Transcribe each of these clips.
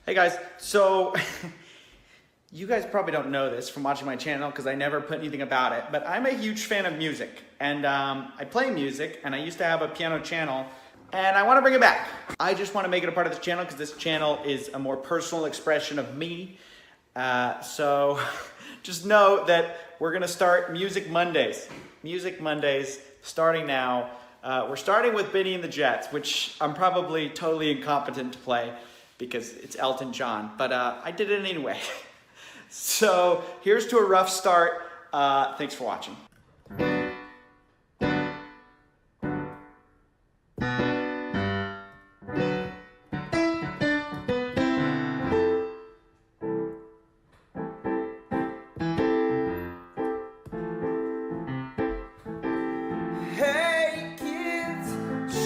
Hey guys, so you guys probably don't know this from watching my channel because I never put anything about it, but I'm a huge fan of music and I play music and I used to have a piano channel and I want to bring it back. I just want to make it a part of this channel because this channel is a more personal expression of me. So just know that we're going to start Music Mondays. Music Mondays starting now. We're starting with Benny and the Jets, which I'm probably totally incompetent to play because it's Elton John, but I did it anyway. So here's to a rough start. Thanks for watching. Hey kids,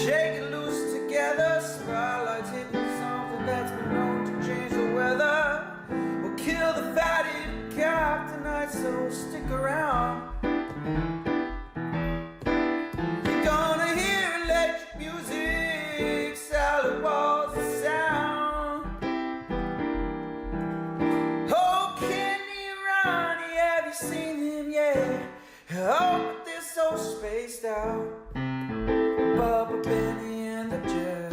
shake it loose together. Spotlight's hitting something that's been known to change the weather. We'll kill the fatted calf tonight, so stick around. You're gonna hear electric music, solid walls of sound. Oh, Kenny and Ronnie, have you seen them yet? Oh, but they're so spaced out. Bubba, Benny, and the Jet.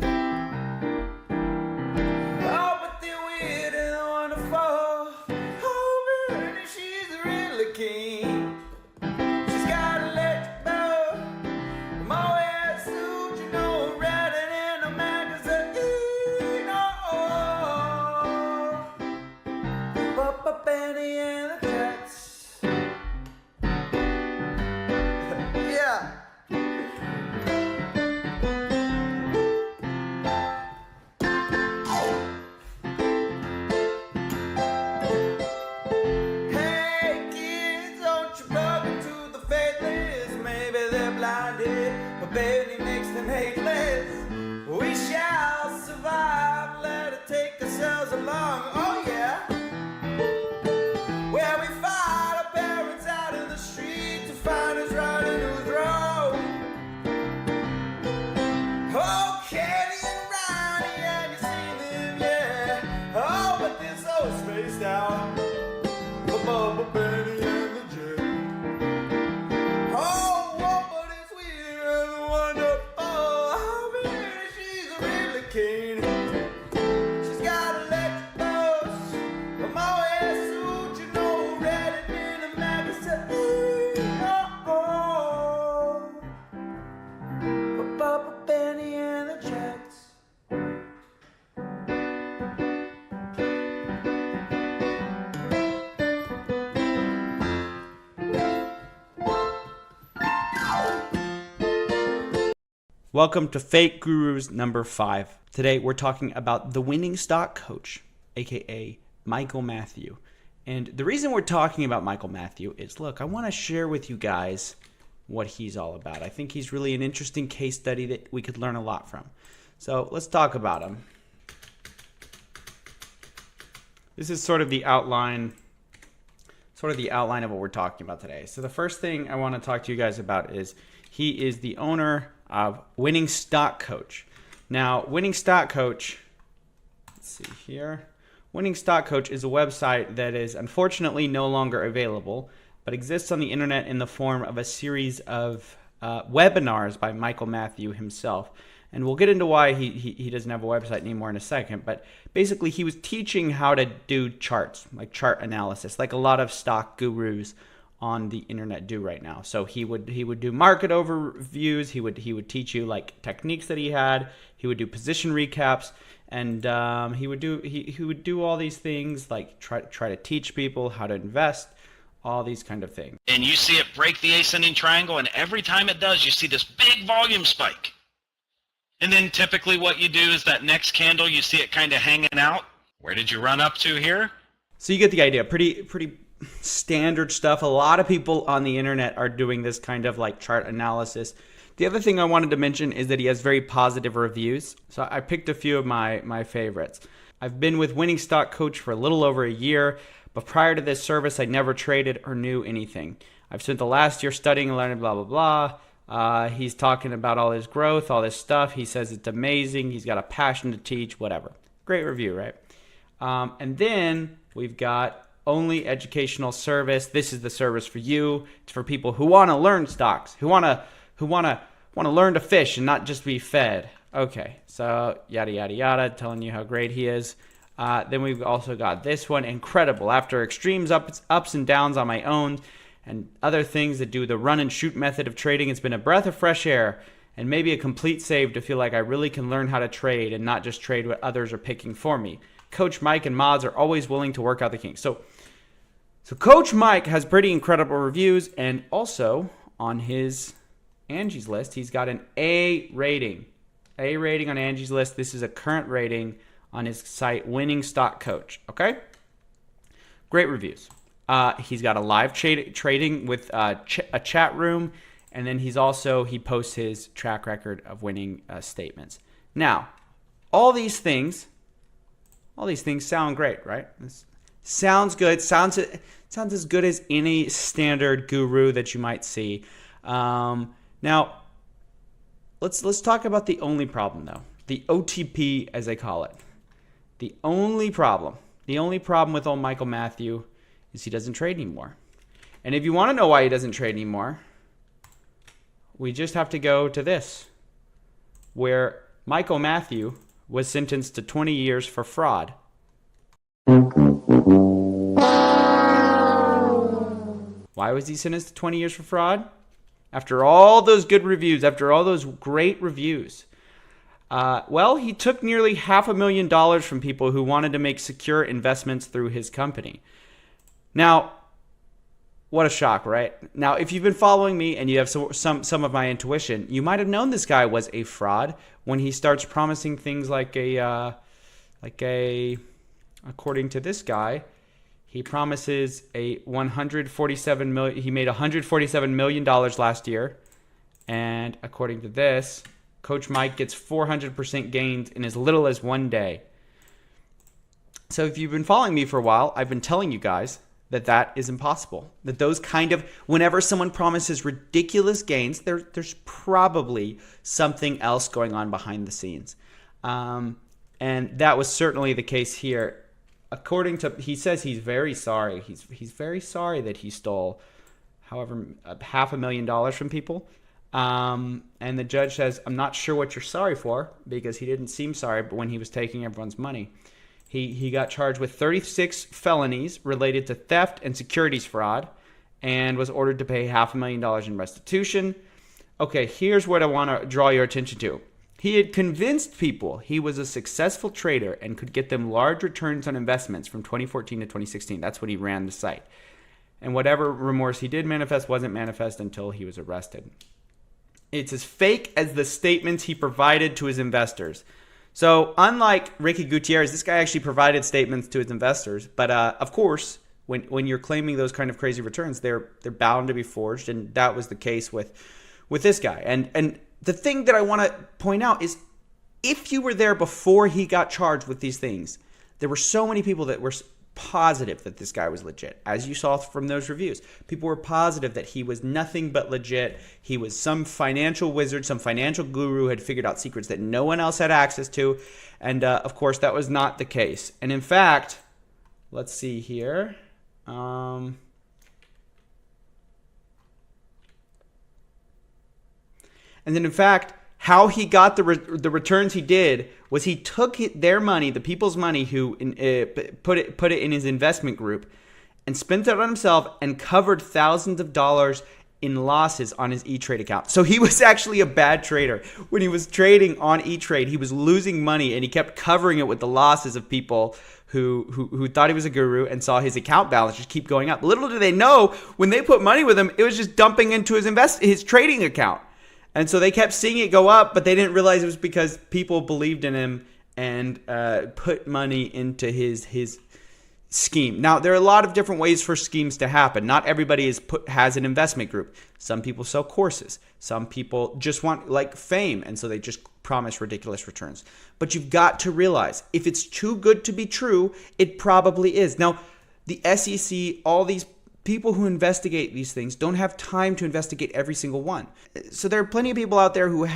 Oh, but they're weird and wonderful. Oh, Benny, she's really keen. She's got electric bow. The Moet suit, you know, red and in a magazine. Oh, Bubba, Benny, and the Jets. Yeah. Hey kids, don't you bug into the faithless. Maybe they're blinded, but baby makes them hateless. We shall survive, let it take ourselves along. Oh yeah. Where we fight our parents out in the street to find who's right and who's wrong. Oh, Kenny and Ronnie, have you seen them? Yeah. Oh, but they're so spaced out. Bubba, Benny, and the Jet. Oh, but it's weird and wonderful. Oh, Benny, she's really keen. She's got electric bows, a Moet suit, you know, read it in a magazine. Oh, Bubba, Benny, and the Jets. Welcome to Fake Gurus number 5. Today we're talking about the winning stock coach, aka Michael Matthew. And the reason we're talking about Michael Matthew is, look, I want to share with you guys what he's all about. I think he's really an interesting case study that we could learn a lot from. So let's talk about him. This is sort of the outline of what we're talking about today. So the first thing I want to talk to you guys about is he is the owner of Winning Stock Coach. Now, Winning Stock Coach, let's see here. Winning Stock Coach is a website that is unfortunately no longer available, but exists on the internet in the form of a series of webinars by Michael Matthew himself. And we'll get into why he doesn't have a website anymore in a second. But basically, he was teaching how to do charts, like chart analysis, like a lot of stock gurus on the internet do right now. So he would do market overviews. He would teach you like techniques that he had. He would do position recaps, and he would do all these things like try to teach people how to invest, all these kind of things. And you see it break the ascending triangle, and every time it does, you see this big volume spike. And then typically what you do is that next candle, you see it kind of hanging out. Where did you run up to here? So you get the idea. Pretty standard stuff. A lot of people on the internet are doing this kind of like chart analysis. The other thing I wanted to mention is that he has very positive reviews. So I picked a few of my favorites. I've been with Winning Stock Coach for a little over a year, but prior to this service, I never traded or knew anything. I've spent the last year studying and learning blah, blah, blah. He's talking about all his growth, all this stuff. He says it's amazing. He's got a passion to teach, whatever. Great review, right? And then we've got only educational service. This is the service for you. It's for people who want to learn stocks, who want to learn to fish and not just be fed. Okay, so yada, yada, yada, telling you how great he is. Then we've also got this one, incredible. After extremes ups and downs on my own and other things that do the run and shoot method of trading, it's been a breath of fresh air and maybe a complete save to feel like I really can learn how to trade and not just trade what others are picking for me. Coach Mike and mods are always willing to work out the kinks. So Coach Mike has pretty incredible reviews, and also on his Angie's List, he's got an A rating. A rating on Angie's List. This is a current rating on his site, Winning Stock Coach. Okay? Great reviews. He's got a live trading with a chat room, and then he posts his track record of winning statements. Now, all these things sound great, right? This sounds good. Sounds as good as any standard guru that you might see. Now, let's talk about the only problem, though. The OTP, as they call it. The only problem with old Michael Matthew is he doesn't trade anymore. And if you want to know why he doesn't trade anymore, we just have to go to this, where Michael Matthew was sentenced to 20 years for fraud. Why was he sentenced to 20 years for fraud? After all those good reviews, after all those great reviews. Well, he took nearly $500,000 from people who wanted to make secure investments through his company. Now, what a shock, right? Now, if you've been following me and you have some of my intuition, you might have known this guy was a fraud when he starts promising things according to this guy, he promises he made $147 million last year, and according to this, Coach Mike gets 400% gains in as little as 1 day. So if you've been following me for a while, I've been telling you guys that is impossible. That those whenever someone promises ridiculous gains, there's probably something else going on behind the scenes. And that was certainly the case here. He says he's very sorry. He's very sorry that he stole, $500,000 from people. And the judge says, I'm not sure what you're sorry for, because he didn't seem sorry when he was taking everyone's money. He got charged with 36 felonies related to theft and securities fraud and was ordered to pay $500,000 in restitution. Okay, here's what I want to draw your attention to. He had convinced people he was a successful trader and could get them large returns on investments from 2014 to 2016. That's when he ran the site. And whatever remorse he did manifest wasn't manifest until he was arrested. It's as fake as the statements he provided to his investors. So unlike Ricky Gutierrez, this guy actually provided statements to his investors. But of course, when you're claiming those kind of crazy returns, they're bound to be forged. And that was the case with this guy. And the thing that I want to point out is, if you were there before he got charged with these things, there were so many people that were positive that this guy was legit. As you saw from those reviews, people were positive that he was nothing but legit. He was some financial wizard, some financial guru, had figured out secrets that no one else had access to. And of course, that was not the case. And in fact, let's see here. And then, in fact, how he got the returns he did was he took their money, the people's money who put it in his investment group, and spent it on himself and covered thousands of dollars in losses on his E-Trade account. So he was actually a bad trader. When he was trading on E-Trade, he was losing money, and he kept covering it with the losses of people who thought he was a guru and saw his account balance just keep going up. Little do they know, when they put money with him, it was just dumping into his trading account. And so they kept seeing it go up, but they didn't realize it was because people believed in him and put money into his scheme. Now, there are a lot of different ways for schemes to happen. Not everybody has an investment group. Some people sell courses. Some people just want fame, and so they just promise ridiculous returns. But you've got to realize, if it's too good to be true, it probably is. Now, the SEC, all these people who investigate these things don't have time to investigate every single one. So there are plenty of people out there who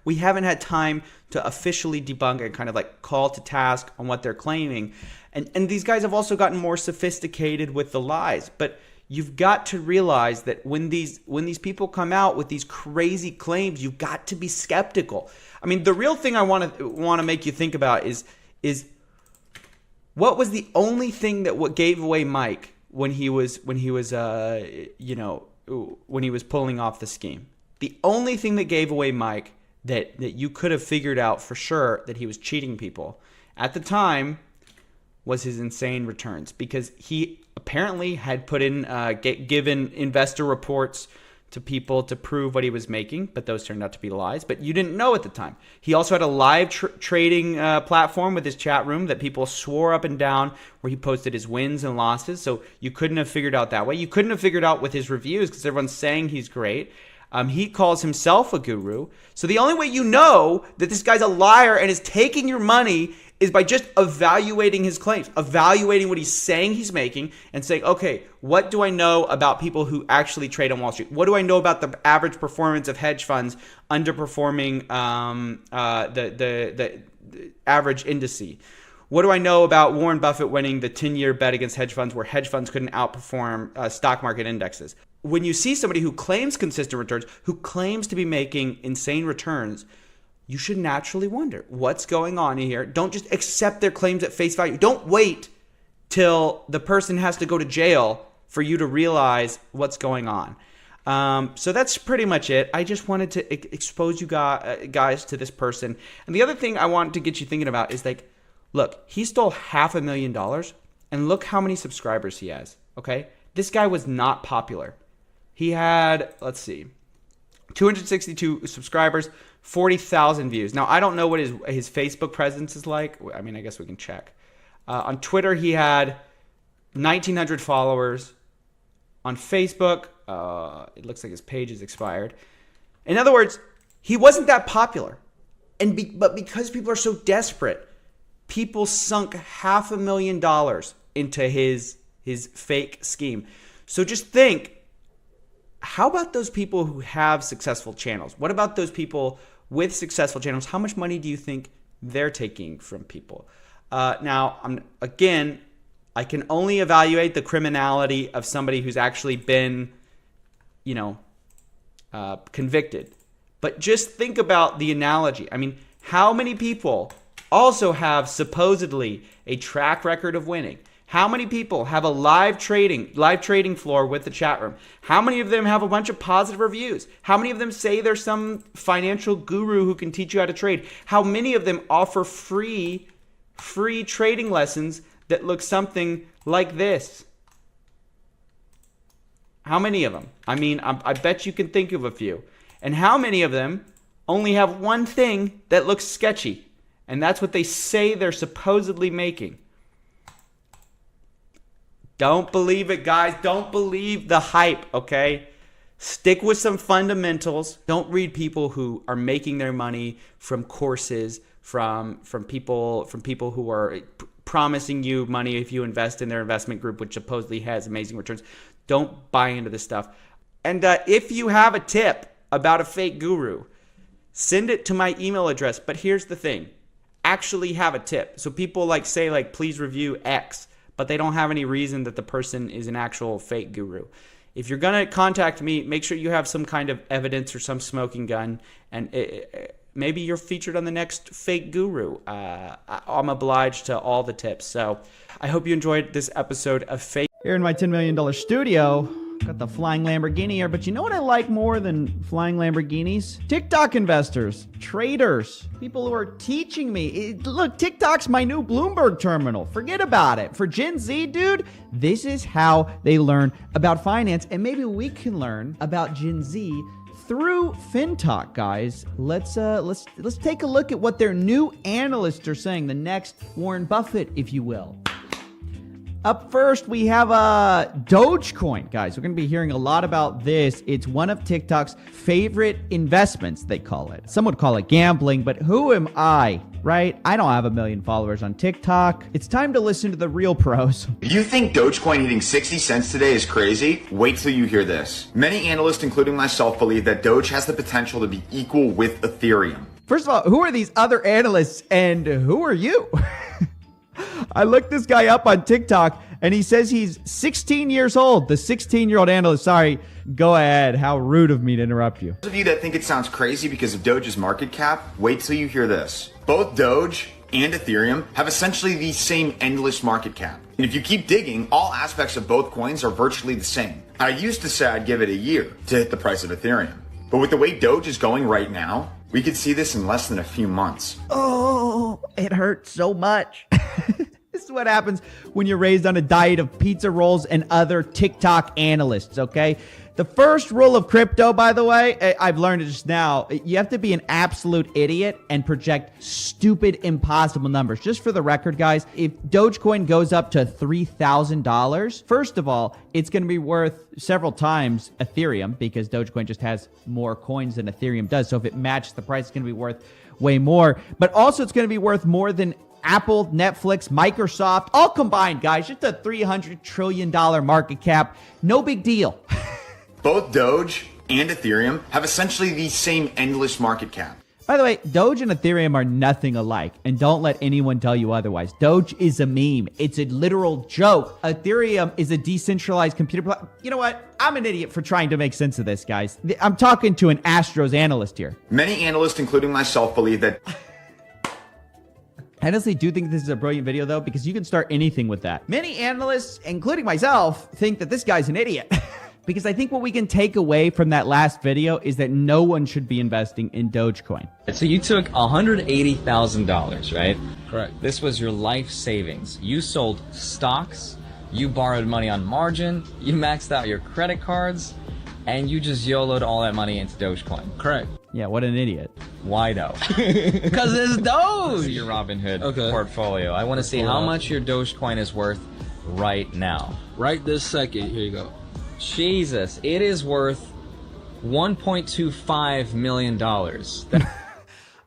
we haven't had time to officially debunk and kind of like call to task on what they're claiming. And these guys have also gotten more sophisticated with the lies. But you've got to realize that when these people come out with these crazy claims, you've got to be skeptical. I mean, the real thing I want to make you think about is what was the only thing that what gave away Mike when he was pulling off the scheme? The only thing that gave away Mike that you could have figured out for sure that he was cheating people at the time was his insane returns, because he apparently had put in given investor reports to people to prove what he was making, but those turned out to be lies. But you didn't know at the time. He also had a live trading platform with his chat room that people swore up and down, where he posted his wins and losses. So you couldn't have figured out that way. You couldn't have figured out with his reviews, because everyone's saying he's great. He calls himself a guru. So the only way you know that this guy's a liar and is taking your money is by just evaluating his claims, evaluating what he's saying he's making, and saying, okay, what do I know about people who actually trade on Wall Street? What do I know about the average performance of hedge funds underperforming the average indice? What do I know about Warren Buffett winning the 10-year bet against hedge funds, where hedge funds couldn't outperform stock market indexes? When you see somebody who claims consistent returns, who claims to be making insane returns, you should naturally wonder what's going on here. Don't just accept their claims at face value. Don't wait till the person has to go to jail for you to realize what's going on. So that's pretty much it. I just wanted to expose you guys to this person. And the other thing I want to get you thinking about is, like, look, he stole $500,000, and look how many subscribers he has, okay? This guy was not popular. He had, let's see, 262 subscribers, 40,000 views. Now, I don't know what his Facebook presence is like. I mean, I guess we can check. On Twitter, he had 1,900 followers. On Facebook, it looks like his page is expired. In other words, he wasn't that popular. But because people are so desperate, people sunk $500,000 into his fake scheme. So just think, how about those people who have successful channels? What about those people with successful channels? How much money do you think they're taking from people? Now, I can only evaluate the criminality of somebody who's actually been, convicted. But just think about the analogy. I mean, how many people also have supposedly a track record of winning? How many people have a live trading floor with the chat room? How many of them have a bunch of positive reviews? How many of them say there's some financial guru who can teach you how to trade? How many of them offer free trading lessons that look something like this? How many of them? I mean, I bet you can think of a few. And how many of them only have one thing that looks sketchy? And that's what they say they're supposedly making. Don't believe it, guys. Don't believe the hype, okay? Stick with some fundamentals. Don't read people who are making their money from courses, from people who are promising you money if you invest in their investment group, which supposedly has amazing returns. Don't buy into this stuff. And if you have a tip about a fake guru, send it to my email address. But here's the thing. Actually have a tip. So people say please review X, but they don't have any reason that the person is an actual fake guru. If you're going to contact me, make sure you have some kind of evidence or some smoking gun, and maybe you're featured on the next fake guru. I'm obliged to all the tips. So I hope you enjoyed this episode of Fake. Here in my $10 million studio, got the flying Lamborghini here, but you know what I like more than flying Lamborghinis? TikTok investors, traders, people who are teaching me. Look, TikTok's my new Bloomberg terminal. Forget about it. For Gen Z, dude, this is how they learn about finance, and maybe we can learn about Gen Z through FinTalk, guys. Let's take a look at what their new analysts are saying. The next Warren Buffett, if you will. Up first, we have Dogecoin. Guys, we're going to be hearing a lot about this. It's one of TikTok's favorite investments, they call it. Some would call it gambling, but who am I, right? I don't have 1 million followers on TikTok. It's time to listen to the real pros. If you think Dogecoin hitting 60 cents today is crazy, wait till you hear this. Many analysts, including myself, believe that Doge has the potential to be equal with Ethereum. First of all, who are these other analysts and who are you? I looked this guy up on TikTok and he says he's 16 years old. The 16-year-old analyst. Sorry, go ahead. How rude of me to interrupt you. Those of you that think it sounds crazy because of Doge's market cap, wait till you hear this. Both Doge and Ethereum have essentially the same endless market cap. And if you keep digging, all aspects of both coins are virtually the same. I used to say I'd give it a year to hit the price of Ethereum. But with the way Doge is going right now, we could see this in less than a few months. Oh, it hurts so much. This is what happens when you're raised on a diet of pizza rolls and other TikTok analysts, okay? The first rule of crypto, by the way, I've learned it just now. You have to be an absolute idiot and project stupid, impossible numbers. Just for the record, guys, if Dogecoin goes up to $3,000, first of all, it's going to be worth several times Ethereum because Dogecoin just has more coins than Ethereum does. So if it matches the price, it's going to be worth way more. But also, it's going to be worth more than Apple, Netflix, Microsoft, all combined, guys. Just a $300 trillion market cap. No big deal. Both Doge and Ethereum have essentially the same endless market cap. By the way, Doge and Ethereum are nothing alike, and don't let anyone tell you otherwise. Doge is a meme. It's a literal joke. Ethereum is a decentralized computer platform. You know what? I'm an idiot for trying to make sense of this, guys. I'm talking to an Astros analyst here. Many analysts, including myself, believe that... I honestly do think this is a brilliant video, though, because you can start anything with that. Many analysts, including myself, think that this guy's an idiot. Because I think what we can take away from that last video is that no one should be investing in Dogecoin. So you took $180,000, right? Correct. This was your life savings. You sold stocks, you borrowed money on margin, you maxed out your credit cards, and you just YOLO'd all that money into Dogecoin. Correct. Yeah, what an idiot. Why though? Because it's Doge. Your Robinhood Okay. portfolio. I want to see how much your Dogecoin is worth right now. Right this second. Here you go. Jesus, it is worth $1.25 million.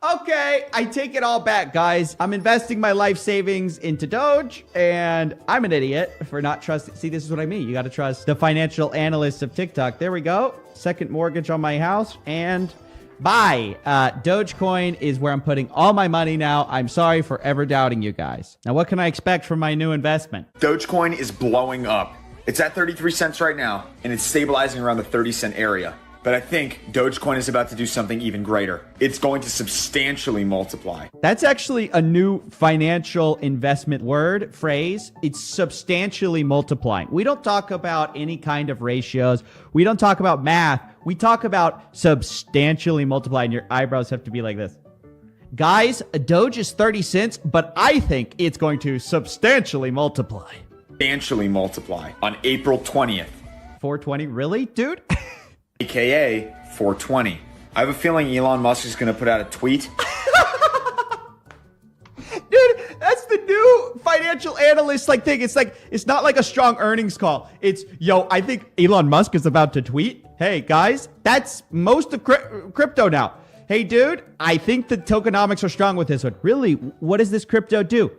Okay, I take it all back, guys. I'm investing my life savings into Doge, and I'm an idiot for not trusting. See, this is what I mean. You got to trust the financial analysts of TikTok. There we go. Second mortgage on my house, and bye. Dogecoin is where I'm putting all my money now. I'm sorry for ever doubting you guys. Now, what can I expect from my new investment? Dogecoin is blowing up. It's at 33 cents right now, and it's stabilizing around the 30-cent area. But I think Dogecoin is about to do something even greater. It's going to substantially multiply. That's actually a new financial investment word, phrase. It's substantially multiplying. We don't talk about any kind of ratios. We don't talk about math. We talk about substantially multiplying. Your eyebrows have to be like this. Guys, a Doge is 30 cents, but I think it's going to substantially multiply. Substantially multiply on April 20th. 420, really, dude? AKA 420. I have a feeling Elon Musk is going to put out a tweet. Dude, that's the new financial analyst thing. It's not like a strong earnings call. It's, yo, I think Elon Musk is about to tweet. Hey, guys, that's most of crypto now. Hey, dude, I think the tokenomics are strong with this one. Really, what does this crypto do?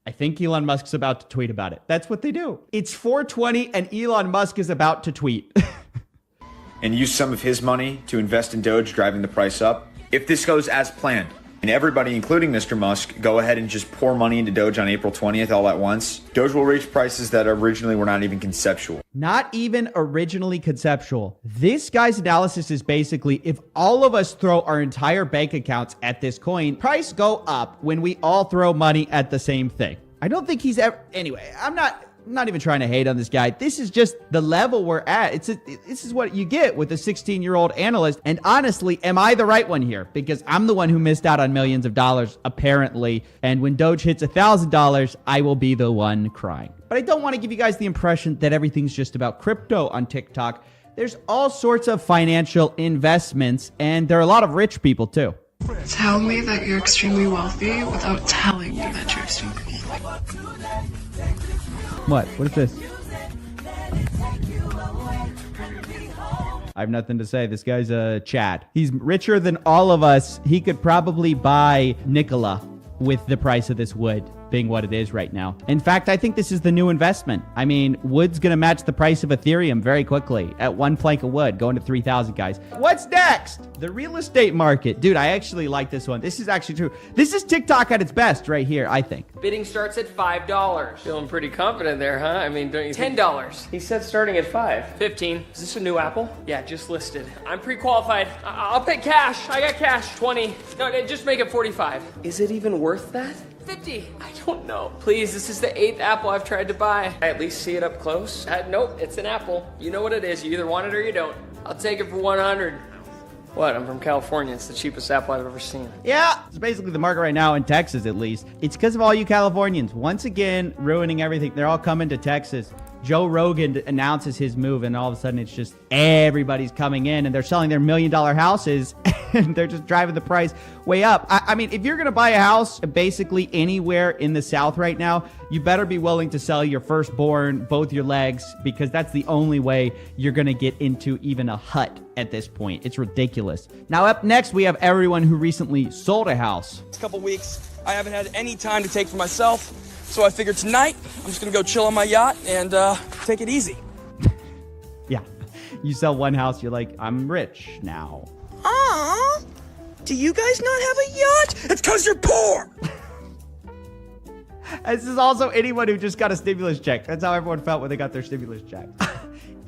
I think Elon Musk's about to tweet about it. That's what they do. It's 420 and Elon Musk is about to tweet. And use some of his money to invest in Doge, driving the price up. If this goes as planned, and everybody, including Mr. Musk, go ahead and just pour money into Doge on April 20th all at once, Doge will reach prices that originally were not even conceptual. Not even originally conceptual. This guy's analysis is basically, if all of us throw our entire bank accounts at this coin, price go up when we all throw money at the same thing. I don't think he's ever... Anyway, I'm not even trying to hate on this guy. This is just the level we're at. This is what you get with a 16-year-old analyst. And honestly, am I the right one here? Because I'm the one who missed out on millions of dollars, apparently. And when Doge hits $1,000, I will be the one crying. But I don't want to give you guys the impression that everything's just about crypto on TikTok. There's all sorts of financial investments, and there are a lot of rich people too. Tell me that you're extremely wealthy without telling me that you're extremely wealthy. What? What is this? I have nothing to say. This guy's a Chad. He's richer than all of us. He could probably buy Nikola with the price of this wood being what it is right now. In fact, I think this is the new investment. I mean, wood's gonna match the price of Ethereum very quickly at one plank of wood, going to 3,000, guys. What's next? The real estate market. Dude, I actually like this one. This is actually true. This is TikTok at its best right here, I think. Bidding starts at $5. Feeling pretty confident there, huh? I mean, don't you think? $10. He said starting at 5. 15. Is this a new Apple? Yeah, just listed. I'm pre-qualified. I'll pay cash. I got cash. 20. No, just make it 45. Is it even worth that? 50. I don't know. Please, this is the 8th Apple I've tried to buy. I at least see it up close. Nope, it's an Apple. You know what it is. You either want it or you don't. I'll take it for 100. What? I'm from California. It's the cheapest Apple I've ever seen. Yeah, it's basically the market right now in Texas, at least. It's because of all you Californians. Once again, ruining everything. They're all coming to Texas. Joe Rogan announces his move, and all of a sudden it's just everybody's coming in, and they're selling their $1 million houses, and they're just driving the price way up. I mean, if you're going to buy a house basically anywhere in the South right now, you better be willing to sell your firstborn, both your legs, because that's the only way you're going to get into even a hut at this point. It's ridiculous. Now, up next, we have everyone who recently sold a house. This couple weeks, I haven't had any time to take for myself, so I figured tonight, I'm just gonna go chill on my yacht and take it easy. Yeah, you sell one house, you're like, I'm rich now. Aww, do you guys not have a yacht? It's because you're poor! This is also anyone who just got a stimulus check. That's how everyone felt when they got their stimulus check.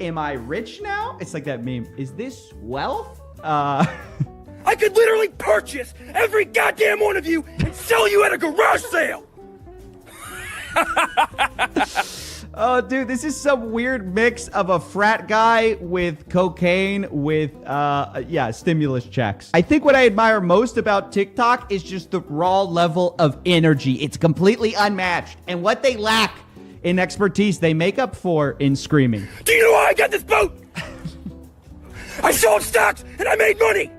Am I rich now? It's like that meme. Is this wealth? I could literally purchase every goddamn one of you and sell you at a garage sale! Oh, dude, this is some weird mix of a frat guy with cocaine with, stimulus checks. I think what I admire most about TikTok is just the raw level of energy. It's completely unmatched. And what they lack in expertise, they make up for in screaming. Do you know how I got this boat? I sold stocks and I made money!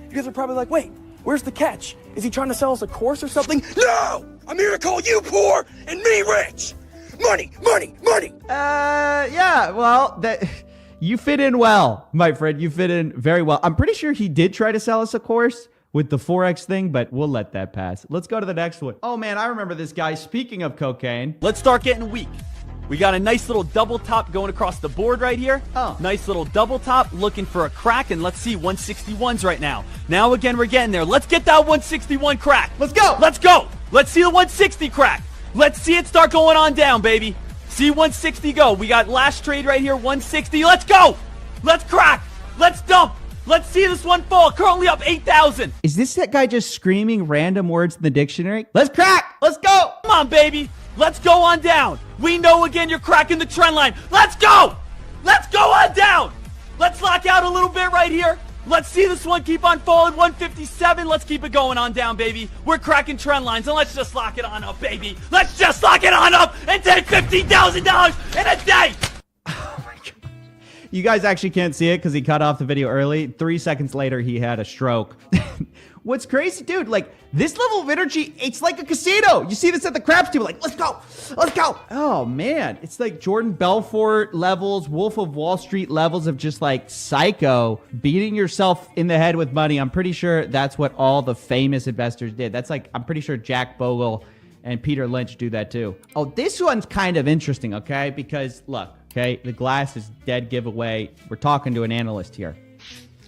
You guys are probably like, wait, where's the catch? Is he trying to sell us a course or something? No! I'm here to call you poor and me rich! Money, money, money! Yeah, well, you fit in well, my friend. You fit in very well. I'm pretty sure he did try to sell us a course with the Forex thing, but we'll let that pass. Let's go to the next one. Oh, man, I remember this guy. Speaking of cocaine. Let's start getting weak. We got a nice little double top going across the board right here. Oh. Nice little double top looking for a crack, and let's see 161s right now. Now again, we're getting there. Let's get that 161 crack. Let's go. Let's go. Let's see the 160 crack. Let's see it start going on down, baby. See 160 go. We got last trade right here, 160. Let's go. Let's crack. Let's dump. Let's see this one fall. Currently up 8,000. Is this that guy just screaming random words in the dictionary? Let's crack. Let's go. Come on, baby. Let's go on down. We know again you're cracking the trend line. Let's go. Let's go on down. Let's lock out a little bit right here. Let's see this one keep on falling. 157. Let's keep it going on down, baby. We're cracking trend lines, and let's just lock it on up, baby. Let's just lock it on up and take $15,000 in a day. Oh my God. You guys actually can't see it because he cut off the video early. 3 seconds later, he had a stroke. What's crazy, dude, like, this level of energy, it's like a casino. You see this at the craps table, like, let's go, let's go. Oh, man, it's like Jordan Belfort levels, Wolf of Wall Street levels of just, like, psycho, beating yourself in the head with money. I'm pretty sure that's what all the famous investors did. That's like, I'm pretty sure Jack Bogle and Peter Lynch do that, too. Oh, this one's kind of interesting, okay, because, look, okay, the glass is dead giveaway. We're talking to an analyst here.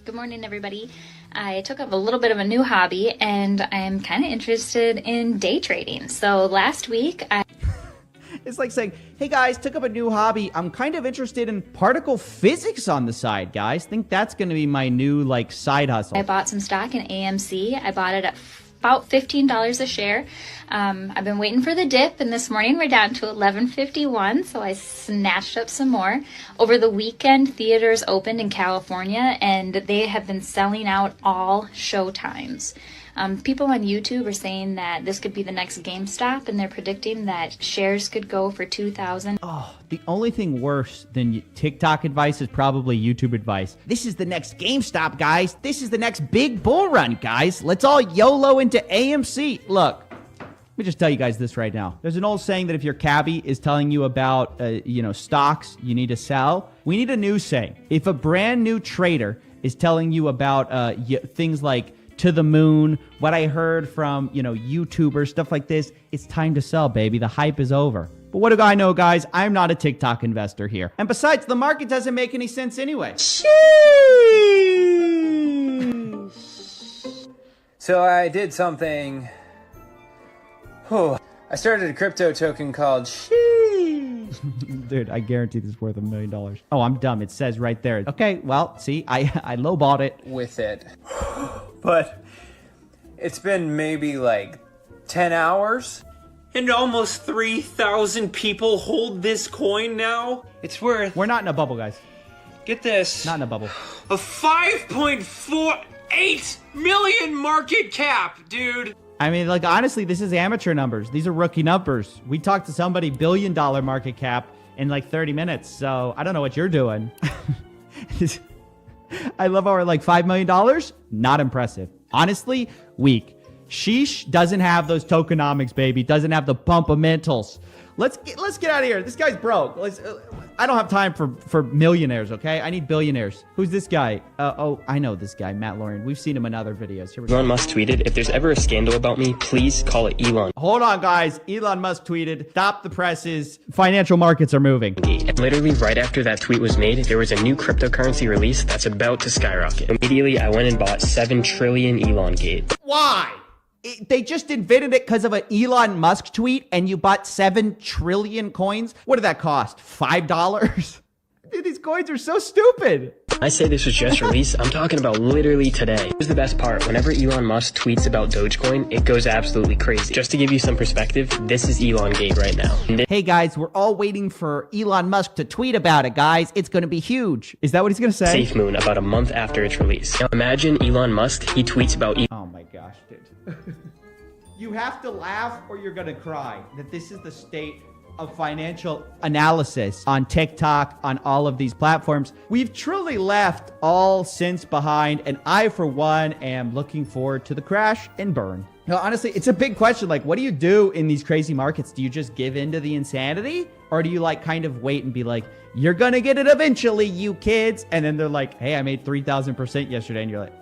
Good morning, everybody. I took up a little bit of a new hobby, and I'm kind of interested in day trading. So last week, It's like saying, hey guys, took up a new hobby. I'm kind of interested in particle physics on the side, guys. Think that's going to be my new, like, side hustle. I bought some stock in AMC. I bought it at about $15 a share. I've been waiting for the dip, and this morning we're down to $11.51, so I snatched up some more. Over the weekend, theaters opened in California, and they have been selling out all show times. People on YouTube are saying that this could be the next GameStop, and they're predicting that shares could go for $2,000. Oh, the only thing worse than TikTok advice is probably YouTube advice. This is the next GameStop, guys. This is the next big bull run, guys. Let's all YOLO into AMC. Look, Let me just tell you guys this right now. There's an old saying that if your cabbie is telling you about, stocks you need to sell, we need a new saying. If a brand new trader is telling you about things like to the moon, what I heard from, YouTubers, stuff like this, it's time to sell, baby. The hype is over. But what do I know, guys? I'm not a TikTok investor here. And besides, the market doesn't make any sense anyway. So I did something. I started a crypto token called Dude, I guarantee this is worth $1 million. Oh, I'm dumb. It says right there. Okay, well, see, I lowballed it. With it. But it's been maybe like 10 hours. And almost 3,000 people hold this coin now? It's worth... We're not in a bubble, guys. Get this. Not in a bubble. A 5.48 million market cap, dude. I mean, like, honestly, this is amateur numbers. These are rookie numbers. We talked to somebody $1 billion market cap in like 30 minutes. So I don't know what you're doing. I love our like $5 million. Not impressive. Honestly, weak. Sheesh doesn't have those tokenomics, baby. Doesn't have the pumpamentals. Let's get out of here. This guy's broke. I don't have time for millionaires, okay? I need billionaires. Who's this guy? I know this guy, Matt Lauren. We've seen him in other videos. Here we go. Elon Musk tweeted, "If there's ever a scandal about me, please call it Elon." Hold on, guys. Elon Musk tweeted, "Stop the presses. Financial markets are moving." Literally right after that tweet was made, there was a new cryptocurrency release that's about to skyrocket. Immediately, I went and bought 7 trillion Elon Gate. Why? They just invented it because of an Elon Musk tweet and you bought 7 trillion coins? What did that cost? $5? Dude, these coins are so stupid. I say this was just released. I'm talking about literally today. Here's the best part. Whenever Elon Musk tweets about Dogecoin, it goes absolutely crazy. Just to give you some perspective, this is Elon Gate right now. Hey guys, we're all waiting for Elon Musk to tweet about it, guys. It's going to be huge. Is that what he's going to say? Safe Moon about a month after its release. Now imagine Elon Musk, he tweets about... Oh my gosh, dude. You have to laugh or you're going to cry that this is the state of financial analysis on TikTok, on all of these platforms. We've truly left all sense behind, and I, for one, am looking forward to the crash and burn. No, honestly, it's a big question. Like, what do you do in these crazy markets? Do you just give in to the insanity? Or do you, like, kind of wait and be like, you're gonna get it eventually, you kids? And then they're like, hey, I made 3,000% yesterday. And you're like,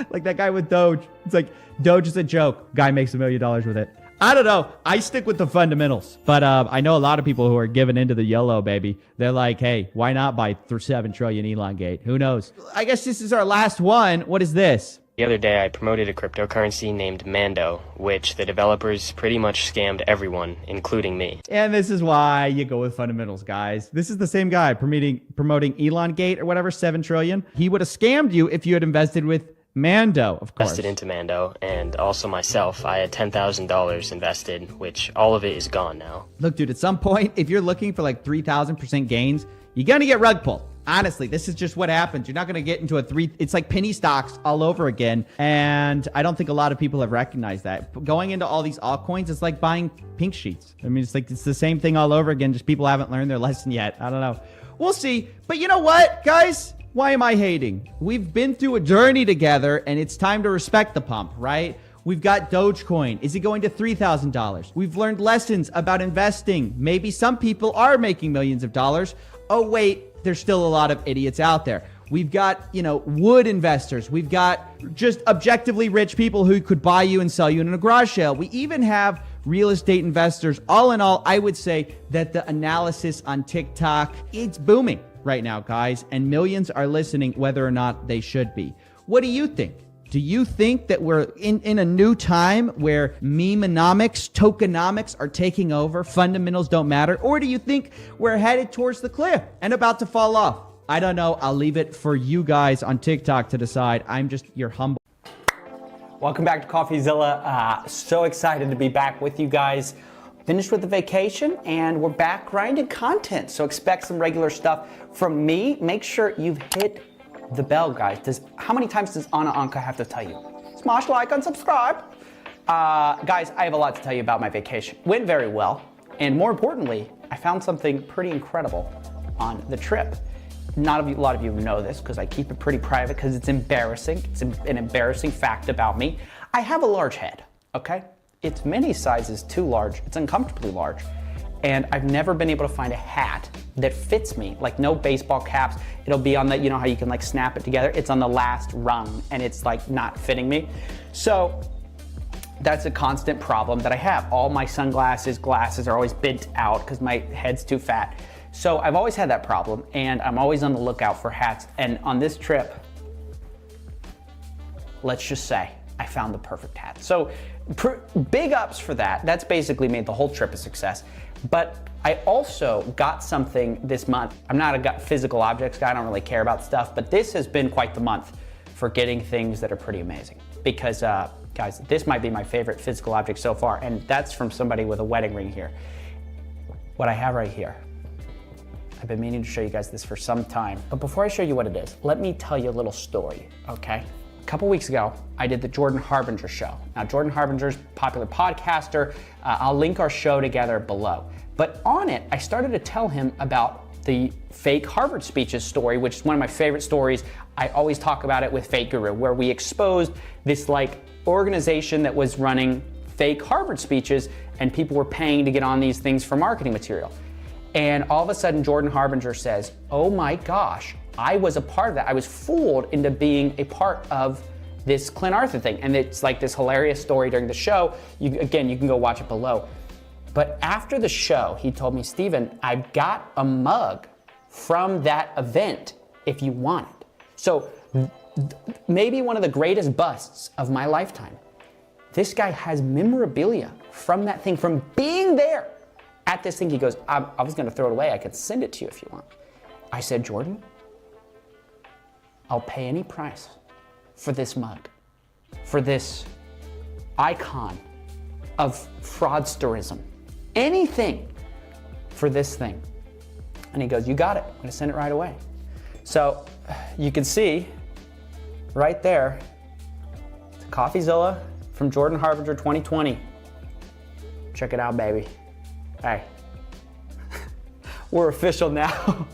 like that guy with Doge. It's like, Doge is a joke. Guy makes $1 million with it. I don't know. I stick with the fundamentals. But I know a lot of people who are giving into the YOLO, baby. They're like, hey, why not buy 7 trillion Elon Gate? Who knows? I guess this is our last one. What is this? The other day, I promoted a cryptocurrency named Mando, which the developers pretty much scammed everyone, including me. And this is why you go with fundamentals, guys. This is the same guy promoting Elon Gate or whatever, 7 trillion. He would have scammed you if you had invested with Mando, of course. Invested into Mando, and also myself. I had $10,000 invested, which all of it is gone now. Look, dude, at some point, if you're looking for like 3,000% gains, you're going to get rug pulled. Honestly, this is just what happens. You're not going to get into it's like penny stocks all over again. And I don't think a lot of people have recognized that. But going into all these altcoins, it's like buying pink sheets. I mean, it's the same thing all over again. Just people haven't learned their lesson yet. I don't know. We'll see. But you know what, guys? Why am I hating? We've been through a journey together, and it's time to respect the pump, right? We've got Dogecoin. Is it going to $3,000? We've learned lessons about investing. Maybe some people are making millions of dollars. Oh, wait, there's still a lot of idiots out there. We've got, wood investors. We've got just objectively rich people who could buy you and sell you in a garage sale. We even have real estate investors. All in all, I would say that the analysis on TikTok, it's booming right now, guys, and millions are listening whether or not they should be. What do you think? Do you think that we're in a new time where memeonomics, tokenomics are taking over, fundamentals don't matter? Or do you think we're headed towards the cliff and about to fall off? I don't know. I'll leave it for you guys on TikTok to decide. I'm just your humble. Welcome back to Coffeezilla. So excited to be back with you guys. Finished with the vacation and we're back grinding content. So expect some regular stuff from me. Make sure you've hit the bell, guys. How many times does Anna Anka have to tell you? Smash like and subscribe. Guys, I have a lot to tell you about my vacation. Went very well. And more importantly, I found something pretty incredible on the trip. A lot of you know this because I keep it pretty private because it's embarrassing. It's an embarrassing fact about me. I have a large head, okay? its mini size is too large. It's uncomfortably large. And I've never been able to find a hat that fits me, like no baseball caps. It'll be on the, you know how you can like snap it together? It's on the last rung and it's like not fitting me. So that's a constant problem that I have. All my glasses are always bent out because my head's too fat. So I've always had that problem and I'm always on the lookout for hats. And on this trip, let's just say I found the perfect hat. So big ups for that. That's basically made the whole trip a success. But I also got something this month. I'm not a physical objects guy, I don't really care about stuff, but this has been quite the month for getting things that are pretty amazing. Because guys, this might be my favorite physical object so far, and that's from somebody with a wedding ring here. What I have right here. I've been meaning to show you guys this for some time, but before I show you what it is, let me tell you a little story, okay? A couple weeks ago, I did the Jordan Harbinger show. Now, Jordan Harbinger's a popular podcaster. I'll link our show together below. But on it, I started to tell him about the fake Harvard speeches story, which is one of my favorite stories. I always talk about it with Fake Guru, where we exposed this like organization that was running fake Harvard speeches and people were paying to get on these things for marketing material. And all of a sudden, Jordan Harbinger says, oh my gosh, I was a part of that. I was fooled into being a part of this Clint Arthur thing. And it's like this hilarious story during the show. Again, you can go watch it below. But after the show, he told me, Stephen, I've got a mug from that event if you want it. So maybe one of the greatest busts of my lifetime. This guy has memorabilia from that thing, from being there at this thing. He goes, I was gonna throw it away. I could send it to you if you want. I said, Jordan, I'll pay any price for this mug, for this icon of fraudsterism, anything for this thing. And he goes, you got it, I'm gonna send it right away. So you can see right there, it's a Coffeezilla from Jordan Harbinger 2020. Check it out, baby. Hey, we're official now.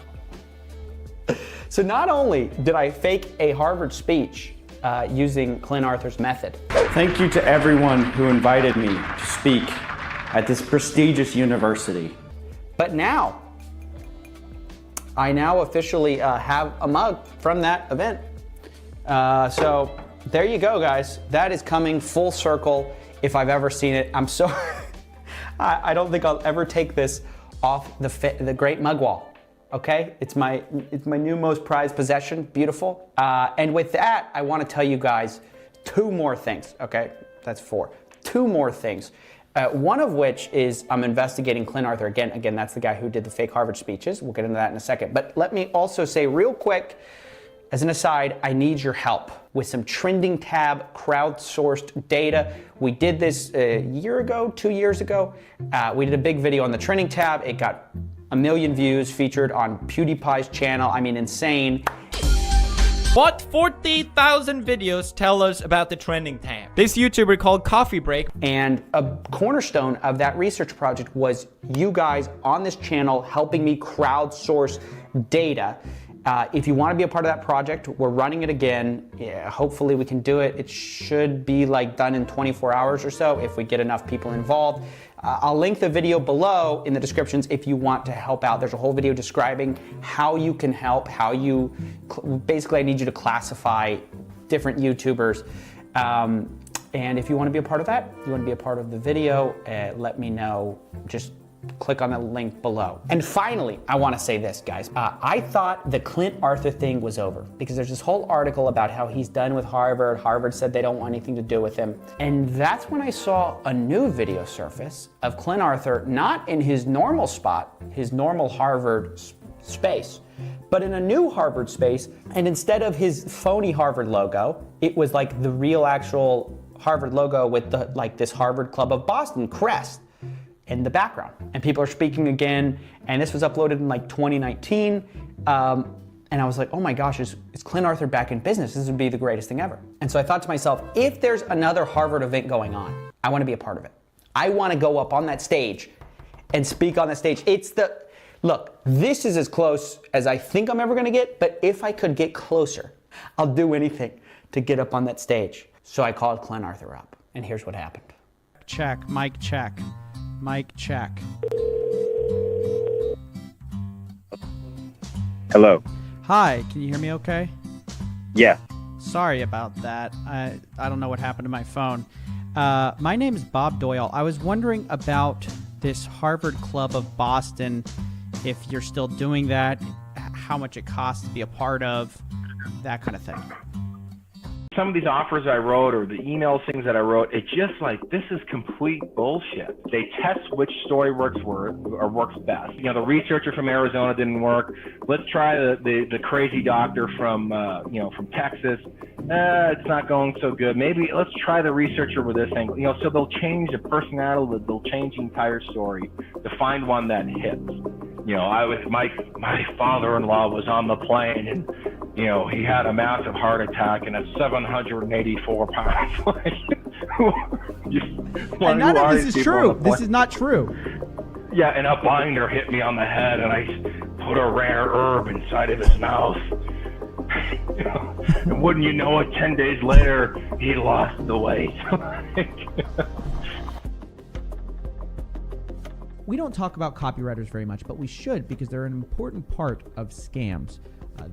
So not only did I fake a Harvard speech using Clint Arthur's method. Thank you to everyone who invited me to speak at this prestigious university. But now, I now officially have a mug from that event. So there you go, guys. That is coming full circle if I've ever seen it. I'm so, I don't think I'll ever take this off the great mug wall. Okay, it's my new most prized possession. Beautiful. And with that, I want to tell you guys two more things. Okay, that's four. Two more things. One of which is I'm investigating Clint Arthur again. Again, that's the guy who did the fake Harvard speeches. We'll get into that in a second. But let me also say real quick, as an aside, I need your help with some trending tab crowdsourced data. We did this a year ago, 2 years ago. We did a big video on the trending tab. It got 1 million views, featured on PewDiePie's channel. I mean, insane. What 40,000 videos tell us about the trending tab? This YouTuber called Coffee Break. And a cornerstone of that research project was you guys on this channel helping me crowdsource data. If you want to be a part of that project, we're running it again. Yeah, hopefully we can do it. It should be like done in 24 hours or so if we get enough people involved. I'll link the video below in the descriptions if you want to help out. There's a whole video describing how you can help, how you, basically I need you to classify different YouTubers. And if you want to be a part of that, you want to be a part of the video, let me know. Just click on the link below. And finally, I want to say this, guys. I thought the Clint Arthur thing was over because there's this whole article about how he's done with Harvard. Harvard said they don't want anything to do with him. And that's when I saw a new video surface of Clint Arthur, not in his normal spot, his normal Harvard space, but in a new Harvard space. And instead of his phony Harvard logo, it was like the real actual Harvard logo with the like this Harvard Club of Boston crest in the background. And people are speaking again, and this was uploaded in like 2019. And I was like, oh my gosh, is Clint Arthur back in business? This would be the greatest thing ever. And so I thought to myself, if there's another Harvard event going on, I want to be a part of it. I want to go up on that stage and speak on the stage. Look, this is as close as I think I'm ever gonna get, but if I could get closer, I'll do anything to get up on that stage. So I called Clint Arthur up, and here's what happened. check. Mic check. Mic check. Hello. Hi, can you hear me okay? Yeah. Sorry about that. I don't know what happened to my phone. My name is Bob Doyle. I was wondering about this Harvard Club of Boston, if you're still doing that, how much it costs to be a part of, that kind of thing. Some of these offers I wrote or the email things that I wrote, it's just like, this is complete bullshit. They test which story works best. You know, the researcher from Arizona didn't work. Let's try the crazy doctor from from Texas. It's not going so good. Maybe let's try the researcher with this angle. You know, so they'll change the personality, they'll change the entire story to find one that hits. You know, my father-in-law was on the plane and, you know, he had a massive heart attack and at 784 pounds. And none of this is true. This is not true. Yeah, and a binder hit me on the head and I put a rare herb inside of his mouth. You know, and wouldn't you know it, 10 days later, he lost the weight. We don't talk about copywriters very much, but we should because they're an important part of scams.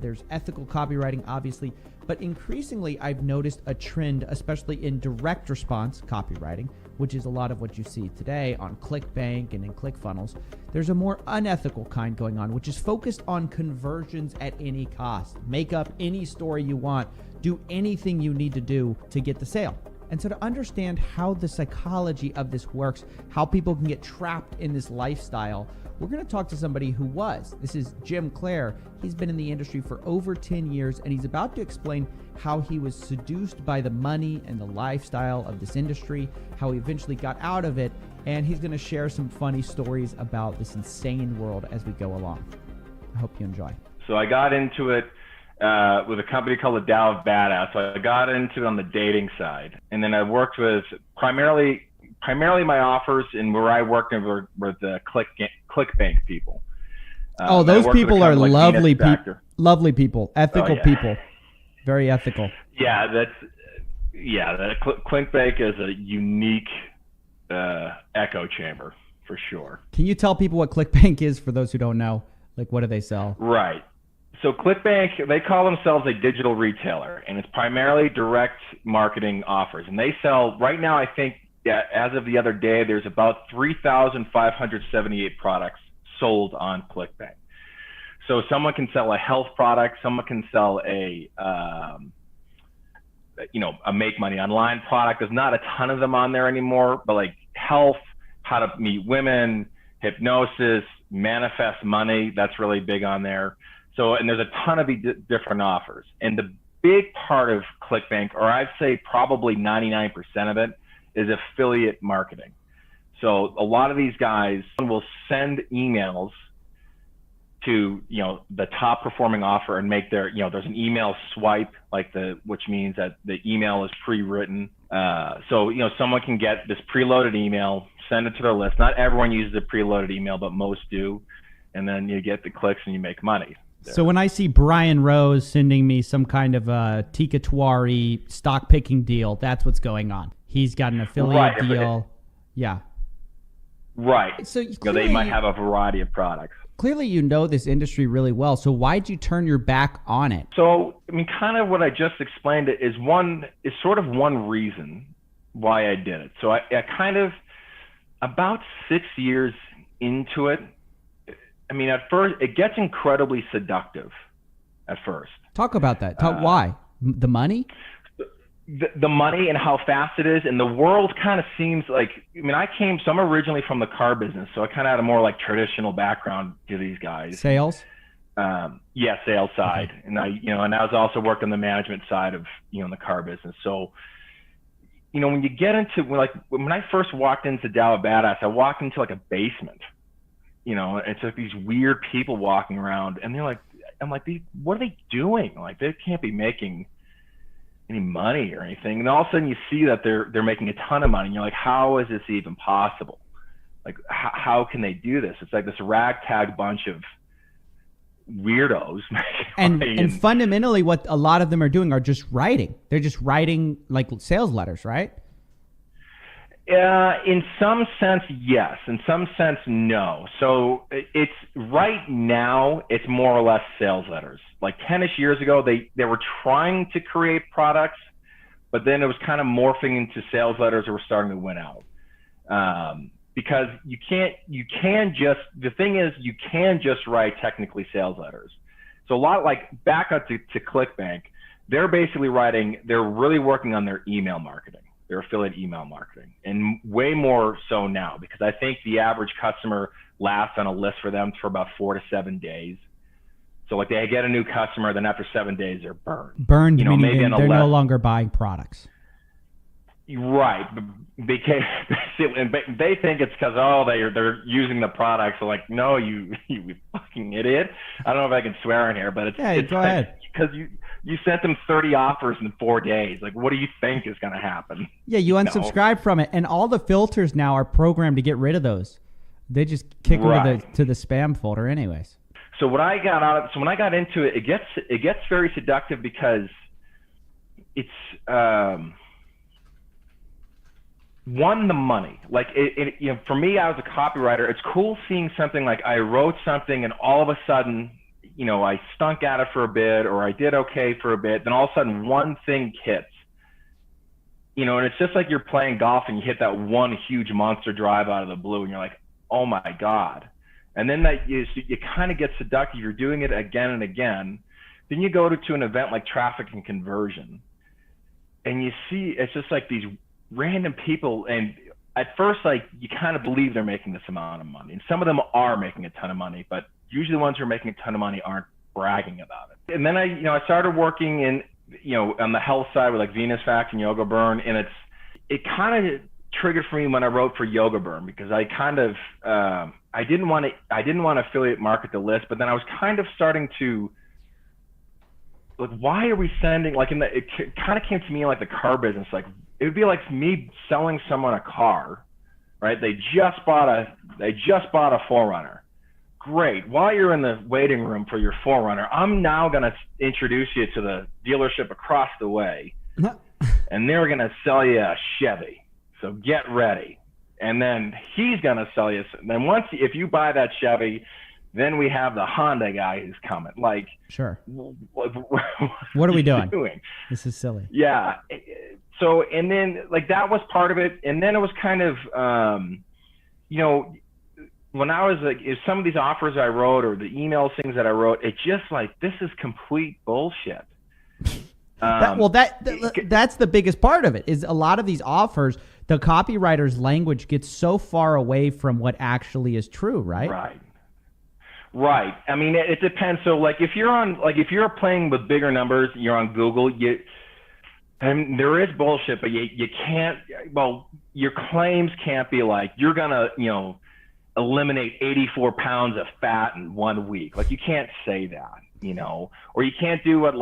There's ethical copywriting, obviously, but increasingly I've noticed a trend, especially in direct response copywriting, which is a lot of what you see today on ClickBank and in ClickFunnels. There's a more unethical kind going on, which is focused on conversions at any cost. Make up any story you want, do anything you need to do to get the sale. And so to understand how the psychology of this works, how people can get trapped in this lifestyle, we're going to talk to somebody who was. This is Jim Clare. He's been in the industry for over 10 years, and he's about to explain how he was seduced by the money and the lifestyle of this industry, how he eventually got out of it, and he's going to share some funny stories about this insane world as we go along. I hope you enjoy. So I got into it with a company called the Tao of Badass. So I got into it on the dating side, and then I worked with primarily my offers and where I worked were the ClickBank people. Those people are lovely people. Lovely people, ethical people, very ethical. Yeah, ClickBank is a unique echo chamber for sure. Can you tell people what ClickBank is for those who don't know? Like, what do they sell? Right. So ClickBank, they call themselves a digital retailer, and it's primarily direct marketing offers. And they sell, right now, I think, as of the other day, there's about 3,578 products sold on ClickBank. So someone can sell a health product, someone can sell a make money online product. There's not a ton of them on there anymore, but like health, how to meet women, hypnosis, manifest money, that's really big on there. So, and there's a ton of different offers. And the big part of ClickBank, or I'd say probably 99% of it, is affiliate marketing. So a lot of these guys will send emails to, the top performing offer and make their, there's an email swipe, which means that the email is pre-written. So, someone can get this preloaded email, send it to their list. Not everyone uses a preloaded email, but most do. And then you get the clicks and you make money. So when I see Brian Rose sending me some kind of a Tikatwari stock picking deal, that's what's going on. He's got an affiliate deal. Yeah. Right. So they might have a variety of products. Clearly you know this industry really well. So why'd you turn your back on it? So, kind of what I just explained is sort of one reason why I did it. So I kind of, about 6 years into it, at first, it gets incredibly seductive at first. Talk about that. Why? The money? The money and how fast it is. And the world kind of seems like, I'm originally from the car business, so I kind of had a more like traditional background to these guys. Sales? Sales side. Okay. And I was also worked on the management side of, the car business. So, when you get into, when I first walked into Tao of Badass, I walked into like a basement. It's like these weird people walking around, and I'm like, what are they doing? Like, they can't be making any money or anything. And all of a sudden you see that they're making a ton of money. And you're like, how is this even possible? Like, how can they do this? It's like this ragtag bunch of weirdos. And fundamentally what a lot of them are doing are just writing. They're just writing like sales letters, right? In some sense, yes. In some sense, no. So it's right now, it's more or less sales letters. Like 10-ish years ago, they were trying to create products, but then it was kind of morphing into sales letters that were starting to win out. Because the thing is, you can just write technically sales letters. So a lot like back up to ClickBank, they're really working on their email marketing. Their affiliate email marketing, and way more so now, because I think the average customer lasts on a list for them for about 4 to 7 days. So like they get a new customer, then after 7 days they're burned. Burned, meaning they're no longer buying products. Right. They think it's because they're using the product. So like, no, you fucking idiot. I don't know if I can swear in here, but it's go ahead. Because you sent them 30 offers in 4 days. Like, what do you think is going to happen? Yeah, you unsubscribe from it, and all the filters now are programmed to get rid of those. They just kick them to the spam folder, anyways. So when I got into it, it gets very seductive because it's the money. Like for me, I was a copywriter. It's cool seeing something like I wrote something, and all of a sudden, I stunk at it for a bit, or I did okay for a bit. Then all of a sudden one thing hits, and it's just like you're playing golf and you hit that one huge monster drive out of the blue and you're like, oh my God. And then you kind of get seductive. You're doing it again and again. Then you go to an event like Traffic and Conversion, and you see, it's just like these random people. And at first, like, you kind of believe they're making this amount of money. And some of them are making a ton of money, but usually the ones who are making a ton of money aren't bragging about it. And then I started working in, on the health side with like Venus Fact and Yoga Burn. And it kind of triggered for me when I wrote for Yoga Burn, because I kind of, I didn't want to affiliate market the list, but then I was kind of starting to, like, why are we sending, like, it kind of came to me in like the car business. Like, it would be like me selling someone a car, right? They just bought a 4Runner. Great. While you're in the waiting room for your 4Runner, I'm now going to introduce you to the dealership across the way, and they're going to sell you a Chevy. So get ready. And then he's going to sell you. Then if you buy that Chevy, then we have the Honda guy who's coming. Like, sure. What are we doing? This is silly. Yeah. So, and then like that was part of it. And then it was kind of, when I was like, if some of these offers I wrote or the email things that I wrote, it just like, this is complete bullshit. That's the biggest part of it, is a lot of these offers, the copywriter's language gets so far away from what actually is true, right? Right. I mean, it depends. So like if you're playing with bigger numbers, you're on Google, and there is bullshit, but you can't, your claims can't be like, you're going to, eliminate 84 pounds of fat in 1 week. Like, you can't say that. Or you can't do what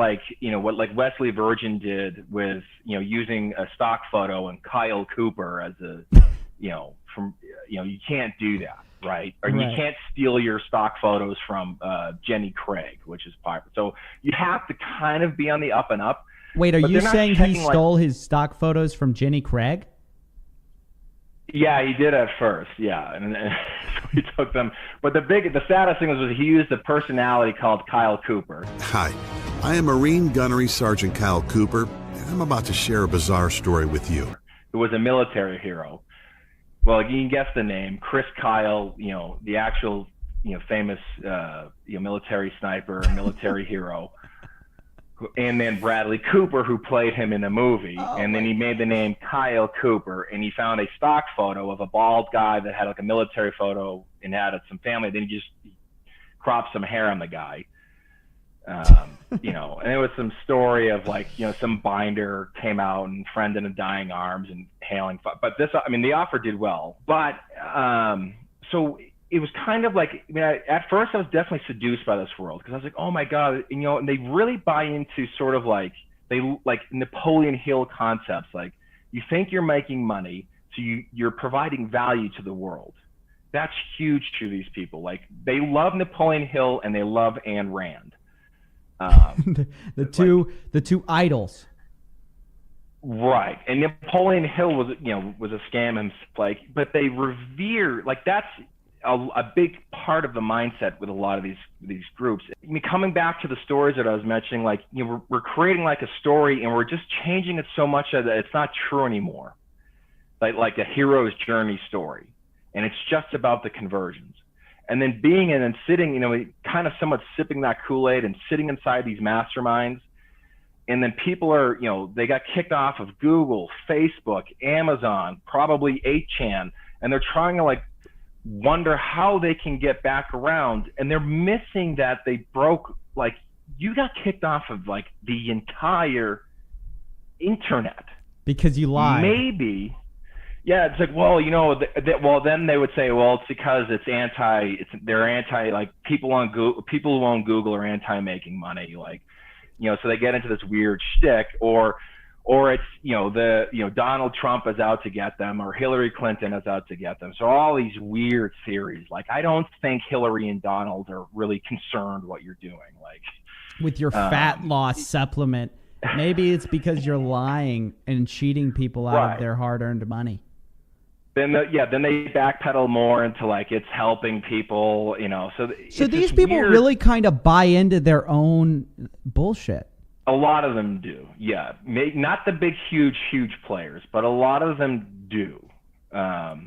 Wesley Virgin did with, using a stock photo and Kyle Cooper as you can't do that, right? Or you can't steal your stock photos from Jenny Craig, which is popular. So you have to kind of be on the up and up. Wait, are you saying he stole his stock photos from Jenny Craig? Yeah, he did at first. Yeah, and we took them. But the saddest thing was he used a personality called Kyle Cooper. Hi, I am Marine Gunnery Sergeant Kyle Cooper, and I'm about to share a bizarre story with you. Who was a military hero. Well, you can guess the name, Chris Kyle. The actual, famous, military sniper, military hero. And then Bradley Cooper, who played him in a movie. And then he made the name Kyle Cooper, and he found a stock photo of a bald guy that had like a military photo and had some family. Then he just cropped some hair on the guy. And it was some story of like, some binder came out and Friend in a Dying Arms and hailing. But the offer did well. But so it was kind of like, at first I was definitely seduced by this world, because I was like, oh my God, and they really buy into sort of like, Napoleon Hill concepts. Like, you think you're making money, so you're providing value to the world. That's huge to these people. Like, they love Napoleon Hill and they love Ayn Rand. The two idols. Right. And Napoleon Hill was a scam, but they revere, like, that's a big part of the mindset with a lot of these groups. I mean, coming back to the stories that I was mentioning, like, we're creating like a story and we're just changing it so much that it's not true anymore. Like a hero's journey story. And it's just about the conversions. And then being in and sitting, kind of somewhat sipping that Kool-Aid and sitting inside these masterminds. And then people are, they got kicked off of Google, Facebook, Amazon, probably 8chan, and they're trying to like wonder how they can get back around. And they're missing that they broke, like, you got kicked off of like the entire internet. Because you lied. Maybe. Yeah, it's like, well, well, then they would say, well, it's because they're anti, like, people who own Google are anti-making money, like, so they get into this weird shtick, or it's, Donald Trump is out to get them, or Hillary Clinton is out to get them. So all these weird theories, like, I don't think Hillary and Donald are really concerned what you're doing, like, with your fat loss supplement. Maybe it's because you're lying and cheating people out of their hard-earned money. Then they backpedal more into like it's helping people, So these people really kind of buy into their own bullshit. A lot of them do, yeah. Not the big, huge players, but a lot of them do.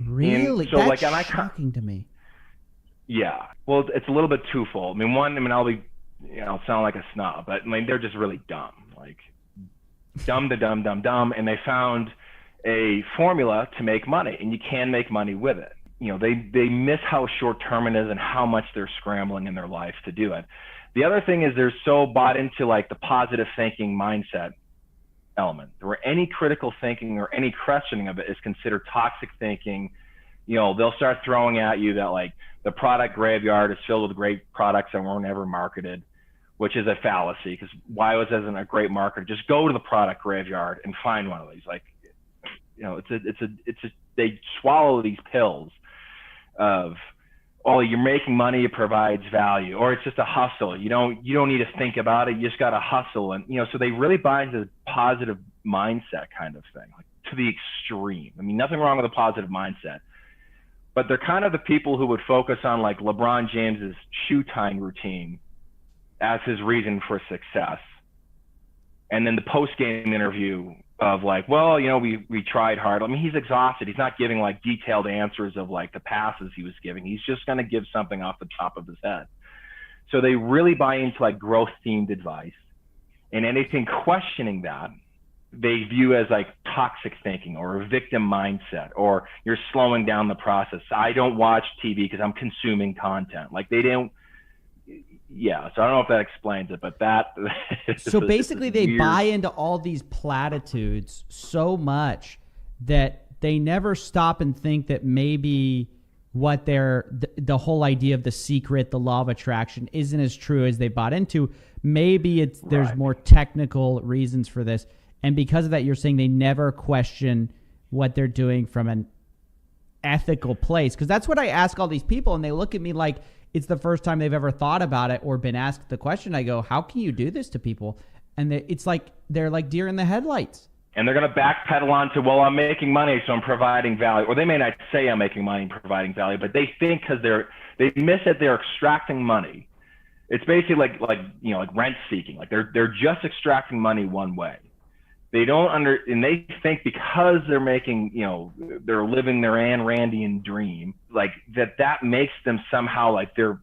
Really? So that's shocking to me. Yeah. Well, it's a little bit twofold. I'll be, I'll sound like a snob, but they're just really dumb, like dumb, and they found a formula to make money, and you can make money with it. They miss how short-term it is and how much they're scrambling in their life to do it. The other thing is they're so bought into like the positive thinking mindset element, where any critical thinking or any questioning of it is considered toxic thinking. They'll start throwing at you that like the product graveyard is filled with great products that weren't ever marketed, which is a fallacy, because why isn't a great marketer? Just go to the product graveyard and find one of these. Like, they swallow these pills of, oh, you're making money, it provides value, or it's just a hustle. You don't need to think about it. You just got to hustle. And, so they really buy into the positive mindset kind of thing, like to the extreme. I mean, nothing wrong with a positive mindset, but they're kind of the people who would focus on like LeBron James's shoe tying routine as his reason for success. And then the post-game interview of like, well, we tried hard. I mean, he's exhausted. He's not giving like detailed answers of like the passes he was giving. He's just going to give something off the top of his head. So they really buy into like growth themed advice, and anything questioning that they view as like toxic thinking or a victim mindset, or you're slowing down the process. I don't watch TV because I'm consuming content. Like they don't. Yeah, so I don't know if that explains it, but that. So basically, they buy into all these platitudes so much that they never stop and think that maybe what the whole idea of The Secret, the law of attraction, isn't as true as they bought into. Maybe there's more technical reasons for this, and because of that, you're saying they never question what they're doing from an ethical place, because that's what I ask all these people, and they look at me like it's the first time they've ever thought about it or been asked the question. I go, how can you do this to people? And it's like they're like deer in the headlights. And they're going to backpedal on to, well, I'm making money, so I'm providing value. Or they may not say I'm making money and providing value, but they think because they miss it, they're extracting money. It's basically like rent seeking. Like they're just extracting money one way. They don't and they think because they're making, they're living their Ayn Randian dream, like that makes them somehow like they're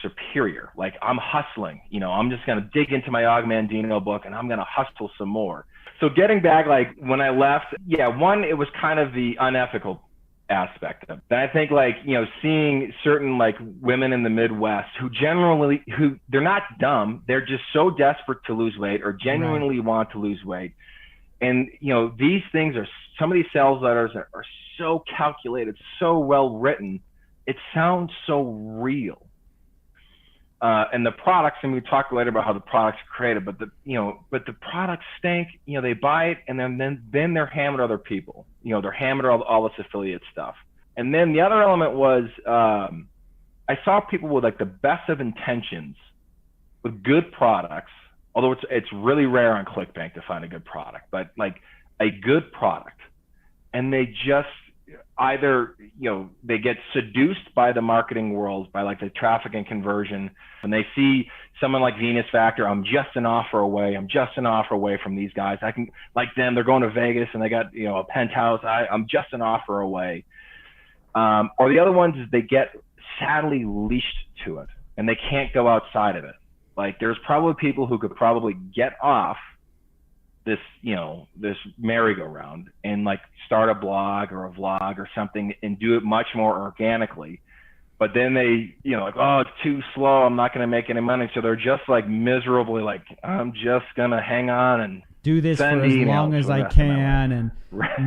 superior. Like I'm hustling, I'm just going to dig into my Ogmandino book and I'm going to hustle some more. So getting back, like when I left, one, it was kind of the unethical aspect of it. And I think like, seeing certain like women in the Midwest who they're not dumb. They're just so desperate to lose weight or genuinely want to lose weight. And, these things some of these sales letters are so calculated, so well written. It sounds so real. And the products, and we talk later about how the products are created, but the products stink, they buy it and then they're hammered other people, they're hammered all this affiliate stuff. And then the other element was, I saw people with like the best of intentions with good products, although it's really rare on ClickBank to find a good product, but like a good product, and they just either, they get seduced by the marketing world, by like the traffic and conversion, and they see someone like Venus Factor, I'm just an offer away from these guys. I can, like them, they're going to Vegas and they got, a penthouse. I'm just an offer away. Or the other ones is they get sadly leashed to it and they can't go outside of it. Like there's probably people who could probably get off this, this merry-go-round and like start a blog or a vlog or something and do it much more organically. But then they, like, oh, it's too slow, I'm not going to make any money. So they're just like miserably like, I'm just going to hang on and do this for as long as I can and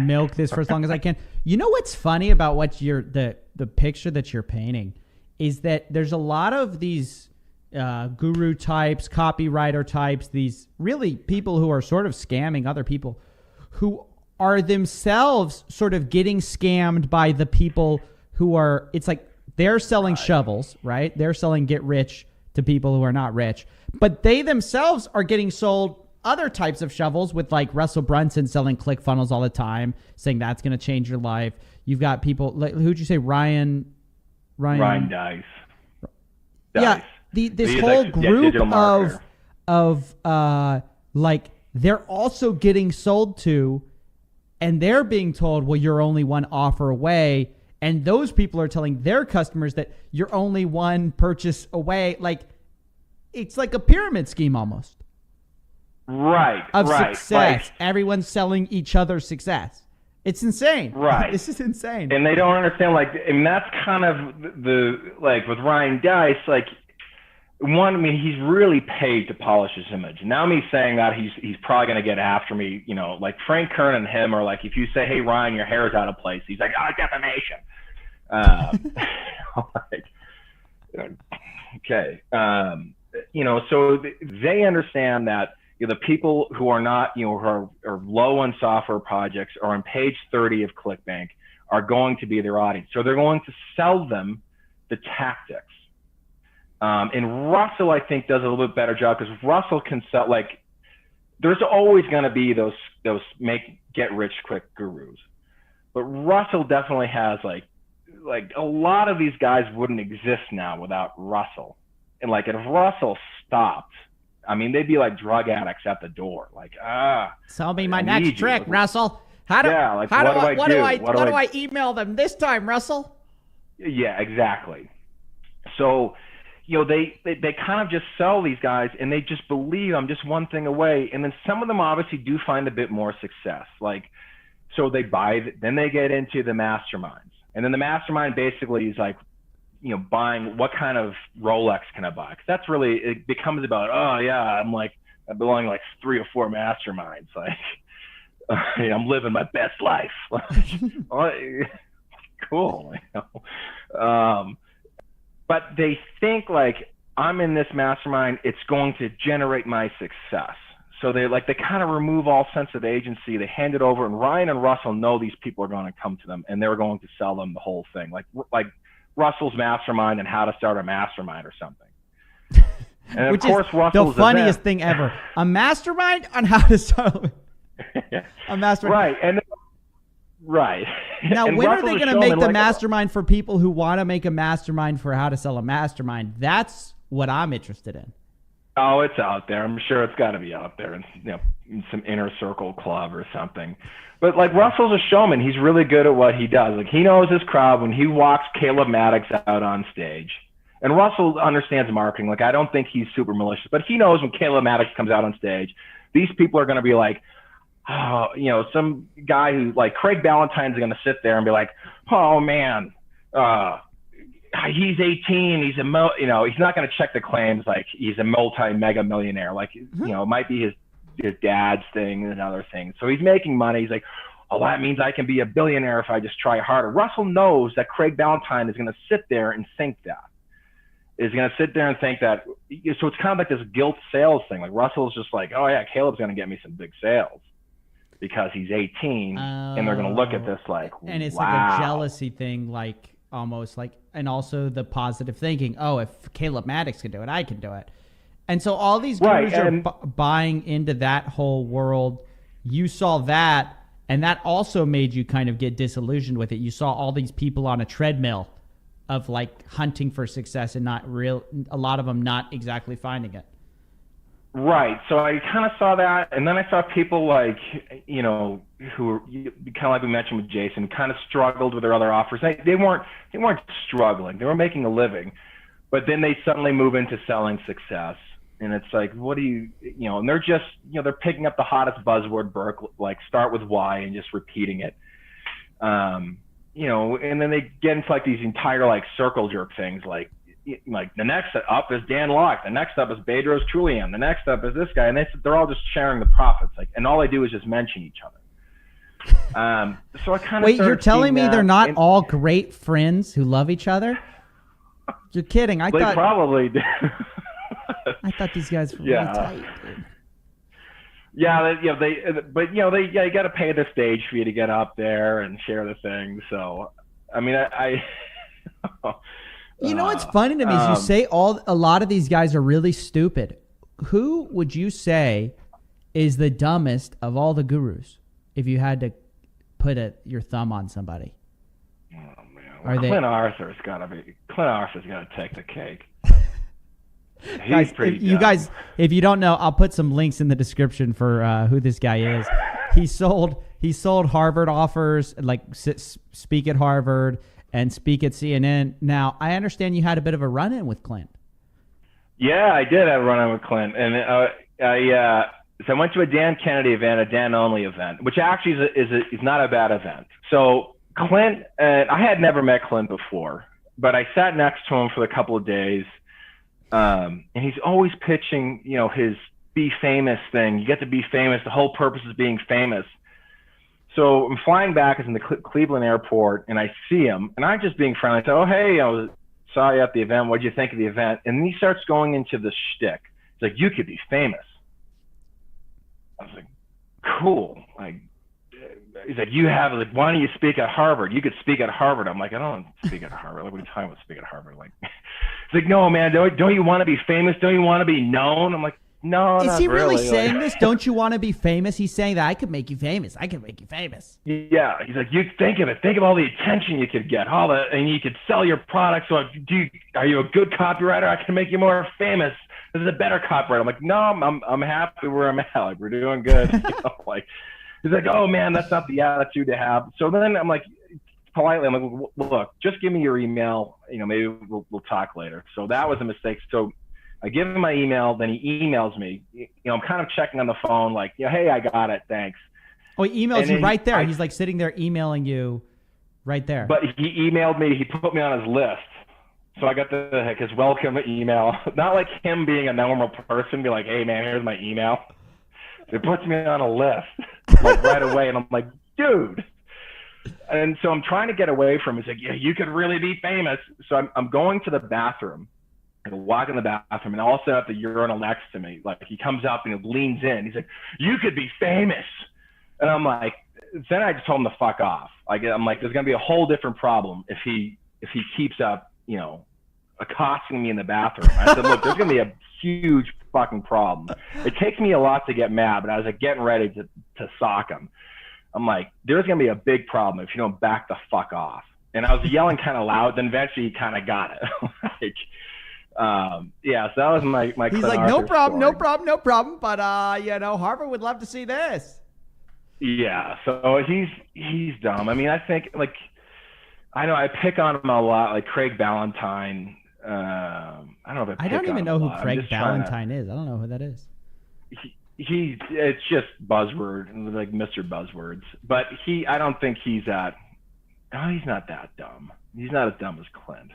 milk this for as long as I can. You know what's funny about what the picture that you're painting is that there's a lot of these guru types, copywriter types, these really people who are sort of scamming other people who are themselves sort of getting scammed by the people who are, it's like they're selling shovels, right? They're selling get rich to people who are not rich, but they themselves are getting sold other types of shovels with like Russell Brunson selling ClickFunnels all the time, saying that's going to change your life. You've got people like, who'd you say? Ryan Dice. Yeah. This whole group of like they're also getting sold to, and they're being told, well, you're only one offer away. And those people are telling their customers that you're only one purchase away. Like it's like a pyramid scheme almost. Right. Of success. Everyone's selling each other's success. It's insane. Right. This is insane. And they don't understand, like, and that's kind of like with Ryan Dice, like, he's really paid to polish his image. Now me saying that, he's probably going to get after me, like Frank Kern and him are like, if you say, hey, Ryan, your hair is out of place, he's like, defamation. Okay. So they understand that, the people who are not, who are low on software projects or on page 30 of ClickBank are going to be their audience. So they're going to sell them the tactics. And Russell, I think, does a little bit better job because Russell can sell, like, there's always going to be those get rich quick gurus. But Russell definitely has like a lot of these guys wouldn't exist now without Russell. And like if Russell stopped, I mean, they'd be like drug addicts at the door. Like, sell me my next trick, Russell. What do I email them this time, Russell? Yeah, exactly. So, they kind of just sell these guys and they just believe I'm just one thing away. And then some of them obviously do find a bit more success. Like, so they then they get into the masterminds. And then the mastermind basically is like, buying what kind of Rolex can I buy? Because that's really, it becomes about, I belong to like 3 or 4 masterminds. Like, I'm living my best life. Cool. But they think like, I'm in this mastermind, it's going to generate my success. So they kind of remove all sense of agency. They hand it over, and Ryan and Russell know these people are going to come to them, and they're going to sell them the whole thing. Like Russell's mastermind and how to start a mastermind or something. And Which of course, is Russell's the funniest thing ever. A mastermind on how to start a mastermind. Right. Now, and when Russell are they is going to make showing the like mastermind for people who want to make a mastermind for how to sell a mastermind? That's what I'm interested in. Oh, it's out there. I'm sure it's got to be out there in, in some inner circle club or something. But like Russell's a showman. He's really good at what he does. Like he knows his crowd when he walks Caleb Maddox out on stage. And Russell understands marketing. Like I don't think he's super malicious, but he knows when Caleb Maddox comes out on stage, these people are going to be like, some guy who like Craig Ballantyne's going to sit there and be like, oh man, he's 18. He's he's not going to check the claims. Like he's a multi-mega millionaire. Like, it might be his dad's thing and other things. So he's making money. He's like, oh, that means I can be a billionaire if I just try harder. Russell knows that Craig Ballantyne is going to sit there and think that. So it's kind of like this guilt sales thing. Like Russell's just like, oh yeah, Caleb's going to get me some big sales because he's 18, and they're going to look at this like, and it's wow. like a jealousy thing, like almost like, and also the positive thinking. Oh, if Caleb Maddox can do it, I can do it. And so all these gurus are buying into that whole world. You saw that. And that also made you kind of get disillusioned with it. You saw all these people on a treadmill of like hunting for success and a lot of them not exactly finding it. Right. So I kind of saw that, and then I saw people like, you know, who were kind of like we mentioned with Jason, kind of struggled with their other offers. They weren't struggling. They were making a living, but then they suddenly move into selling success. And it's like, what do you know, and they're just, you know, they're picking up the hottest buzzword, like start with Y and just repeating it. You know, and then they get into like these entire like circle jerk things, like the next up is Dan Locke, the next up is Bedros Keuilian, the next up is this guy, and they're all just sharing the profits, like, and all they do is just mention each other. So I kind of wait, you're telling me they're not all great friends who love each other? You're kidding. They probably do. I thought these guys were really tight, dude. Yeah, but you know, you got to pay the stage fee to get up there and share the thing. So, I mean, you know what's funny to me is you say a lot of these guys are really stupid. Who would you say is the dumbest of all the gurus if you had to put your thumb on somebody? Oh man, Clint Arthur's got to take the cake. Guys, if you don't know, I'll put some links in the description for who this guy is. He sold Harvard offers, like speak at Harvard and speak at CNN. Now, I understand you had a bit of a run-in with Clint. Yeah, I did have a run-in with Clint, and so I went to a Dan Kennedy event, a Dan only event, which actually is not a bad event. So Clint, I had never met Clint before, but I sat next to him for a couple of days. And he's always pitching, you know, his be famous thing. You get to be famous. The whole purpose is being famous. So I'm flying back. It's in the Cleveland airport, and I see him, and I'm just being friendly. I say, oh, hey, I saw you at the event. What'd you think of the event? And then he starts going into the shtick. He's like, you could be famous. I was like, cool. He's like, why don't you speak at Harvard? You could speak at Harvard. I'm like, I don't speak at Harvard. Like, what are you talking about, speak at Harvard? Like, he's like, no, man, don't you want to be famous? Don't you want to be known? I'm like, no, is not he really like, saying this? Don't you want to be famous? He's saying that I could make you famous. I could make you famous. Yeah, he's like, you think of it. Think of all the attention you could get, and you could sell your product. So, are you a good copywriter? I can make you more famous. This is a better copywriter. I'm like, no, I'm happy where I'm at. Like, we're doing good. You know, like. He's like, oh, man, that's not the attitude to have. So then I'm like, politely, I'm like, look, just give me your email. You know, maybe we'll talk later. So that was a mistake. So I give him my email. Then he emails me. You know, I'm kind of checking on the phone like, yeah, hey, I got it. Thanks. Oh, he emails you right there. He's like sitting there emailing you right there. But he emailed me. He put me on his list. So I got his welcome email. Not like him being a normal person, be like, hey, man, here's my email. It puts me on a list like right away, and I'm like, dude. And so I'm trying to get away from him. He's like, yeah, you could really be famous. So I'm going to the bathroom, and I walk in the bathroom, and all set up the urinal next to me. Like, he comes up and he leans in. He's like, you could be famous. And I'm like, then I just told him to fuck off. I'm like, there's gonna be a whole different problem if he keeps up, you know, accosting me in the bathroom. I said, look, there's gonna be a huge fucking problem. It takes me a lot to get mad, but I was like getting ready to sock him. I'm like, there's gonna be a big problem if you don't back the fuck off. And I was yelling kind of loud. Then eventually he kind of got it. Yeah. So that was my. He's like, no problem. But you know, Harvard would love to see this. Yeah. So he's dumb. I mean, I think like, I know I pick on him a lot. Like Craig Ballantyne. I don't know if I don't even know who Craig Ballantyne is. I don't know who that is. It's just buzzword, like Mr. Buzzwords. But I don't think he's not that dumb. He's not as dumb as Clint.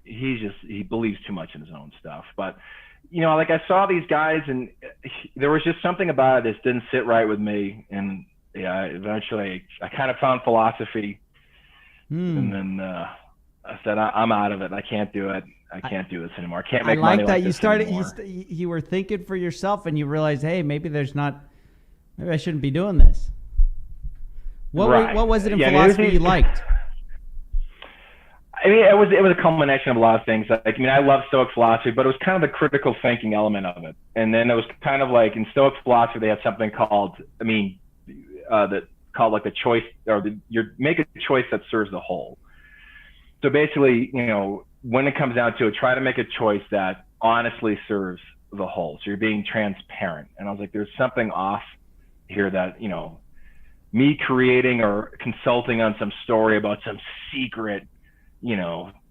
He believes too much in his own stuff. But, you know, like I saw these guys, and there was just something about it that didn't sit right with me. And yeah, eventually I kind of found philosophy, and then I said, I'm out of it. I can't do it. I can't do this anymore. I can't make money like this anymore. You were thinking for yourself, and you realized, hey, maybe I shouldn't be doing this. What was it in philosophy you liked? I mean, it was a culmination of a lot of things. Like, I mean, I love Stoic philosophy, but it was kind of the critical thinking element of it. And then it was kind of like in Stoic philosophy, they had something called, that called like the choice, or you make a choice that serves the whole. So basically, when it comes down to it, try to make a choice that honestly serves the whole. So you're being transparent. And I was like, there's something off here that, me creating or consulting on some story about some secret,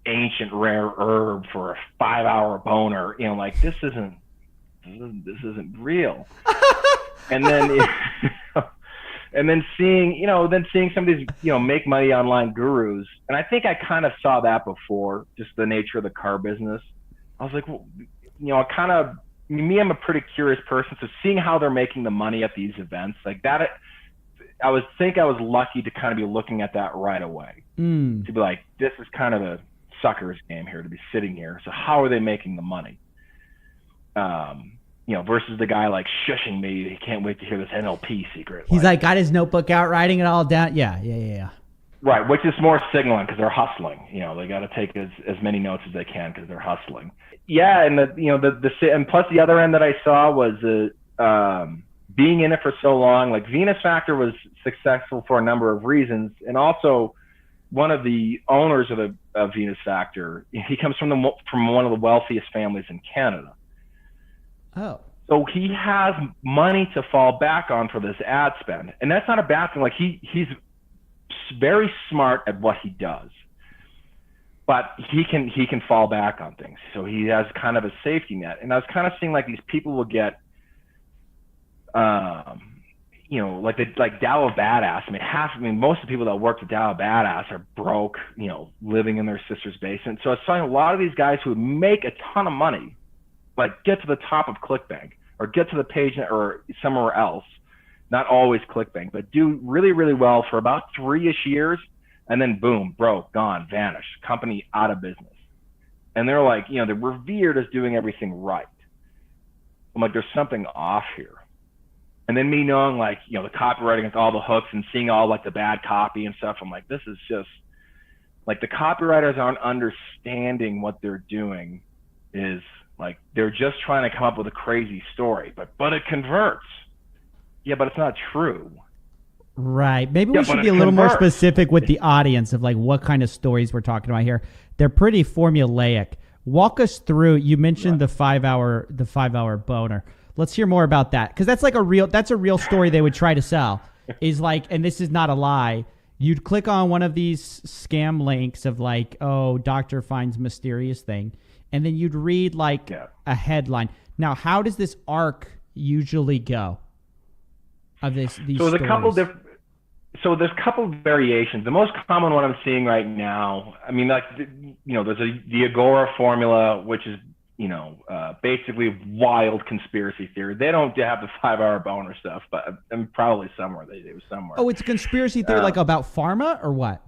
ancient rare herb for a 5-hour boner, like this isn't real. And then, and then seeing some of these, make money online gurus. And I think I kind of saw that before, just the nature of the car business. I was like, well, I'm a pretty curious person. So seeing how they're making the money at these events like that, I was lucky to kind of be looking at that right away. To be like, this is kind of a sucker's game here to be sitting here. So how are they making the money? Versus the guy like shushing me. He can't wait to hear this NLP secret. He's like got his notebook out, writing it all down. Yeah. Right, which is more signaling because they're hustling. They got to take as many notes as they can because they're hustling. Yeah, and and plus the other end that I saw was being in it for so long. Like Venus Factor was successful for a number of reasons, and also one of the owners of Venus Factor, he comes from one of the wealthiest families in Canada. Oh. So he has money to fall back on for this ad spend, and that's not a bad thing. Like he's very smart at what he does, but he can fall back on things. So he has kind of a safety net. And I was kind of seeing like these people will get, like Dow of Badass. Most of the people that work at Dow of Badass are broke, living in their sister's basement. So I was seeing a lot of these guys who make a ton of money, like get to the top of ClickBank or get to the page or somewhere else. Not always ClickBank, but do really, really well for about 3-ish years, and then boom, broke, gone, vanished, company out of business. And they're like, they're revered as doing everything right. I'm like, there's something off here. And then me knowing like, the copywriting with all the hooks and seeing all like the bad copy and stuff, I'm like, this is just like the copywriters aren't understanding what they're doing. Is like they're just trying to come up with a crazy story, but it converts. Yeah, but it's not true. Right. Maybe we should be a little more specific with the audience of like what kind of stories we're talking about here. They're pretty formulaic. Walk us through. You mentioned the 5-hour boner. Let's hear more about that, because that's like a real story they would try to sell. Is like, and this is not a lie. You'd click on one of these scam links of like, oh, doctor finds mysterious thing, and then you'd read like a headline. Now, how does this arc usually go? Of these so there's stories? There's a couple variations. The most common one I'm seeing right now, there's the Agora formula, which is basically wild conspiracy theory. They don't have the 5-hour boner stuff, but probably somewhere they do somewhere. Oh, it's a conspiracy theory like about pharma or what?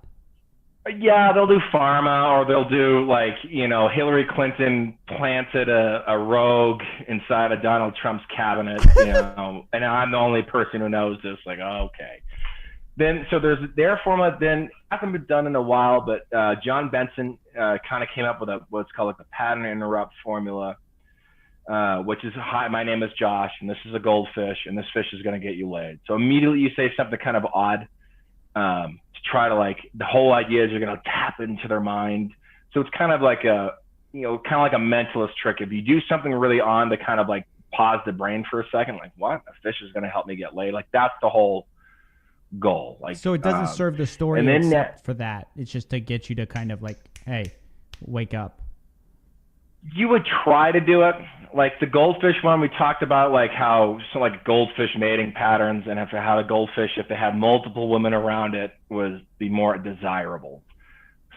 Yeah, they'll do pharma, or they'll do like, Hillary Clinton planted a rogue inside of Donald Trump's cabinet, and I'm the only person who knows this. Like, oh, okay. Then, so there's their formula. Then hasn't been done in a while, but John Benson kind of came up with what's called like the pattern interrupt formula, which is, hi, my name is Josh, and this is a goldfish, and this fish is going to get you laid. So immediately you say something kind of odd. To try to like, the whole idea is you're going to tap into their mind. So it's kind of like a mentalist trick. If you do something really on to kind of like pause the brain for a second, like what? A fish is going to help me get laid. Like that's the whole goal. Like, so it doesn't serve the story and then except for that. It's just to get you to kind of like, hey, wake up. You would try to do it. Like the goldfish one, we talked about like how like goldfish mating patterns, and how the goldfish, if they had multiple women around it, was be more desirable.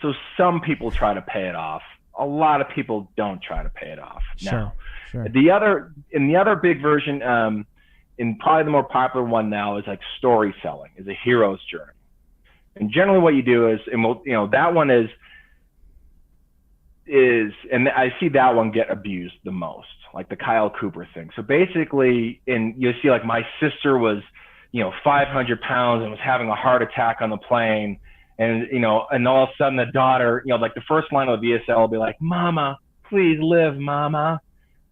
So some people try to pay it off. A lot of people don't try to pay it off. Sure. The other big version, and probably the more popular one now, is like story selling, is a hero's journey. And generally what you do is, that one is, and I see that one get abused the most, like the Kyle Cooper thing. So basically, you see like my sister was, 500 pounds and was having a heart attack on the plane. And, and all of a sudden the daughter, like the first line of the VSL will be like, "Mama, please live, Mama."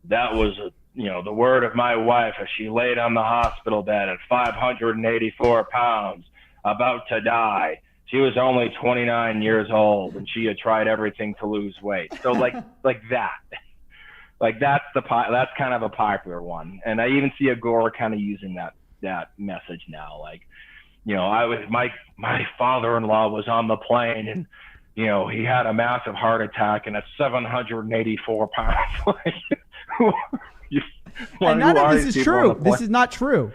That was the word of my wife as she laid on the hospital bed at 584 pounds, about to die. She was only 29 years old, and she had tried everything to lose weight. So like that. Like that's kind of a popular one. And I even see Agora kind of using that message now. Like, my father-in-law was on the plane, and he had a massive heart attack and at 784 pounds. And none of this is true. This is not true.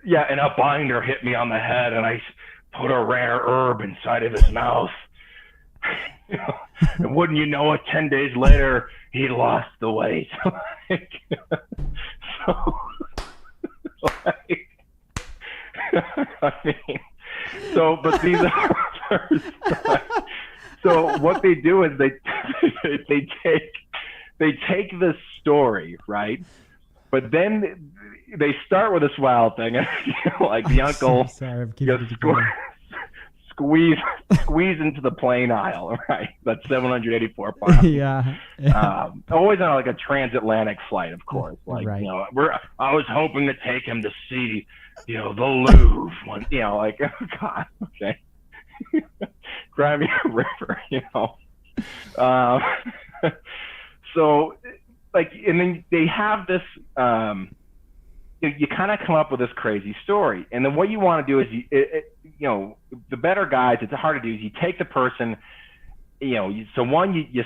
Yeah, and a binder hit me on the head, and I put a rare herb inside of his mouth. And wouldn't you know it, 10 days later, he lost the weight. But these are so what they do is they take this story, right? But then they start with this wild thing, like the uncle squeeze into the plane aisle, right? That's 784 pounds. Yeah. Always on like a transatlantic flight, of course. Like, right. I was hoping to take him to see, the Louvre. Oh God, okay. Crimea River, So, and then they have this, you kind of come up with this crazy story. And then what you want to do is, the better guides, it's hard to do, is you take the person, you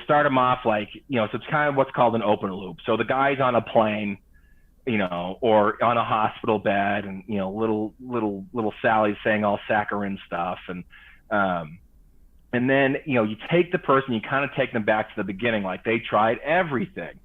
start them off like, so it's kind of what's called an open loop. So the guy's on a plane, or on a hospital bed, and, little Sally's saying all saccharine stuff. And then, you take the person, you kind of take them back to the beginning, like they tried everything.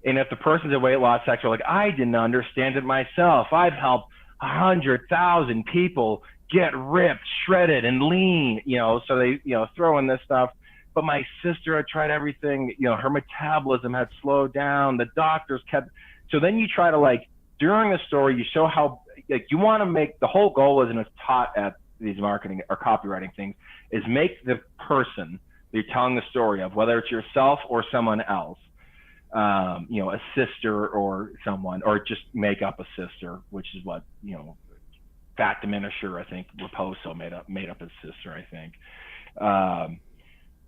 And if the person's a weight loss expert, like, I didn't understand it myself. I've helped 100,000 people get ripped, shredded, and lean, so they, throw in this stuff. But my sister had tried everything, her metabolism had slowed down. The doctors kept, so then you try to, like, during the story, you show how, like, you want to make, the whole goal is, and it's taught at these marketing or copywriting things, is make the person that you're telling the story of, whether it's yourself or someone else, a sister or someone, or just make up a sister, which is what, Fat Diminisher, I think Raposo made up his sister, I think.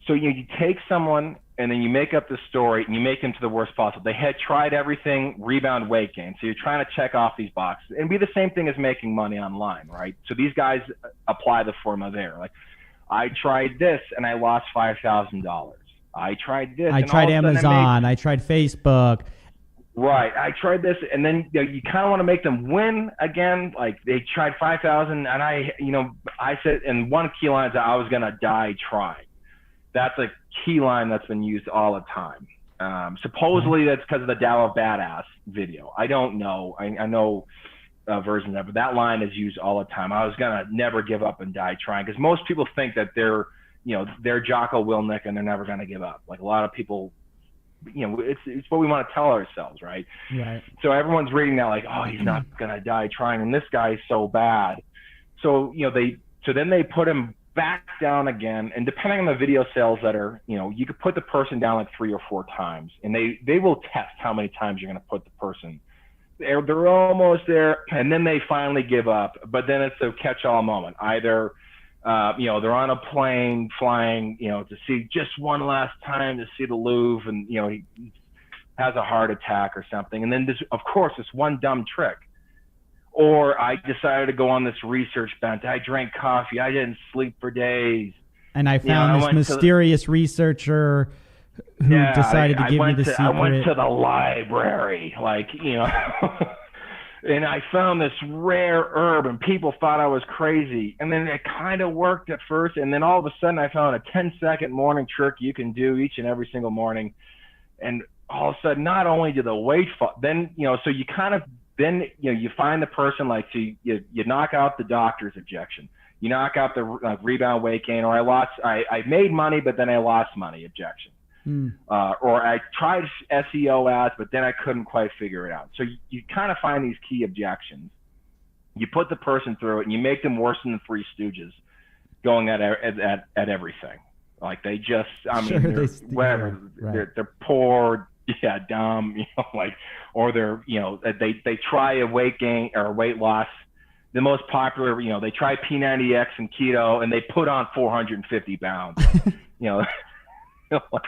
So you take someone and then you make up the story and you make them to the worst possible. They had tried everything, rebound, weight gain. So you're trying to check off these boxes, and be the same thing as making money online, right? So these guys apply the formula there. Like, I tried this and I lost $5,000. I tried this. I tried Amazon. I tried Facebook. Right. I tried this. And then you kind of want to make them win again. Like, they tried 5,000 and I said, and one key line is that I was going to die trying. That's a key line that's been used all the time. Supposedly that's because of the Tao of Badass video. I don't know. I know versions of it, but that line is used all the time. I was going to never give up and die trying, because most people think that they're Jocko Willink and they're never going to give up. Like, a lot of people, it's what we want to tell ourselves, right? Right. So everyone's reading that like, oh, he's not going to die trying, and this guy's so bad. So, then they put him back down again, and depending on the video sales that are, you could put the person down like 3 or 4 times, and they will test how many times you're going to put the person. They're almost there, and then they finally give up. But then it's a catch-all moment. Either they're on a plane flying, to see just one last time to see the Louvre, and he has a heart attack or something, and then this one dumb trick. Or I decided to go on this research bent. I drank coffee. I didn't sleep for days. And I found this mysterious researcher who decided to give me the secret. I went to the library, and I found this rare herb, and people thought I was crazy. And then it kind of worked at first, and then all of a sudden I found a 10-second morning trick you can do each and every single morning. And all of a sudden, not only do the weight fall, then, so you kind of, then you find the person, like, so you knock out the doctor's objection, you knock out the rebound weight gain, or I made money but then I lost money objection, or I tried SEO ads but then I couldn't quite figure it out. So you kind of find these key objections, you put the person through it, and you make them worse than the Three Stooges, going at everything. Like, they just, they're poor, yeah, dumb, like, or they're, they try a weight gain or weight loss. The most popular, they try P90X and keto, and they put on 450 pounds. Like,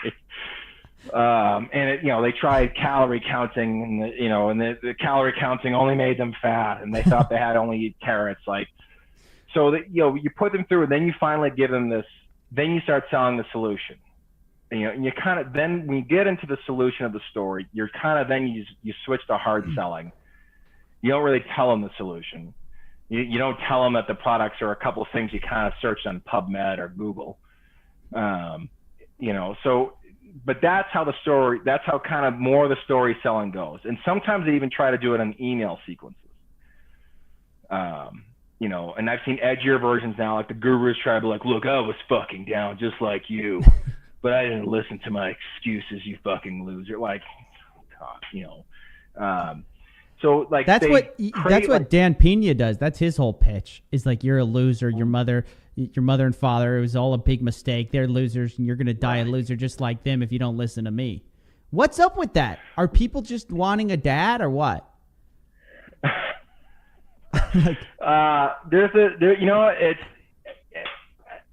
and they tried calorie counting, and the calorie counting only made them fat, and they thought they had only eat carrots. Like, so that you put them through, and then you finally give them this. Then you start selling the solution. And you kind of then when you get into the solution of the story, you're kind of then you switch to hard selling. You don't really tell them the solution. You don't tell them that the products are a couple of things you kind of searched on PubMed or Google. So, but that's how that's how kind of more of the story selling goes. And sometimes they even try to do it in email sequences. And I've seen edgier versions now, like the gurus try to be like, look, I was fucking down just like you, but I didn't listen to my excuses, you fucking loser. Like, God, so like that's what Dan Pena does. That's his whole pitch. Is like, you're a loser. Your mother and father, it was all a big mistake. They're losers, and you're gonna die a loser just like them if you don't listen to me. What's up with that? Are people just wanting a dad or what?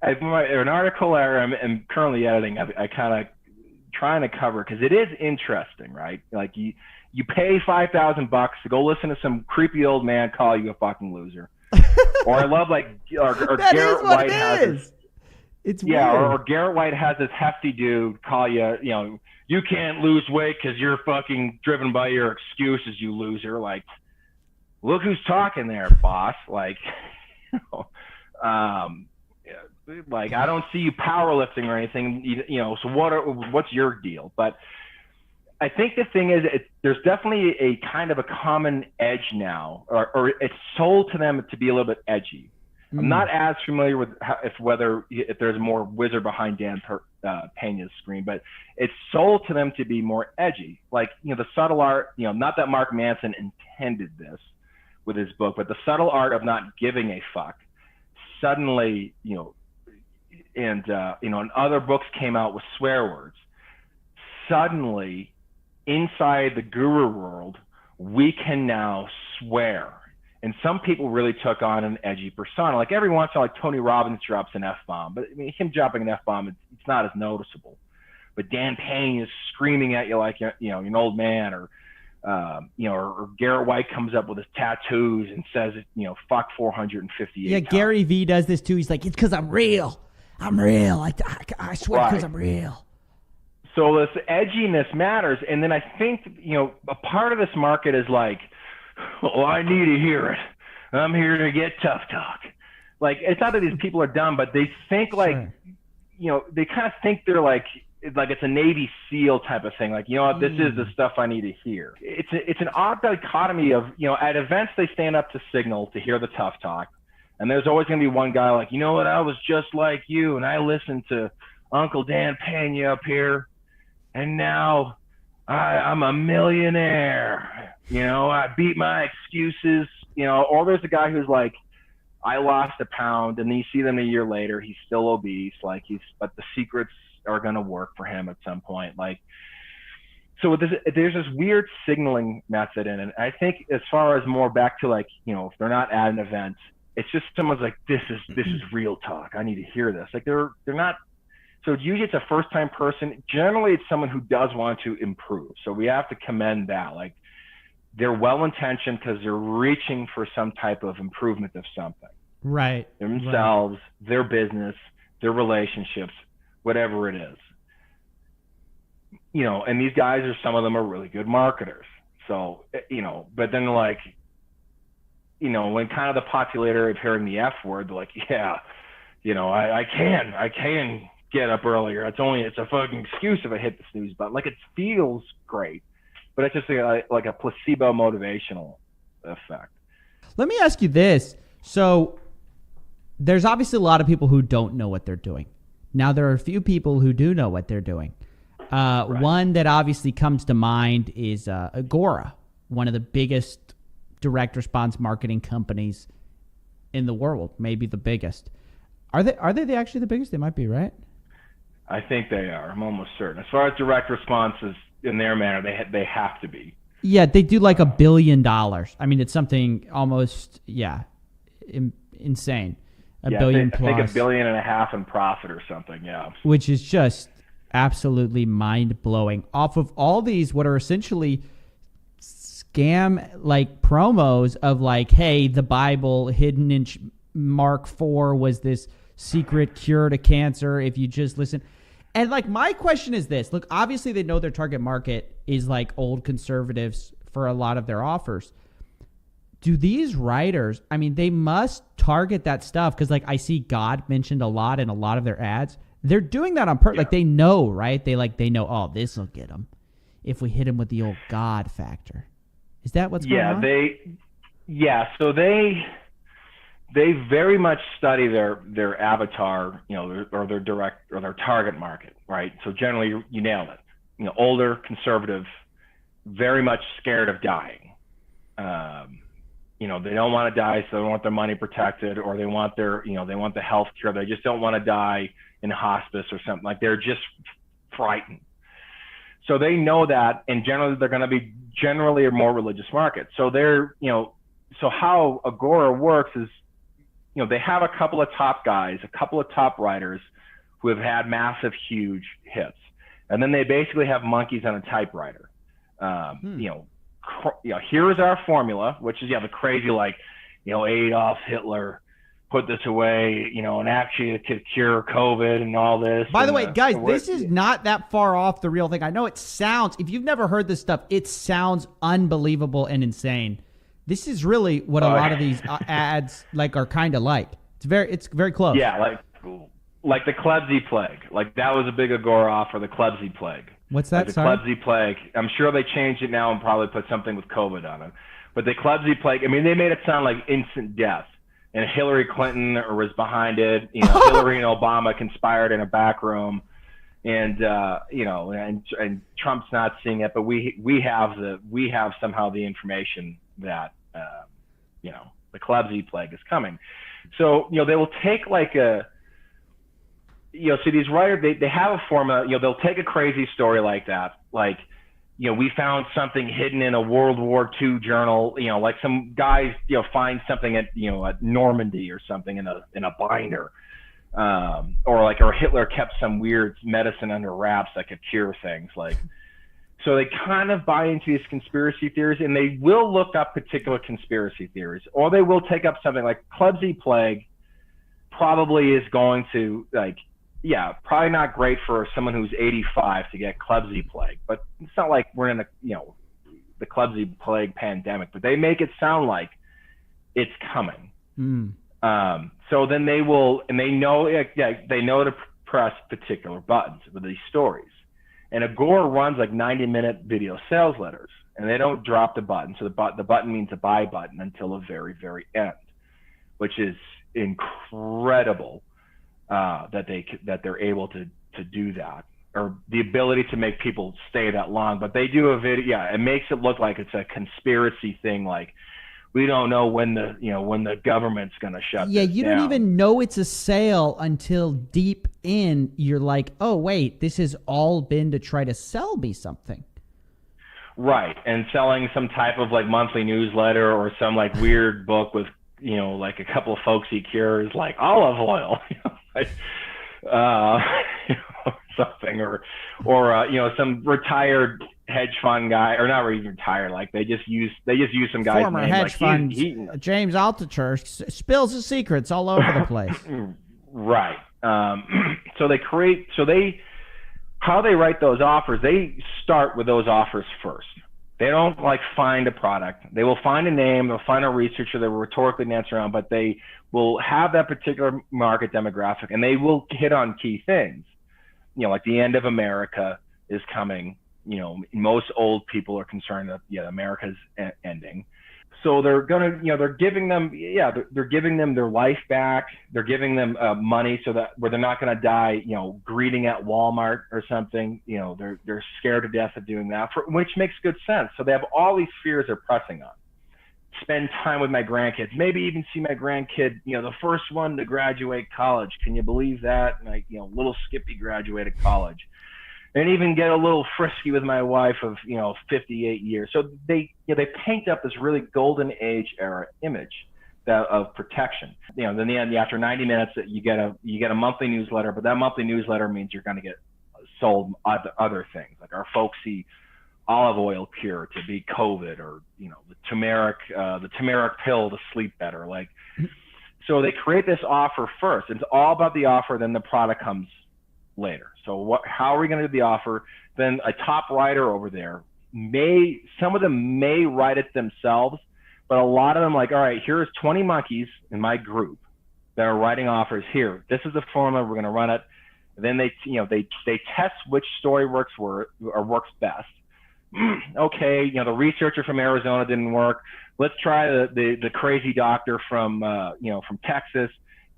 It's an article I'm currently editing. I kind of trying to cover because it is interesting, right? Like you pay $5,000 to go listen to some creepy old man call you a fucking loser. Or I love or Garrett White has it's weird. Or Garrett White has this hefty dude call you, you can't lose weight because you're fucking driven by your excuses, you loser. Like, look who's talking there, boss. Like, like I don't see you powerlifting or anything, so what's your deal? But I think the thing is, there's definitely a kind of a common edge now, or it's sold to them to be a little bit edgy. I'm not as familiar with if there's more wizard behind Dan Pena's screen, but it's sold to them to be more edgy. Like, the subtle art, not that Mark Manson intended this with his book, but the subtle art of not giving a fuck. Suddenly, and other books came out with swear words. Suddenly, inside the guru world, we can now swear. And some people really took on an edgy persona. Like every once in a while, like Tony Robbins drops an F-bomb, but I mean, him dropping an F-bomb, it's not as noticeable. But Dan Pena is screaming at you like, an old man, or Garrett White comes up with his tattoos and says, fuck 458 Yeah, times. Gary Vee does this too. He's like, it's because I'm real. I'm real. I swear because I'm real. So this edginess matters. And then I think, a part of this market is like, well, I need to hear it. I'm here to get tough talk. Like, it's not that these people are dumb, but they think like, they kind of think they're like it's a Navy SEAL type of thing. Like, this is the stuff I need to hear. It's an odd dichotomy of, at events they stand up to signal to hear the tough talk. And there's always going to be one guy like, what, I was just like you, and I listened to Uncle Dan Pena up here, and now I'm a millionaire. I beat my excuses. Or there's a guy who's like, I lost a pound, and then you see them a year later, he's still obese. Like but the secrets are going to work for him at some point. Like, so there's this weird signaling method in it. I think as far as more back to like, if they're not at an event, it's just someone's like, this is real talk. I need to hear this. Like they're not. So usually it's a first time person. Generally it's someone who does want to improve. So we have to commend that. Like, they're well-intentioned because they're reaching for some type of improvement of something. Right. Themselves, their business, their relationships, whatever it is. And these guys some of them are really good marketers. So, but then like, when kind of the popularity of hearing the F word, they're like, yeah, I can get up earlier. It's a fucking excuse if I hit the snooze button. Like, it feels great. But it's just like a placebo motivational effect. Let me ask you this. So there's obviously a lot of people who don't know what they're doing. Now, there are a few people who do know what they're doing. Right. One that obviously comes to mind is Agora, one of the biggest direct response marketing companies in the world, maybe the biggest. Are they actually the biggest? They might be, right? I think they are. I'm almost certain. As far as direct responses, in their manner, they have to be. Yeah, they do like $1 billion. I mean, it's something almost insane. A billion plus. I think $1.5 billion in profit or something. Yeah, which is just absolutely mind blowing. Off of all these, what are essentially scam like promos of like, hey, the Bible hidden in Mark 4 was this secret cure to cancer if you just listen. And like my question is this. Look, obviously they know their target market is like old conservatives for a lot of their offers. Do these writers, I mean, they must target that stuff because like I see God mentioned a lot in a lot of their ads. They're doing that on purpose. Like they know, right? They know, oh, this will get them if we hit them with the old God factor. Is that what's going on? So they very much study their avatar, or their direct or their target market, right? So generally, you nailed it. Older, conservative, very much scared of dying. They don't want to die, so they want their money protected, or they want they want the health care. They just don't want to die in hospice or something. Like they're just frightened. So they know that, and generally they're going to be generally a more religious market. So they're, so how Agora works is, they have a couple of top guys, a couple of top writers who have had massive, huge hits. And then they basically have monkeys on a typewriter. Here's our formula, which is, the crazy, Adolf Hitler put this away, and actually it could cure COVID and all this. By the way, guys, this is not that far off the real thing. I know it sounds, if you've never heard this stuff, it sounds unbelievable and insane. This is really what a lot of these ads are kind of like. It's very close. Yeah, like the Klebsy plague. Like that was a big Agora offer, the Klebsy plague. What's that? The Klebsy plague. I'm sure they changed it now and probably put something with COVID on it. But the Klebsy plague, I mean, they made it sound like instant death. And Hillary Clinton was behind it. Hillary and Obama conspired in a back room, and and Trump's not seeing it, but we have somehow the information that the Klebsy plague is coming. So they will take so these writers they have a formula. They'll take a crazy story like that, we found something hidden in a World War II journal, like some guys, find something at Normandy or something in a binder, or Hitler kept some weird medicine under wraps that could cure things. So they kind of buy into these conspiracy theories, and they will look up particular conspiracy theories, or they will take up something like Klebsy plague probably is going to probably not great for someone who's 85 to get Klebsy plague, but it's not like we're in the Klebsy plague pandemic, but they make it sound like it's coming. So then they will, and they know to press particular buttons with these stories. And Agora runs 90-minute video sales letters, and they don't drop the button. So the button means a buy button until the very, very end, which is incredible. That they're able to do that, or the ability to make people stay that long. But they do a video. Yeah, it makes it look like it's a conspiracy thing. Like we don't know when the government's going to shut. Yeah, this you down. don't even know it's a sale until deep in. You're like, oh wait, this has all been to try to sell me something. Right, and selling some type of monthly newsletter or some weird book with a couple of folksy cures like olive oil. Something or some retired hedge fund guy, or not even retired, they just use some guy's former name, hedge fund James Altucher spills his secrets all over the place. Right. How they write those offers, they start with those offers first. They don't find a product. They will find a name, they'll find a researcher they will rhetorically dance around, but they will have that particular market demographic, and they will hit on key things. Like the end of America is coming. Most old people are concerned that America's ending. So they're gonna, they're giving them, they're giving them their life back. They're giving them money so that where they're not gonna die, greeting at Walmart or something. They're scared to death of doing that, which makes good sense. So they have all these fears they're pressing on. Spend time with my grandkids, maybe even see my grandkid, the first one to graduate college. Can you believe that? Little Skippy graduated college. and even get a little frisky with my wife of 58 years. So they paint up this really golden age era image of protection. Then in the end, after 90 minutes, you get a monthly newsletter, but that monthly newsletter means you're going to get sold other things, like our folksy olive oil cure to beat COVID, or the turmeric pill to sleep better. Like, so they create this offer first. It's all about the offer, then the product comes later. So how are we going to do the offer? Then a top writer over there some of them may write it themselves, but a lot of them, like, all right, here's 20 monkeys in my group that are writing offers. Here, this is the formula, we're going to run it. And then they test which story works best. Okay, the researcher from Arizona didn't work. Let's try the crazy doctor from Texas.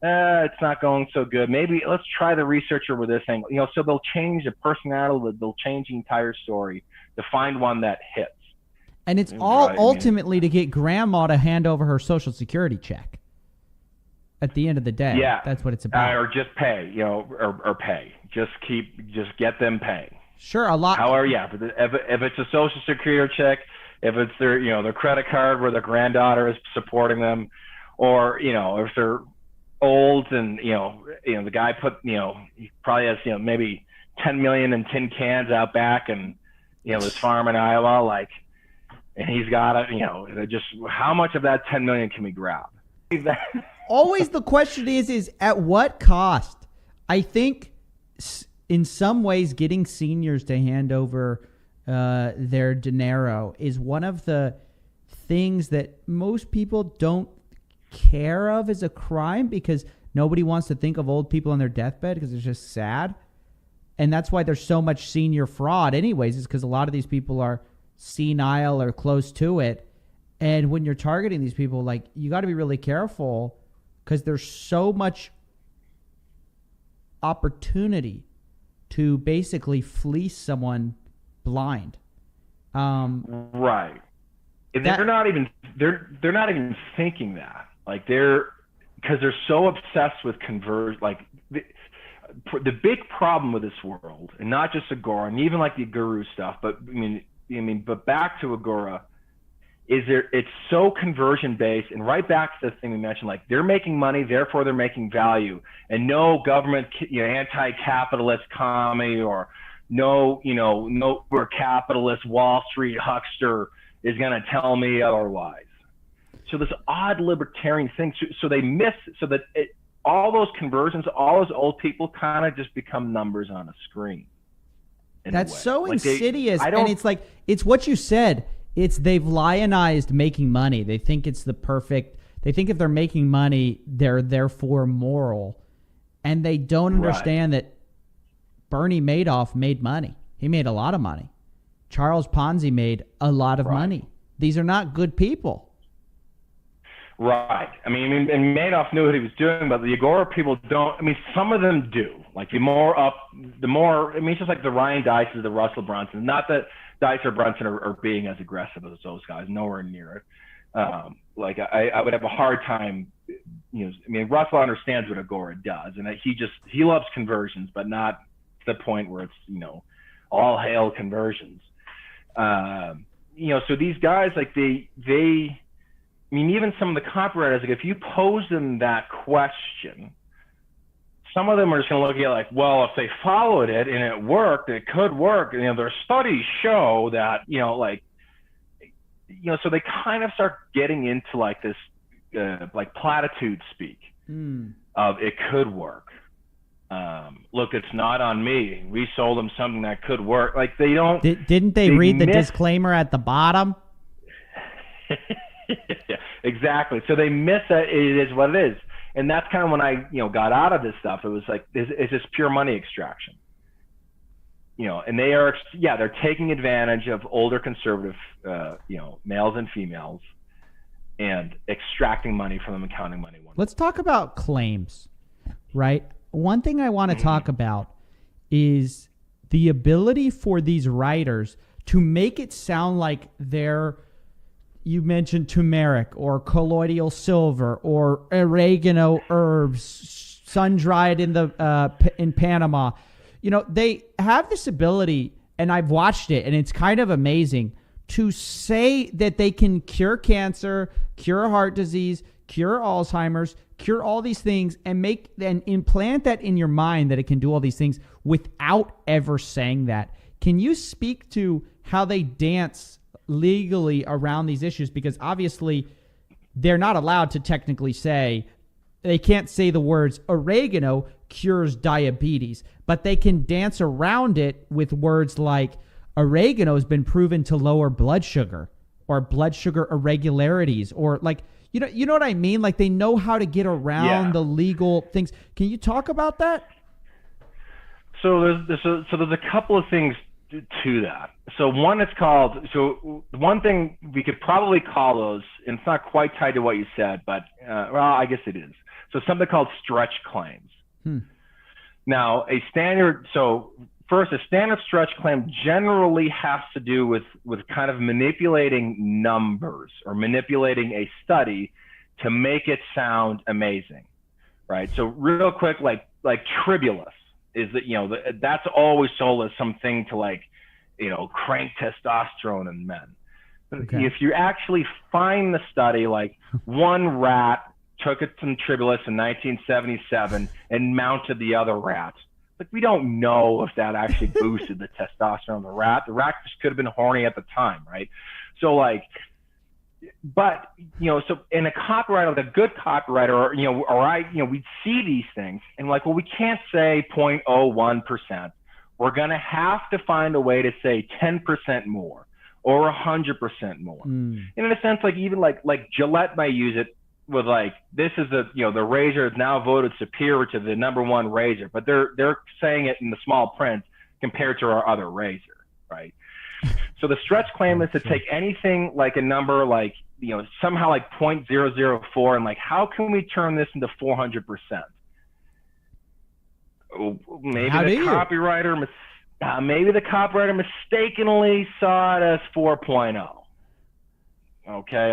It's not going so good. Maybe let's try the researcher with this angle. So they'll change the personality, they'll change the entire story to find one that hits. And it's all ultimately to get grandma to hand over her Social Security check. At the end of the day, that's what it's about. Or just pay, or pay. Just get them paying. Sure, a lot. However, if it's a Social Security check, if it's their credit card where their granddaughter is supporting them, or if they're old and the guy he probably has maybe 10 million in tin cans out back and his farm in Iowa, and he's got it. Just how much of that 10 million can we grab? Always the question is at what cost? I think in some ways getting seniors to hand over their dinero is one of the things that most people don't care of as a crime, because nobody wants to think of old people on their deathbed because it's just sad. And that's why there's so much senior fraud anyways, is because a lot of these people are senile or close to it. And when you're targeting these people, you got to be really careful, because there's so much opportunity to basically fleece someone blind. Right. And they're not even thinking that. Because they're so obsessed with conversion. The big problem with this world, and not just Agora, and even the guru stuff, but but back to Agora, it's so conversion based, and right back to the thing we mentioned, they're making money, therefore they're making value, and no government, anti-capitalist commie, or no capitalist Wall Street huckster is going to tell me otherwise. So this odd libertarian thing, so they miss, so that all those conversions, all those old people kind of just become numbers on a screen. That's so insidious, and it's what you said. They've lionized making money. They think it's the perfect. They think if they're making money, they're therefore moral, and they don't understand that Bernie Madoff made money. He made a lot of money. Charles Ponzi made a lot of money. These are not good people. Right. And Madoff knew what he was doing, but the Agora people don't. Some of them do. The more. It's just like the Ryan Dices, the Russell Brunson. Not that Dice or Brunson are being as aggressive as those guys. Nowhere near it. I would have a hard time. Russell understands what Agora does, and he loves conversions, but not to the point where it's all hail conversions. So these guys, they. Even some of the copywriters, if you pose them that question, some of them are just going to look at it well, if they followed it and it worked, it could work. Their studies show that, so they kind of start getting into this, platitude speak of it could work. Look, it's not on me. We sold them something that could work. They don't. Didn't they read the disclaimer at the bottom? Exactly. So they miss that it is what it is. And that's kind of when I, got out of this stuff. It was it's just pure money extraction. And they're taking advantage of older conservative, males and females, and extracting money from them and counting money. Let's talk about claims, right? One thing I want to talk about is the ability for these writers to make it sound like they're, you mentioned turmeric or colloidal silver or oregano herbs, sun-dried in Panama. they have this ability, and I've watched it, and it's kind of amazing, to say that they can cure cancer, cure heart disease, cure Alzheimer's, cure all these things, and implant that in your mind that it can do all these things without ever saying that. Can you speak to how they dance legally around these issues? Because obviously they're not allowed to technically say, they can't say the words oregano cures diabetes, but they can dance around it with words like oregano has been proven to lower blood sugar or blood sugar irregularities, or like, you know what I mean? Like, they know how to get around the legal things. Can you talk about that? So there's a couple of things to that. So one one thing we could probably call those, and it's not quite tied to what you said, but well, I guess it is. So something called stretch claims. Now, a standard stretch claim generally has to do with kind of manipulating numbers or manipulating a study to make it sound amazing, right? So real quick, like tribulus is that, that's always sold as something to crank testosterone in men. Okay. If you actually find the study, like one rat took some tribulus in 1977 and mounted the other rat. Like, we don't know if that actually boosted the testosterone of the rat. The rat just could have been horny at the time, right? So but so in a copywriter, like a good copywriter, we'd see these things and well, we can't say 0.01%. We're gonna have to find a way to say 10% more or 100% more. And in a sense, even like Gillette might use it with this is the razor is now voted superior to the #1 razor, but they're saying it in the small print compared to our other razor, right? So the stretch claim is to take anything like a number somehow 0.004 and how can we turn this into 400%? Maybe the copywriter mistakenly saw it as 4.0. Okay,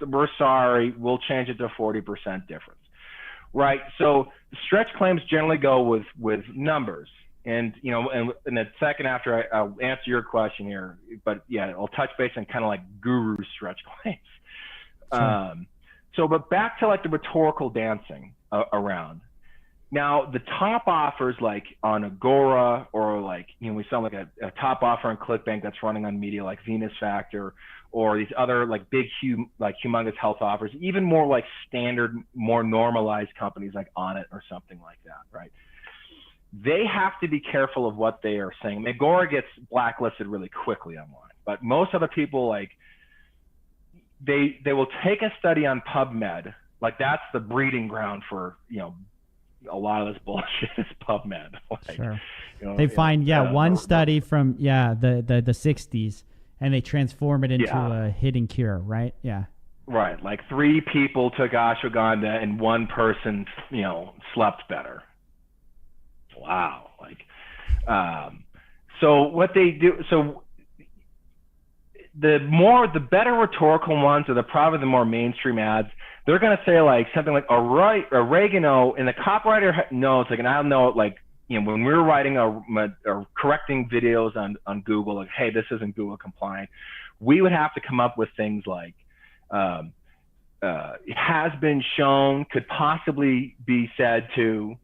we're sorry, we'll change it to 40% difference, right? So stretch claims generally go with numbers, and in a second after I'll answer your question here, but yeah, I'll touch base on kind of guru stretch claims. Sure. But back to the rhetorical dancing around. Now the top offers on Agora or we saw a top offer on ClickBank that's running on media like Venus Factor, or these other big humongous health offers, even more standard, more normalized companies like Onnit or something like that, right? They have to be careful of what they are saying. Agora gets blacklisted really quickly online, but most other people they will take a study on PubMed, that's the breeding ground for a lot of this bullshit is PubMed. Sure. They find one study from the 60s. And they transform it into a hidden cure, right? Yeah. Right. 3 people took ashwagandha and 1 person, slept better. Wow. So what they do, the better rhetorical ones are probably the more mainstream ads. They're going to say something like oregano, and the copywriter knows, and I know it when we were writing or correcting videos on Google, hey, this isn't Google compliant, we would have to come up with things like has been shown, could possibly be said to,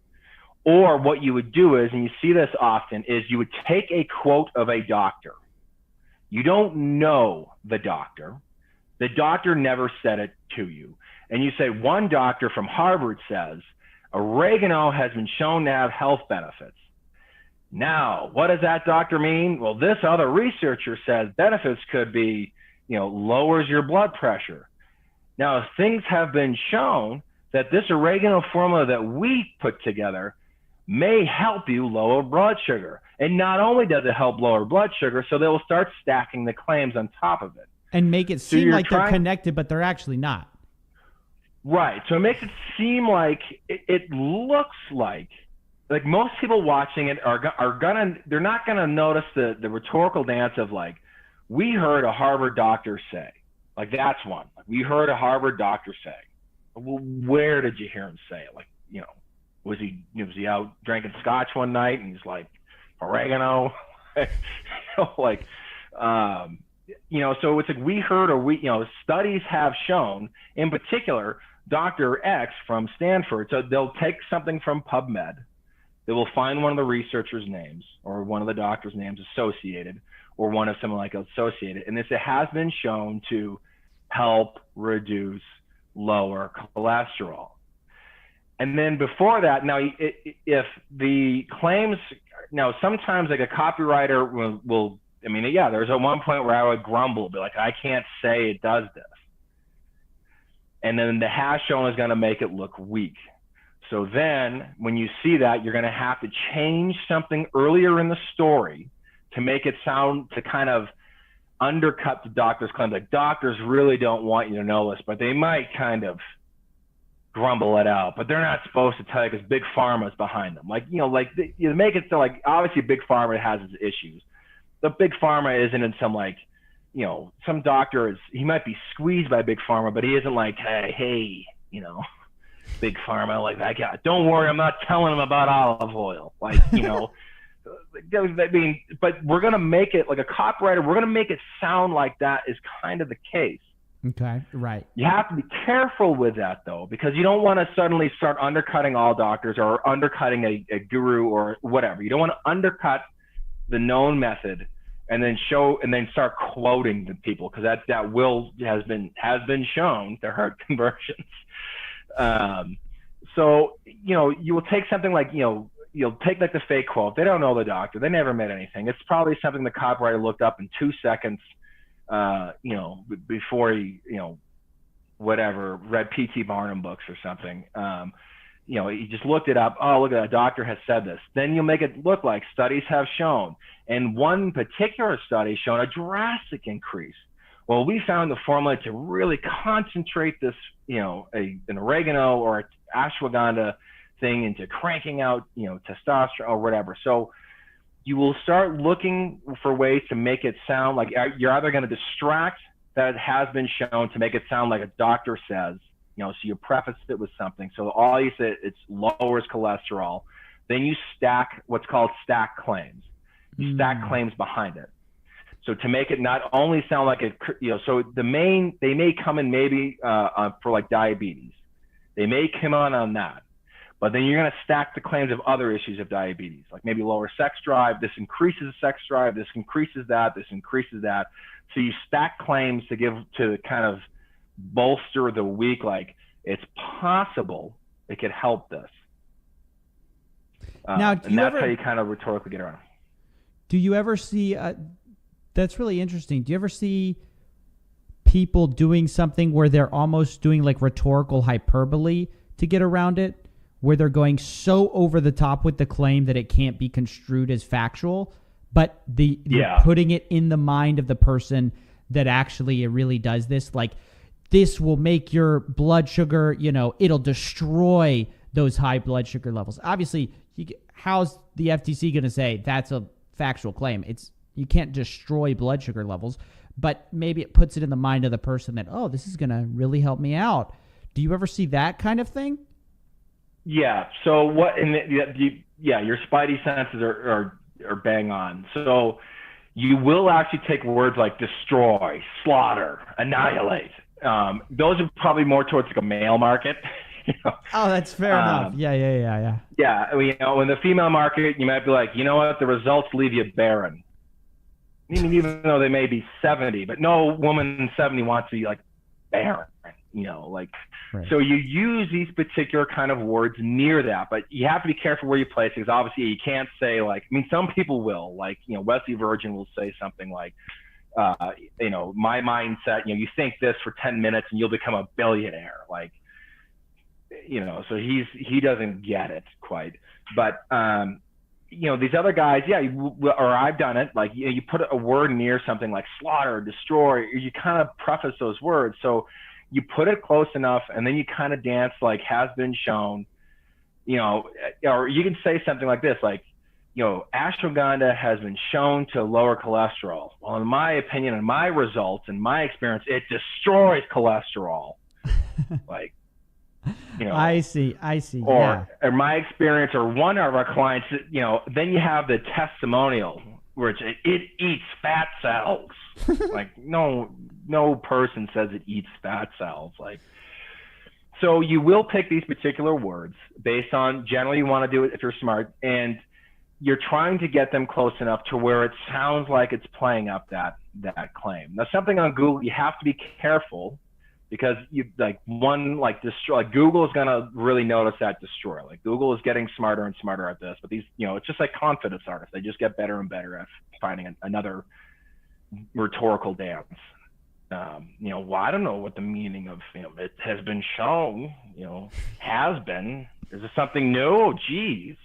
or what you would do is, and you see this often, is you would take a quote of a doctor. You don't know the doctor. The doctor never said it to you. And you say, one doctor from Harvard says, oregano has been shown to have health benefits. Now, what does that doctor mean? Well, this other researcher says benefits could be, lowers your blood pressure. Now, if things have been shown that this oregano formula that we put together may help you lower blood sugar. And not only does it help lower blood sugar, so they will start stacking the claims on top of it. And make it seem like they're connected, but they're actually not. Right. So it makes it seem like it looks like most people watching it they're not gonna notice the rhetorical dance of we heard a Harvard doctor say, that's one. We heard a Harvard doctor say. Well, where did you hear him say it? Was he out drinking scotch one night and he's oregano, like, so it's like we heard studies have shown, in particular, Dr. X from Stanford. So they'll take something from PubMed. They will find one of the researchers' names or one of the doctor's names associated, or one of someone like associated. And it has been shown to help reduce lower cholesterol. And then before that, now, if the claims, now sometimes like a copywriter will there's at one point where I would grumble, be like, I can't say it does this. And then the has shown is going to make it look weak. So then when you see that, you're going to have to change something earlier in the story to make it sound, to kind of undercut the doctor's claim. Like, doctors really don't want you to know this, but they might kind of grumble it out, but they're not supposed to tell you because Big Pharma is behind them. Like, you make it so, like, obviously Big Pharma has its issues. The Big Pharma isn't in some, like, some doctor he might be squeezed by Big Pharma, but he isn't like, hey, Big Pharma, like that guy. Don't worry, I'm not telling him about olive oil. Like, but we're going to make it, like a copywriter, we're going to make it sound like that is kind of the case. Okay, right. You have to be careful with that, though, because you don't want to suddenly start undercutting all doctors or undercutting a guru or whatever. You don't want to undercut the known method and then start quoting the people, because that has been shown to hurt conversions. So you will take something like, you'll take like the fake quote. They don't know the doctor. They never met anything. It's probably something the copywriter looked up in 2 seconds, before he, read P.T. Barnum books or something. He just looked it up. Oh, look, a doctor has said this. Then you'll make it look like studies have shown. And one particular study showed a drastic increase. Well, we found the formula to really concentrate this, an oregano or ashwagandha thing into cranking out, testosterone or whatever. So you will start looking for ways to make it sound like you're either going to distract that it has been shown to make it sound like a doctor says, so you preface it with something. So all you say, it lowers cholesterol. Then you stack what's called stack claims. You stack claims behind it. So to make it not only sound like so they may come in maybe for like diabetes. They may come on that. But then you're going to stack the claims of other issues of diabetes, like maybe lower sex drive. This increases sex drive. This increases that. This increases that. So you stack claims to kind of bolster the weak, like it's possible it could help this. Now, and that's how you kind of rhetorically get around. Do you ever see, that's really interesting. Do you ever see people doing something where they're almost doing like rhetorical hyperbole to get around it, where they're going so over the top with the claim that it can't be construed as factual, but they're putting it in the mind of the person that actually it really does this? Like, this will make your blood sugar, it'll destroy those high blood sugar levels. Obviously, how's the FTC going to say that's a factual claim? You can't destroy blood sugar levels, but maybe it puts it in the mind of the person that, oh, this is going to really help me out. Do you ever see that kind of thing? Yeah. So your spidey senses are bang on. So you will actually take words like destroy, slaughter, annihilate. Those are probably more towards like a male market. Oh, that's fair enough. Yeah. Yeah. In the female market, you might be like, the results leave you barren. Even though they may be 70, but no woman 70 wants to be like barren. Right. So you use these particular kind of words near that, but you have to be careful where you place it, because obviously you can't say some people will, Wesley Virgin will say something like, my mindset, you think this for 10 minutes and you'll become a billionaire. So he doesn't get it quite. But, these other guys, or I've done it, you put a word near something like slaughter, destroy, or you kind of preface those words. So you put it close enough, and then you kind of dance like has been shown, or you can say something like this, ashwagandha has been shown to lower cholesterol. Well, in my opinion, in my results, in my experience, it destroys cholesterol. I see. Or in my experience, or one of our clients, then you have the testimonial, where it eats fat cells. Like no person says it eats fat cells. Like, so you will pick these particular words based on, generally you want to do it if you're smart, and you're trying to get them close enough to where it sounds like it's playing up that claim. Now, something on Google, you have to be careful, because Google is going to really notice that destroy. Like, Google is getting smarter and smarter at this, but these, it's just like confidence artists. They just get better and better at finding another rhetorical dance. Well, I don't know what the meaning of, it has been shown, has been. Is this something new? Oh, geez.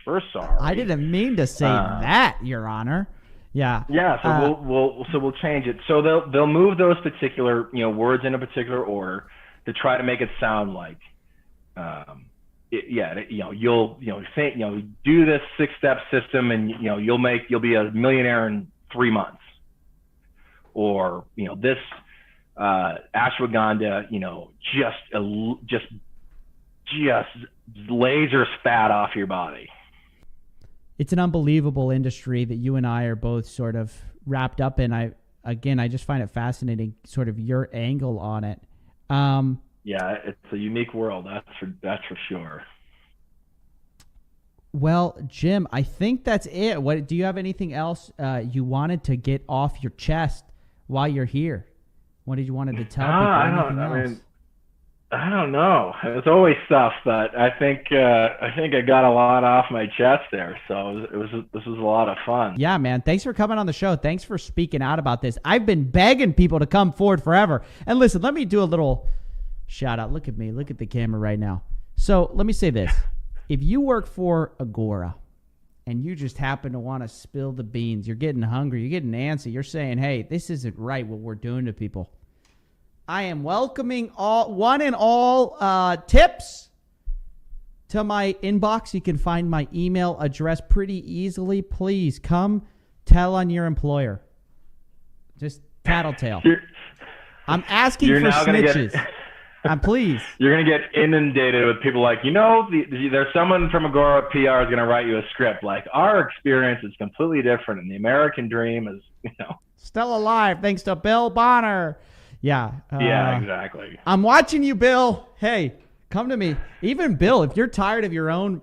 We're sorry. I didn't mean to say that, Your Honor. Yeah. Yeah. So we'll change it. So they'll move those particular words in a particular order to try to make it sound like, you'll think do this 6-step system and you'll be a millionaire in 3 months, or this ashwagandha just lasers fat off your body. It's an unbelievable industry that you and I are both sort of wrapped up in. I just find it fascinating, sort of your angle on it. Yeah, it's a unique world. That's for sure. Well, Jim, I think that's it. What do you have anything else you wanted to get off your chest while you're here? What did you wanted to tell people? I don't know. It's always stuff, but I think I got a lot off my chest there. So this was a lot of fun. Yeah, man. Thanks for coming on the show. Thanks for speaking out about this. I've been begging people to come forward forever. And listen, let me do a little shout out. Look at me. Look at the camera right now. So let me say this. If you work for Agora and you just happen to want to spill the beans, you're getting hungry, you're getting antsy, you're saying, hey, this isn't right what we're doing to people, I am welcoming all tips to my inbox. You can find my email address pretty easily. Please come tell on your employer. Just tattletale. I'm asking for snitches. Please. You're going to get inundated with people like, there's someone from Agora PR is going to write you a script. Like, our experience is completely different, and the American dream is, still alive thanks to Bill Bonner. Yeah. Yeah, exactly. I'm watching you, Bill. Hey, come to me. Even Bill, if you're tired of your own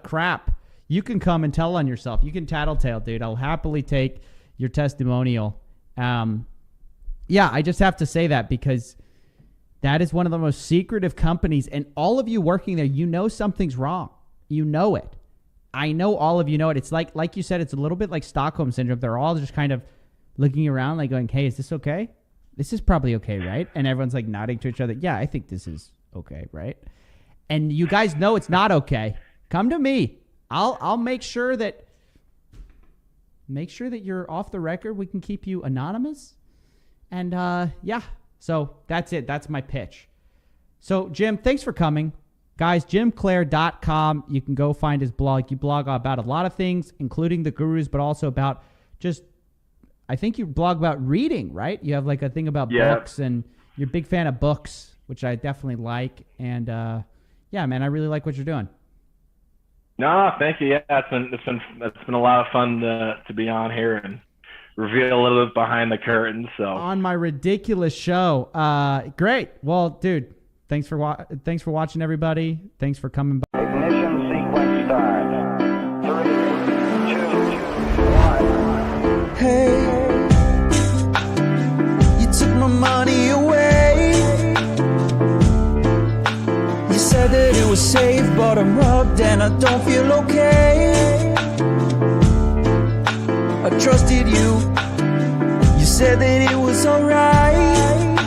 crap, you can come and tell on yourself. You can tattletale, dude. I'll happily take your testimonial. Yeah, I just have to say that because that is one of the most secretive companies. And all of you working there, something's wrong. You know it. I know all of you know it. It's like you said, it's a little bit like Stockholm Syndrome. They're all just kind of looking around like going, hey, is this okay? This is probably okay, right? And everyone's like nodding to each other. Yeah, I think this is okay, right? And you guys know it's not okay. Come to me. I'll make sure that you're off the record. We can keep you anonymous. And yeah, so that's it. That's my pitch. So Jim, thanks for coming. Guys, jimclair.com. You can go find his blog. You blog about a lot of things, including the gurus, but also about I think you blog about reading, right? You have like a thing about books, and you're a big fan of books, which I definitely like. And yeah, man, I really like what you're doing. No, thank you. Yeah, it's been a lot of fun to be on here and reveal a little bit behind the curtain. So on my ridiculous show, great. Well, dude, thanks for watching, everybody. Thanks for coming by. Ignition sequence start. 3, 2, 1. Hey, you took my money away. You said that it was safe, but I'm rubbed and I don't feel okay. I trusted you. You said that it was alright.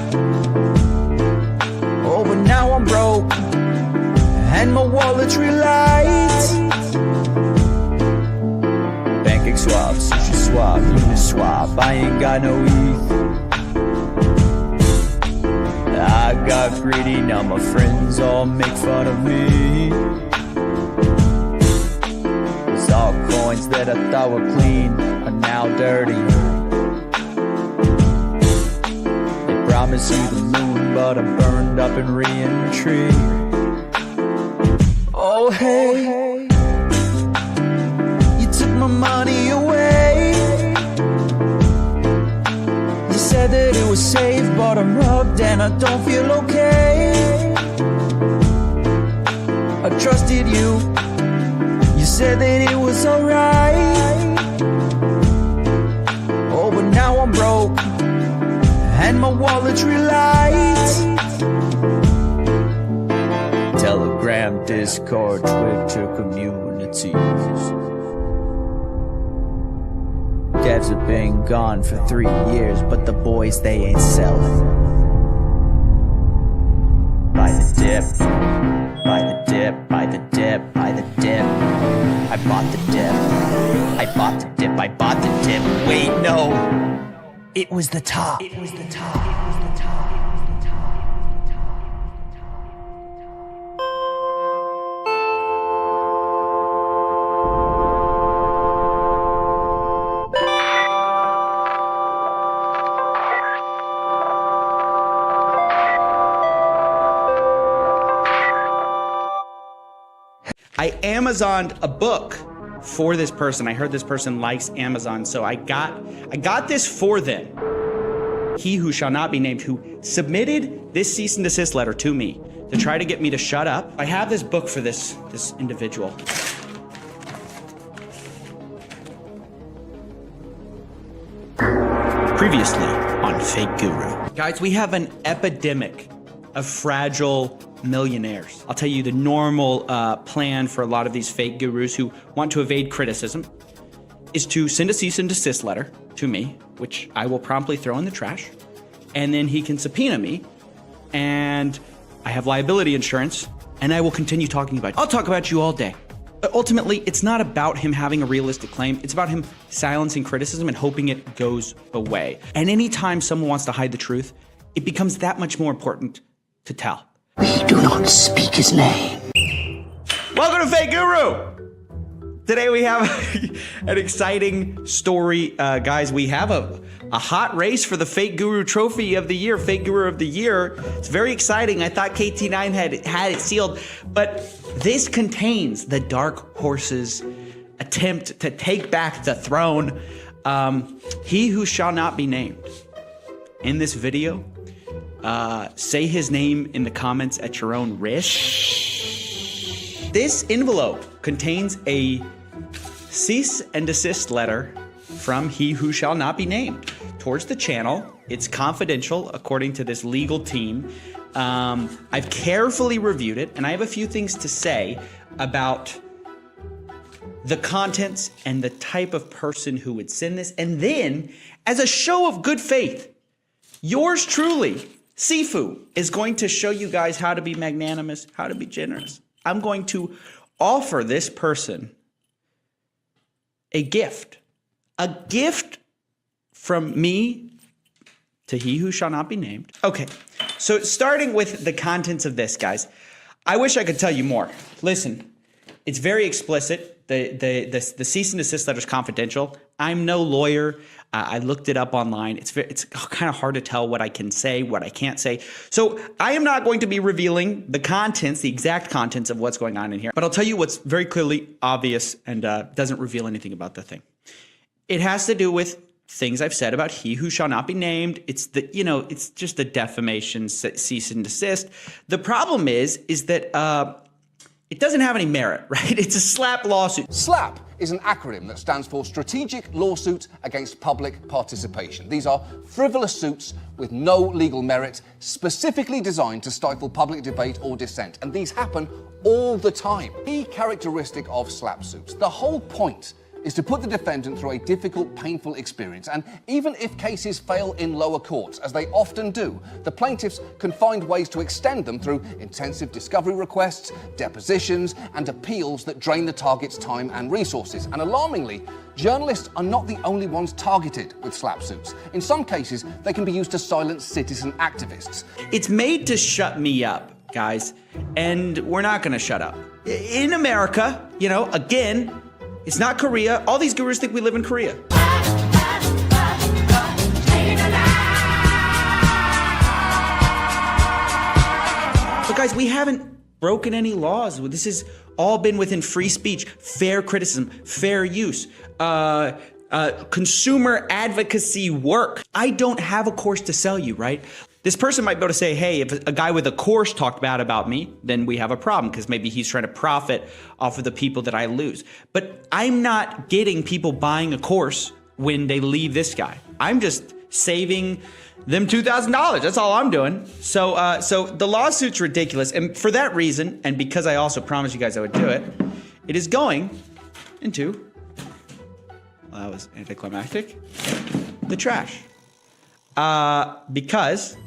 Oh, but now I'm broke and my wallet's relight. Pancake swap, sushi swap, unit swap. I ain't got no ETH. I got greedy, now my friends all make fun of me. Cause all coins that I thought were clean are now dirty. They promise you the moon, but I'm burned up in re-entry. Oh hey, you took my money away. You said that it was safe, but I'm rubbed and I don't feel okay. I trusted you. You said that it was alright. Oh, but now I'm broke and my wallet's relight. Telegram, Discord, Twitter communities. Devs have been gone for 3 years, but the boys, they ain't selling. Buy the dip, buy the dip, buy the dip, buy the dip. I bought the dip, I bought the dip, I bought the dip. Wait, no, it was the top. It was the top. It was the top. I Amazoned a book for this person. I heard this person likes Amazon, so I got this for them. He who shall not be named, who submitted this cease and desist letter to me to try to get me to shut up. I have this book for this individual. Previously on Fake Guru. Guys, we have an epidemic of fragile millionaires. I'll tell you the normal plan for a lot of these fake gurus who want to evade criticism is to send a cease and desist letter to me, which I will promptly throw in the trash, and then he can subpoena me, and I have liability insurance, and I will continue talking about it. I'll talk about you all day. But ultimately, it's not about him having a realistic claim. It's about him silencing criticism and hoping it goes away. And anytime someone wants to hide the truth, it becomes that much more important to tell. We do not speak his name. Welcome to Fake Guru! Today we have an exciting story, guys. We have a hot race for the Fake Guru Trophy of the Year, Fake Guru of the Year. It's very exciting. I thought KT9 had it sealed, but this contains the Dark Horse's attempt to take back the throne. He who shall not be named. In this video, say his name in the comments at your own risk. This envelope contains a cease and desist letter from he who shall not be named towards the channel. It's confidential according to this legal team. I've carefully reviewed it, and I have a few things to say about the contents and the type of person who would send this. And then, as a show of good faith, yours truly, Sifu, is going to show you guys how to be magnanimous, how to be generous. I'm going to offer this person a gift from me to he who shall not be named. Okay, so starting with the contents of this, guys, I wish I could tell you more. Listen, it's very explicit. The cease and desist letter is confidential. I'm no lawyer. I looked it up online. It's kind of hard to tell what I can say, what I can't say. So I am not going to be revealing the contents, the exact contents of what's going on in here. But I'll tell you what's very clearly obvious and doesn't reveal anything about the thing. It has to do with things I've said about he who shall not be named. It's it's just the defamation cease and desist. The problem is that it doesn't have any merit, right? It's a SLAPP lawsuit. SLAPP is an acronym that stands for Strategic Lawsuit Against Public Participation. These are frivolous suits with no legal merit, specifically designed to stifle public debate or dissent. And these happen all the time. Key characteristic of SLAPP suits. The whole point is to put the defendant through a difficult, painful experience. And even if cases fail in lower courts, as they often do, the plaintiffs can find ways to extend them through intensive discovery requests, depositions, and appeals that drain the target's time and resources. And alarmingly, journalists are not the only ones targeted with SLAPP suits. In some cases, they can be used to silence citizen activists. It's made to shut me up, guys, and we're not gonna shut up. In America, again, it's not Korea. All these gurus think we live in Korea. But guys, we haven't broken any laws. This is all been within free speech, fair criticism, fair use, consumer advocacy work. I don't have a course to sell you, right? This person might be able to say, hey, if a guy with a course talked bad about me, then we have a problem because maybe he's trying to profit off of the people that I lose. But I'm not getting people buying a course when they leave this guy. I'm just saving them $2,000. That's all I'm doing. So the lawsuit's ridiculous. And for that reason, and because I also promised you guys I would do it, it is going into, well, that was anticlimactic, the trash. Because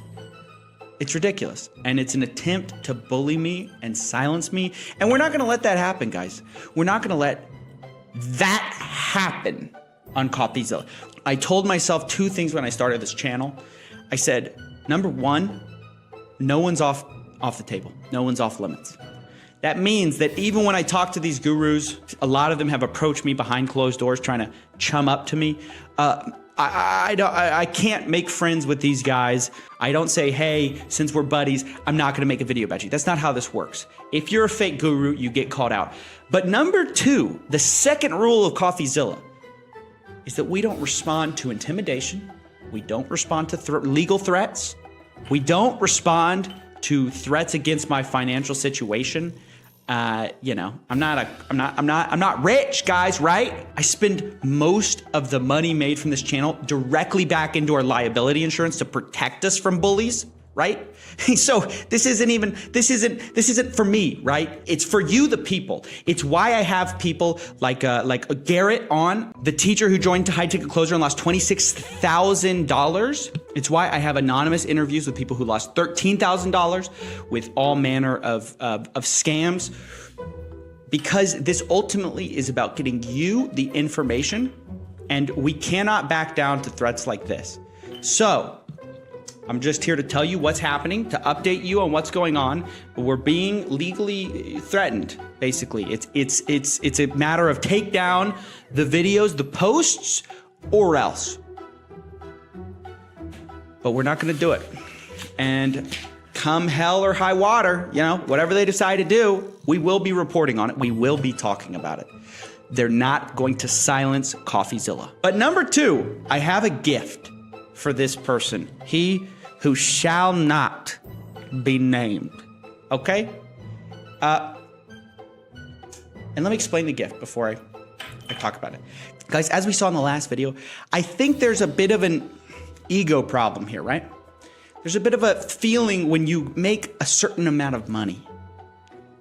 it's ridiculous. And it's an attempt to bully me and silence me. And we're not going to let that happen, guys. We're not going to let that happen on Coffeezilla. I told myself two things when I started this channel. I said, number one, no one's off the table. No one's off limits. That means that even when I talk to these gurus, a lot of them have approached me behind closed doors trying to chum up to me. I can't make friends with these guys. I don't say, hey, since we're buddies, I'm not going to make a video about you. That's not how this works. If you're a fake guru, you get called out. But number two, the second rule of Coffeezilla is that we don't respond to intimidation. We don't respond to legal threats. We don't respond to threats against my financial situation. You know, I'm not rich, guys, right? I spend most of the money made from this channel directly back into our liability insurance to protect us from bullies, right? So this isn't for me, right? It's for you, the people. It's why I have people like Garrett on, the teacher who joined to High Ticket Closer and lost $26,000. It's why I have anonymous interviews with people who lost $13,000 with all manner of scams. Because this ultimately is about getting you the information, and we cannot back down to threats like this. So I'm just here to tell you what's happening, to update you on what's going on. But we're being legally threatened, basically. It's a matter of take down the videos, the posts, or else. But we're not going to do it. And come hell or high water, you know, whatever they decide to do, we will be reporting on it. We will be talking about it. They're not going to silence Coffeezilla. But number two, I have a gift for this person. He who shall not be named. Okay? And let me explain the gift before I talk about it. Guys, as we saw in the last video, I think there's a bit of an ego problem here, right? There's a bit of a feeling when you make a certain amount of money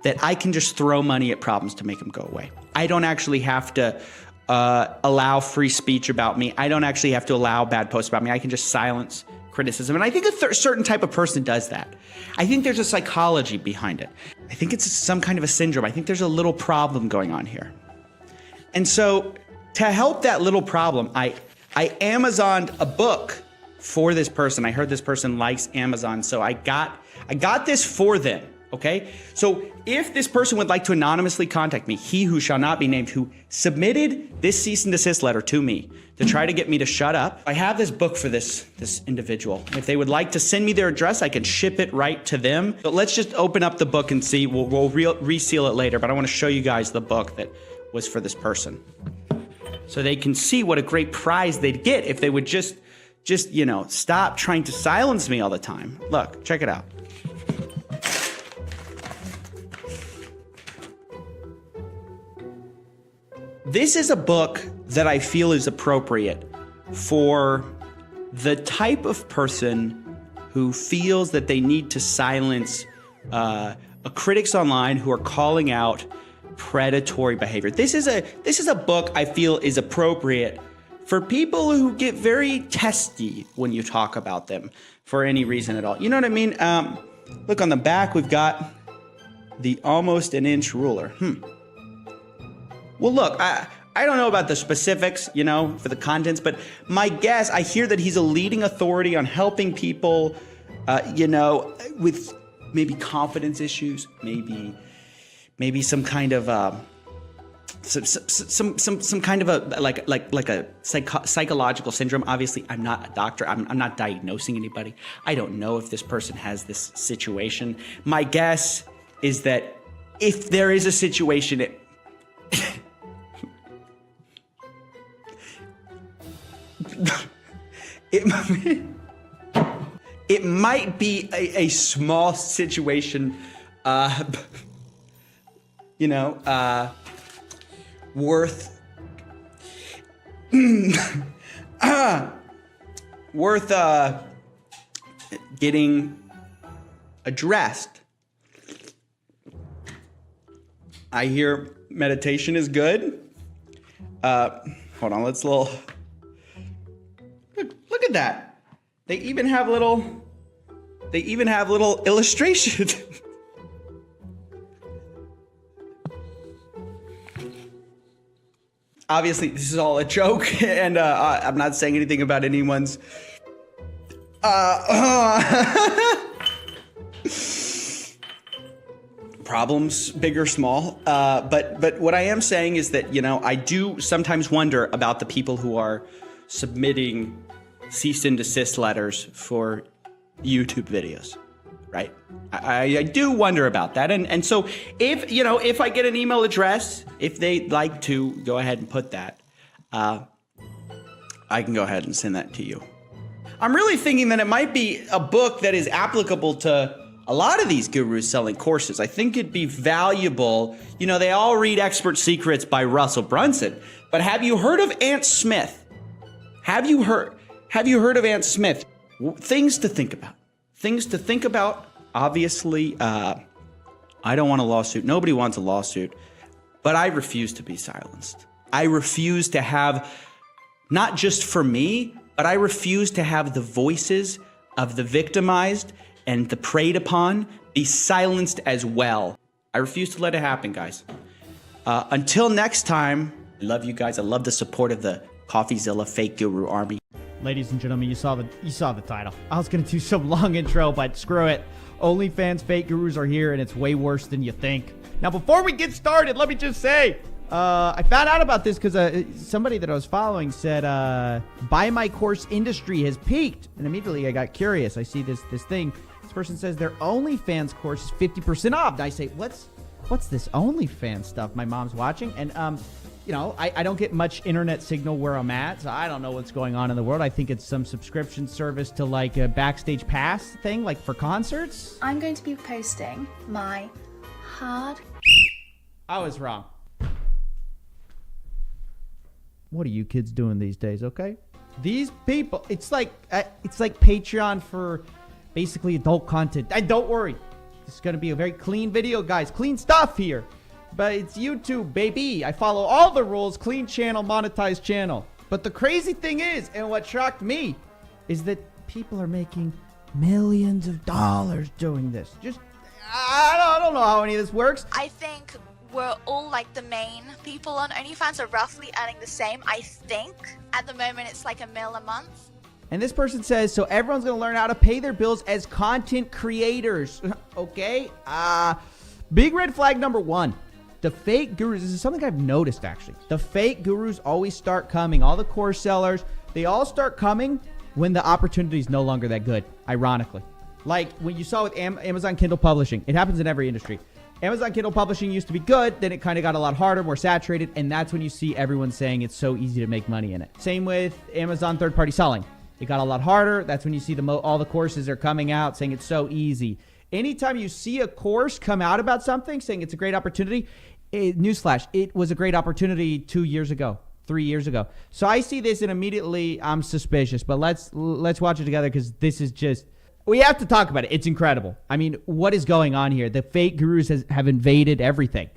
that I can just throw money at problems to make them go away. I don't actually have to allow free speech about me. I don't actually have to allow bad posts about me. I can just silence criticism. And I think a certain type of person does that. I think there's a psychology behind it. I think it's some kind of a syndrome. I think there's a little problem going on here. And so to help that little problem, I Amazoned a book for this person. I heard this person likes Amazon, so I got this for them. Okay, so if this person would like to anonymously contact me, he who shall not be named, who submitted this cease and desist letter to me to try to get me to shut up, I have this book for this individual. If they would like to send me their address, I can ship it right to them. But let's just open up the book and see. We'll reseal it later, but I want to show you guys the book that was for this person, so they can see what a great prize they'd get if they would just you know, stop trying to silence me all the time. Look, check it out. This is a book that I feel is appropriate for the type of person who feels that they need to silence critics online who are calling out predatory behavior. This is a book I feel is appropriate for people who get very testy when you talk about them for any reason at all. You know what I mean? Look, on the back, we've got the almost an inch ruler. Well, look, I don't know about the specifics, you know, for the contents, but my guess, I hear that he's a leading authority on helping people, you know, with maybe confidence issues, maybe some kind of some kind of a like a psychological syndrome. Obviously, I'm not a doctor. I'm not diagnosing anybody. I don't know if this person has this situation. My guess is that if there is a situation, it might be a small situation, worth getting addressed. I hear meditation is good. Hold on, let's look at that. They even have little illustrations. Obviously, this is all a joke, and I'm not saying anything about anyone's problems, big or small. But what I am saying is that, I do sometimes wonder about the people who are submitting cease and desist letters for YouTube videos, right? I do wonder about that. And so if I get an email address, if they'd like to go ahead and put that, I can go ahead and send that to you. I'm really thinking that it might be a book that is applicable to a lot of these gurus selling courses. I think it'd be valuable. They all read Expert Secrets by Russell Brunson, but have you heard of Ant Smith? Have you heard of Ant Smith? Things to think about. Obviously, I don't want a lawsuit. Nobody wants a lawsuit, but I refuse to be silenced. I refuse to have, not just for me, but I refuse to have the voices of the victimized and the preyed upon be silenced as well. I refuse to let it happen, guys. Until next time, I love you guys. I love the support of the Coffeezilla Fake Guru Army. Ladies and gentlemen, you saw the title. I was gonna do some long intro, but screw it. OnlyFans fake gurus are here, and it's way worse than you think. Now, before we get started, let me just say, I found out about this because somebody that I was following said, buy my course industry has peaked. And immediately I got curious. I see this thing. This person says their OnlyFans course is 50% off. And I say, what's this OnlyFans stuff my mom's watching? And, I don't get much internet signal where I'm at, so I don't know what's going on in the world. I think it's some subscription service to like a Backstage Pass thing, like for concerts. I'm going to be posting my hard... I was wrong. What are you kids doing these days, okay? These people, it's like Patreon for basically adult content. And don't worry, this is going to be a very clean video, guys. Clean stuff here. But it's YouTube, baby. I follow all the rules. Clean channel, monetized channel. But the crazy thing is, and what shocked me, is that people are making millions of dollars doing this. I don't know how any of this works. I think we're all like the main people on OnlyFans are roughly earning the same. I think at the moment it's like $1 million a month. And this person says, so everyone's going to learn how to pay their bills as content creators. Okay. Big red flag number one. The fake gurus, this is something I've noticed actually. The fake gurus always start coming. All the course sellers, they all start coming when the opportunity is no longer that good, ironically. Like when you saw with Amazon Kindle Publishing. It happens in every industry. Amazon Kindle Publishing used to be good, then it kind of got a lot harder, more saturated, and that's when you see everyone saying it's so easy to make money in it. Same with Amazon third-party selling. It got a lot harder. That's when you see all the courses are coming out saying it's so easy. Anytime you see a course come out about something saying it's a great opportunity, newsflash, it was a great opportunity 2 years ago, 3 years ago. So I see this and immediately I'm suspicious, but let's watch it together because this is just, we have to talk about it. It's incredible. I mean, what is going on here? The fake gurus have invaded everything.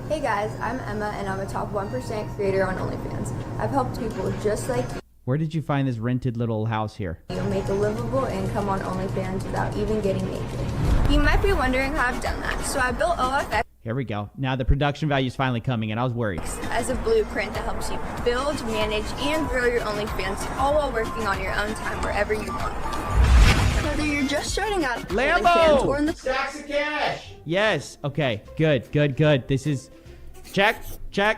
Hey guys, I'm Emma and I'm a top 1% creator on OnlyFans. I've helped people just like you. Where did you find this rented little house here? You make a livable income on OnlyFans without even getting naked. You might be wondering how I've done that. So I built OFX. Here we go. Now the production value is finally coming in. I was worried. As a blueprint that helps you build, manage, and grow your OnlyFans, all while working on your own time wherever you want. Whether you're just starting out OnlyFans or in the stacks of cash. Yes. Okay. Good. This is check.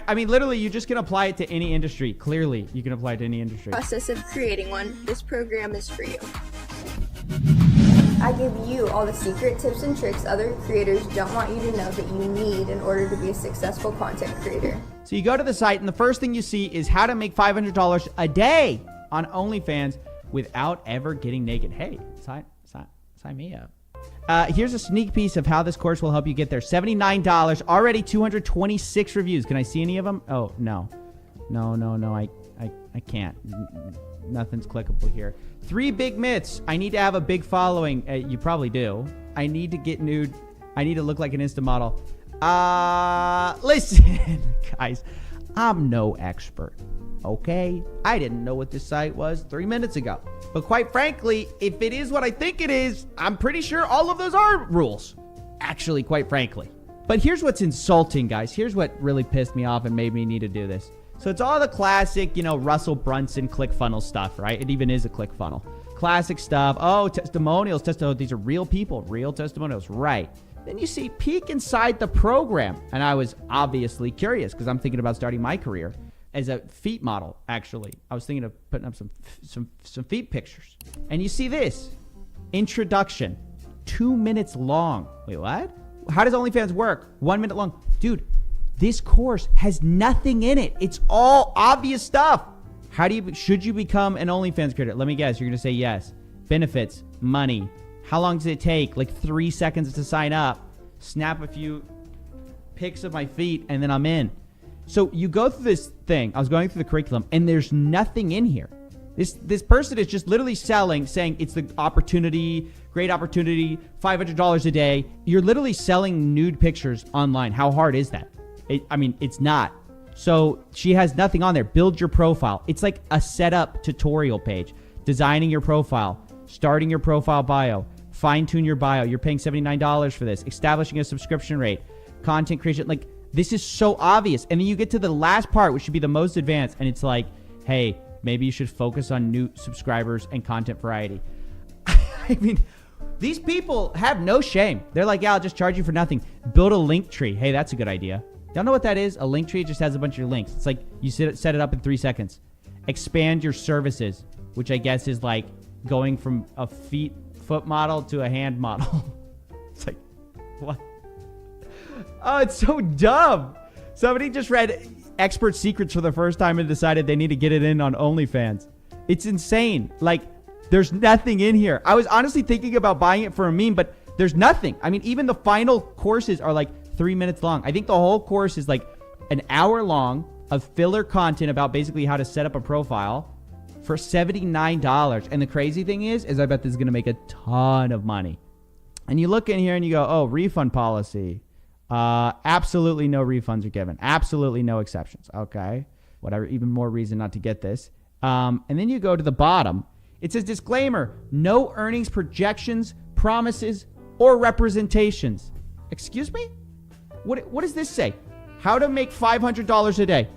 I mean, literally, you just can apply it to any industry. Clearly, you can apply it to any industry. Process of creating one. This program is for you. I give you all the secret tips and tricks other creators don't want you to know that you need in order to be a successful content creator. So you go to the site, and the first thing you see is how to make $500 a day on OnlyFans without ever getting naked. Hey, sign me up. Here's a sneak piece of how this course will help you get there. $79, already 226 reviews. Can I see any of them? Oh, no. I can't. Nothing's clickable here. 3 big myths. I need to have a big following. You probably do. I need to get nude. I need to look like an Insta model. Listen, guys, I'm no expert. Okay? I didn't know what this site was 3 minutes ago. But quite frankly, if it is what I think it is, I'm pretty sure all of those are rules. Actually, quite frankly. But here's what's insulting, guys. Here's what really pissed me off and made me need to do this. So it's all the classic, Russell Brunson ClickFunnels stuff, right? It even is a ClickFunnel. Classic stuff. Oh, testimonials. These are real people. Real testimonials. Right. Then you see peek inside the program. And I was obviously curious because I'm thinking about starting my career as a feet model, actually. I was thinking of putting up some feet pictures. And you see this. Introduction. 2 minutes long. Wait, what? How does OnlyFans work? 1 minute long. Dude, this course has nothing in it. It's all obvious stuff. Should you become an OnlyFans creator? Let me guess. You're going to say yes. Benefits, money. How long does it take? Like 3 seconds to sign up. Snap a few pics of my feet, and then I'm in. So you go through this thing. I was going through the curriculum, and there's nothing in here. This person is just literally saying it's the opportunity, great opportunity, $500 a day. You're literally selling nude pictures online. How hard is that? It's not. So she has nothing on there. Build your profile. It's like a setup tutorial page. Designing your profile. Starting your profile bio. Fine-tune your bio. You're paying $79 for this. Establishing a subscription rate. Content creation. Like, this is so obvious. And then you get to the last part, which should be the most advanced. And it's like, hey, maybe you should focus on new subscribers and content variety. I mean, these people have no shame. They're like, yeah, I'll just charge you for nothing. Build a link tree. Hey, that's a good idea. Y'all know what that is? A link tree just has a bunch of your links. It's like you set it up in 3 seconds. Expand your services, which I guess is like going from a foot model to a hand model. It's like, what? Oh, it's so dumb. Somebody just read Expert Secrets for the first time and decided they need to get it in on OnlyFans. It's insane. Like, there's nothing in here. I was honestly thinking about buying it for a meme, but there's nothing. I mean, even the final courses are like 3 minutes long. I think the whole course is like an hour long of filler content about basically how to set up a profile for $79. And the crazy thing is I bet this is going to make a ton of money. And you look in here and you go, oh, refund policy. Absolutely no refunds are given. Absolutely no exceptions. Okay. Whatever. Even more reason not to get this. And then you go to the bottom. It says disclaimer, no earnings projections, promises, or representations. Excuse me? What does this say? How to make $500 a day.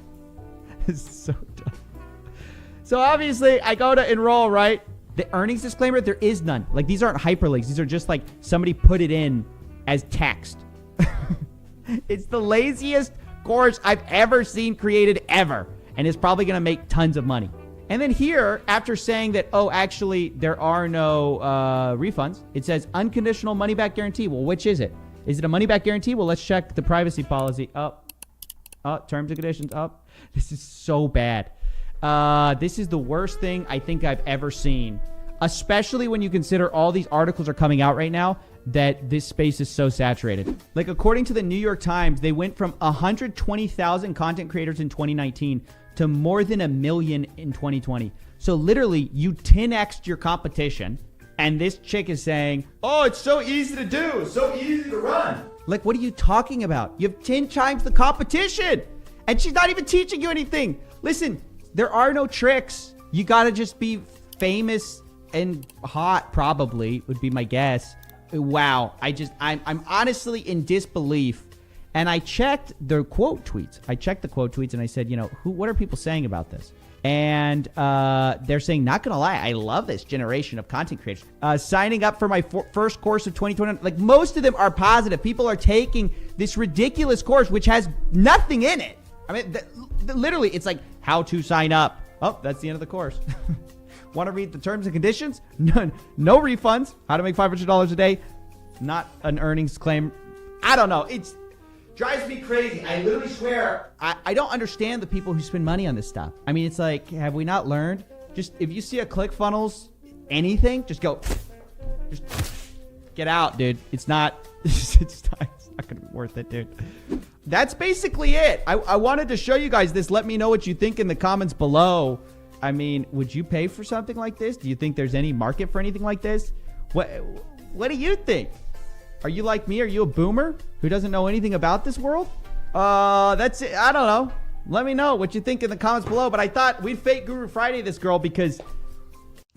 This is so dumb. So obviously I go to enroll, right? The earnings disclaimer, there is none. Like, these aren't hyperlinks. These are just like somebody put it in as text. It's the laziest course I've ever seen created ever. And it's probably going to make tons of money. And then here, after saying that, oh, actually, there are no refunds, it says unconditional money-back guarantee. Well, which is it? Is it a money-back guarantee? Well, let's check the privacy policy. Up. Terms and conditions. Up. This is so bad. This is the worst thing I think I've ever seen, especially when you consider all these articles are coming out right now that this space is so saturated. Like, according to the New York Times, they went from 120,000 content creators in 2019 to more than 1 million in 2020. So literally, you 10x'd your competition, and this chick is saying, oh, it's so easy to do, so easy to run. Like, what are you talking about? You have 10 times the competition, and she's not even teaching you anything. Listen, there are no tricks. You gotta just be famous and hot, probably, would be my guess. Wow, I'm honestly in disbelief. And I checked the quote tweets. And I said, what are people saying about this? And they're saying, not gonna lie, I love this generation of content creators. Signing up for my first course of 2020, like, most of them are positive. People are taking this ridiculous course, which has nothing in it. I mean, literally, it's like how to sign up. Oh, that's the end of the course. Want to read the terms and conditions? No refunds. How to make $500 a day. Not an earnings claim. I don't know. It's drives me crazy. I literally swear. I don't understand the people who spend money on this stuff. I mean, it's like, have we not learned? Just if you see a ClickFunnels, anything, just go. Just get out, dude. It's not gonna be worth it, dude. That's basically it. I wanted to show you guys this. Let me know what you think in the comments below. I mean, would you pay for something like this? Do you think there's any market for anything like this? What do you think? Are you like me? Are you a boomer who doesn't know anything about this world? That's it. I don't know. Let me know what you think in the comments below. But I thought we'd fake Guru Friday this girl because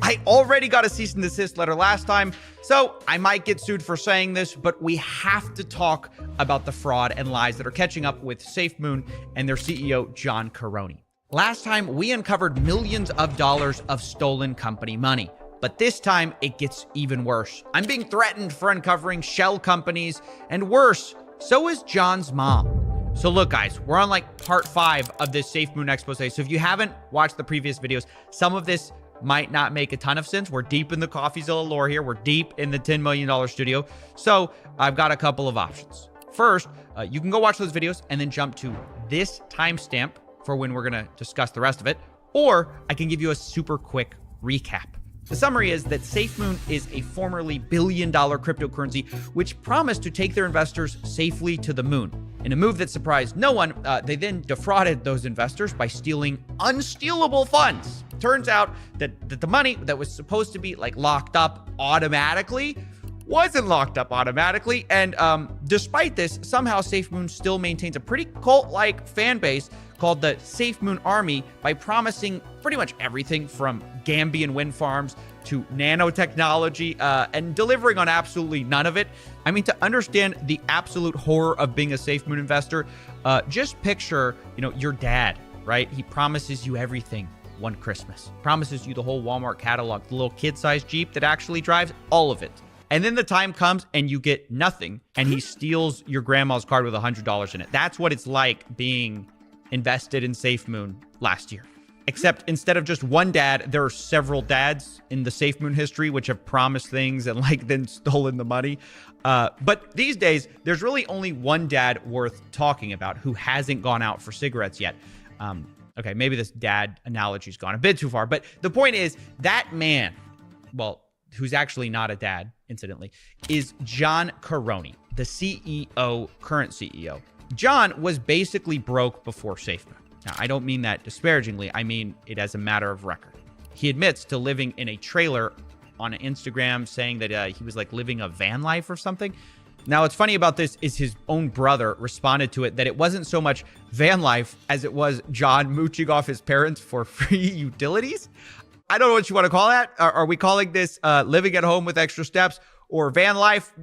I already got a cease and desist letter last time, so I might get sued for saying this, but we have to talk about the fraud and lies that are catching up with SafeMoon and their CEO, John Caroni. Last time, we uncovered millions of dollars of stolen company money, but this time it gets even worse. I'm being threatened for uncovering shell companies, and worse, so is John's mom. So look, guys, we're on like part 5 of this SafeMoon expose. So if you haven't watched the previous videos, some of this might not make a ton of sense. We're deep in the Coffeezilla lore here. We're deep in the $10 million studio. So I've got a couple of options. First, you can go watch those videos and then jump to this timestamp for when we're going to discuss the rest of it. Or I can give you a super quick recap. The summary is that SafeMoon is a formerly billion-dollar cryptocurrency which promised to take their investors safely to the moon. In a move that surprised no one, they then defrauded those investors by stealing unstealable funds. Turns out that the money that was supposed to be like locked up automatically wasn't locked up automatically. And despite this, somehow SafeMoon still maintains a pretty cult-like fan base called the SafeMoon Army by promising pretty much everything from Gambian wind farms to nanotechnology and delivering on absolutely none of it. I mean, to understand the absolute horror of being a SafeMoon investor, just picture, your dad, right? He promises you everything one Christmas. Promises you the whole Walmart catalog, the little kid-sized Jeep that actually drives, all of it. And then the time comes and you get nothing, and he steals your grandma's card with $100 in it. That's what it's like being invested in SafeMoon last year. Except instead of just one dad, there are several dads in the SafeMoon history which have promised things and then stolen the money. But these days, there's really only one dad worth talking about who hasn't gone out for cigarettes yet. Okay, maybe this dad analogy's gone a bit too far, but the point is that man, well, who's actually not a dad, incidentally, is John Caroni, the CEO, current CEO. John was basically broke before SafeMoon. Now, I don't mean that disparagingly. I mean it as a matter of record. He admits to living in a trailer on Instagram, saying that he was like living a van life or something. Now, what's funny about this is his own brother responded to it that it wasn't so much van life as it was John mooching off his parents for free utilities. I don't know what you want to call that. Are we calling this living at home with extra steps or van life?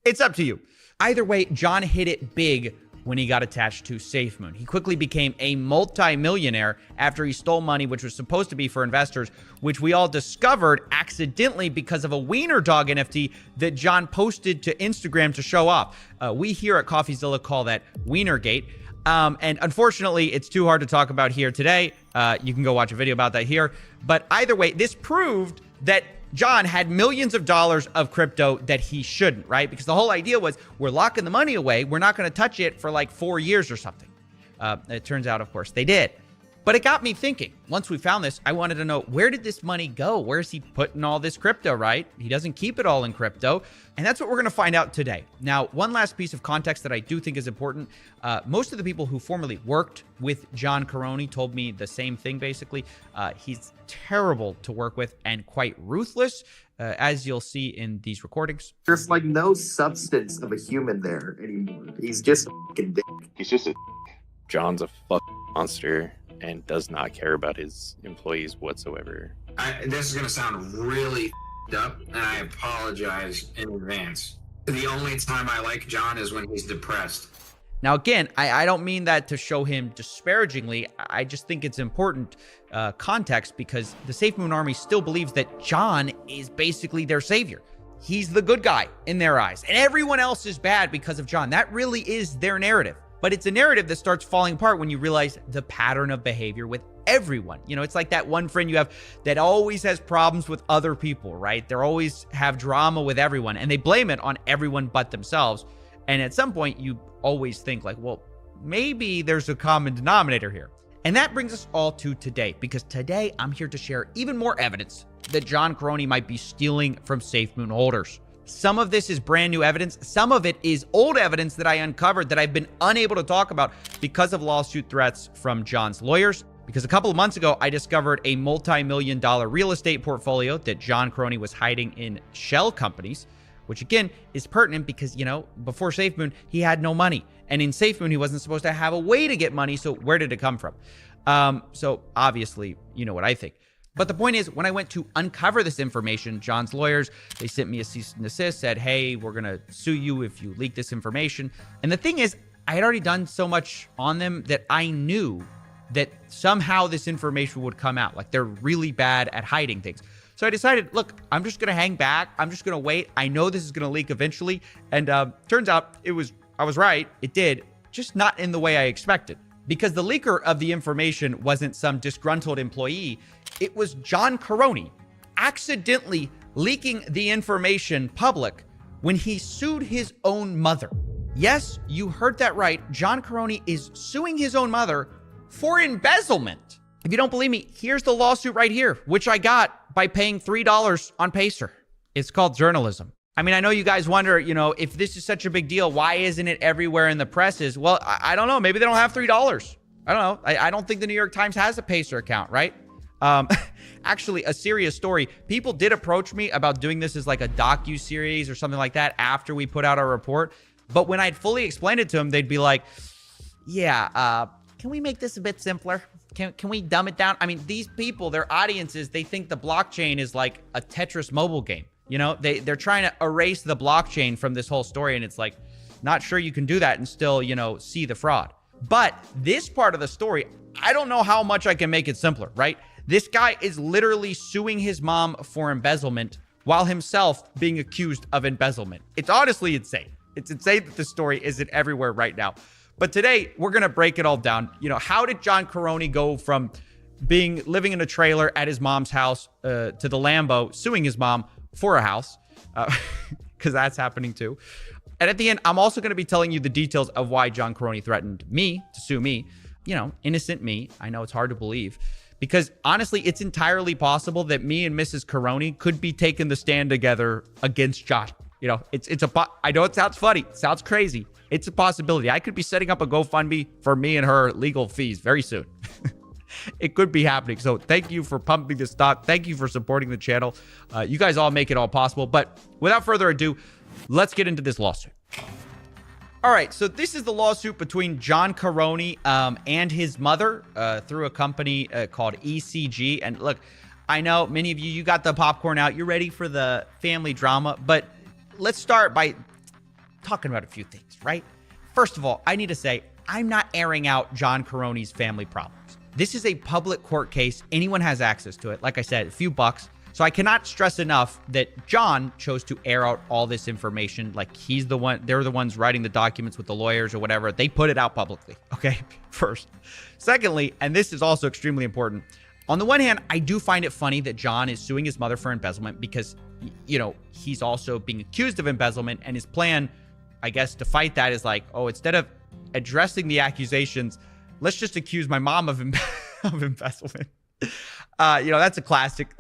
It's up to you. Either way, John hit it big when he got attached to SafeMoon. He quickly became a multi-millionaire after he stole money which was supposed to be for investors, which we all discovered accidentally because of a wiener dog NFT that John posted to Instagram to show off. We here at Coffeezilla call that Wienergate. And unfortunately, it's too hard to talk about here today. You can go watch a video about that here. But either way, this proved that John had millions of dollars of crypto that he shouldn't, right? Because the whole idea was we're locking the money away. We're not going to touch it for like 4 years or something. It turns out, of course, they did. But it got me thinking. Once we found this, I wanted to know, where did this money go? Where's he putting all this crypto, right? He doesn't keep it all in crypto. And that's what we're going to find out today. Now, one last piece of context that I do think is important. Most of the people who formerly worked with John Caroni told me the same thing, basically. He's terrible to work with and quite ruthless, as you'll see in these recordings. There's like no substance of a human there anymore. He's just a fucking dick. He's just a John's a fucking monster and does not care about his employees whatsoever. This is going to sound really up, and I apologize in advance. The only time I like John is when he's depressed. Now, again, I don't mean that to show him disparagingly. I just think it's important context because the SafeMoon Army still believes that John is basically their savior. He's the good guy in their eyes, and everyone else is bad because of John. That really is their narrative. But it's a narrative that starts falling apart when you realize the pattern of behavior with everyone. You know, it's like that one friend you have that always has problems with other people, right? They always have drama with everyone and they blame it on everyone but themselves. And at some point you always think like, well, maybe there's a common denominator here. And that brings us all to today, because today I'm here to share even more evidence that John Karony might be stealing from SafeMoon holders. Some of this is brand new evidence. Some of it is old evidence that I uncovered that I've been unable to talk about because of lawsuit threats from John's lawyers. Because a couple of months ago, I discovered a multi-million-dollar real estate portfolio that John Karony was hiding in shell companies, which again is pertinent because, you know, before SafeMoon, he had no money. And in SafeMoon, he wasn't supposed to have a way to get money. So where did it come from? So obviously, you know what I think. But the point is, when I went to uncover this information, John's lawyers, they sent me a cease and desist, said, hey, we're going to sue you if you leak this information. And the thing is, I had already done so much on them that I knew that somehow this information would come out. Like, they're really bad at hiding things. So I decided, look, I'm just going to hang back. I'm just going to wait. I know this is going to leak eventually. And turns out I was right. It did, just not in the way I expected. Because the leaker of the information wasn't some disgruntled employee. It was John Karony accidentally leaking the information public when he sued his own mother. Yes, you heard that right. John Karony is suing his own mother for embezzlement. If you don't believe me, here's the lawsuit right here, which I got by paying $3 on Pacer. It's called journalism. I mean, I know you guys wonder, you know, if this is such a big deal, why isn't it everywhere in the presses? Well, I don't know. Maybe they don't have $3. I don't know. I don't think the New York Times has a Pacer account, right? Actually, a serious story. People did approach me about doing this as like a docu-series or something like that after we put out our report. But when I'd fully explained it to them, they'd be like, yeah, can we make this a bit simpler? Can we dumb it down? I mean, these people, their audiences, they think the blockchain is like a Tetris mobile game. You know, they're trying to erase the blockchain from this whole story. And it's like, not sure you can do that and still, you know, see the fraud. But this part of the story, I don't know how much I can make it simpler, right? This guy is literally suing his mom for embezzlement while himself being accused of embezzlement. It's honestly insane. It's insane that this story isn't everywhere right now. But today, we're going to break it all down. You know, how did John Karony go from living in a trailer at his mom's house to the Lambo, suing his mom for a house, because that's happening too. And at the end, I'm also going to be telling you the details of why John Karony threatened me to sue me. You know, innocent me. I know it's hard to believe, because honestly, it's entirely possible that me and Mrs. Karony could be taking the stand together against John. You know, I know it sounds funny, it sounds crazy. It's a possibility. I could be setting up a GoFundMe for me and her legal fees very soon. It could be happening. So thank you for pumping the stock. Thank you for supporting the channel. You guys all make it all possible. But without further ado, let's get into this lawsuit. All right, so this is the lawsuit between John Karony and his mother through a company called ECG. And look, I know many of you got the popcorn out. You're ready for the family drama. But let's start by talking about a few things, right? First of all, I need to say, I'm not airing out John Karony's family problems. This is a public court case. Anyone has access to it. Like I said, a few bucks. So I cannot stress enough that John chose to air out all this information. Like, he's the one, they're the ones writing the documents with the lawyers or whatever. They put it out publicly. Okay, first. Secondly, and this is also extremely important. On the one hand, I do find it funny that John is suing his mother for embezzlement because, you know, he's also being accused of embezzlement, and his plan, I guess, to fight that is like, oh, instead of addressing the accusations, let's just accuse my mom of embezzlement. You know, that's a classic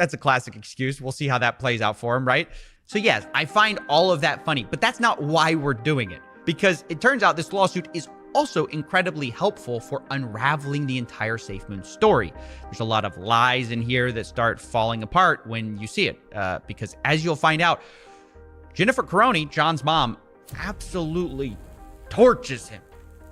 excuse. We'll see how that plays out for him, right? So yes, I find all of that funny, but that's not why we're doing it, because it turns out this lawsuit is also incredibly helpful for unraveling the entire SafeMoon story. There's a lot of lies in here that start falling apart when you see it, because as you'll find out, Jennifer Karony, John's mom, absolutely torches him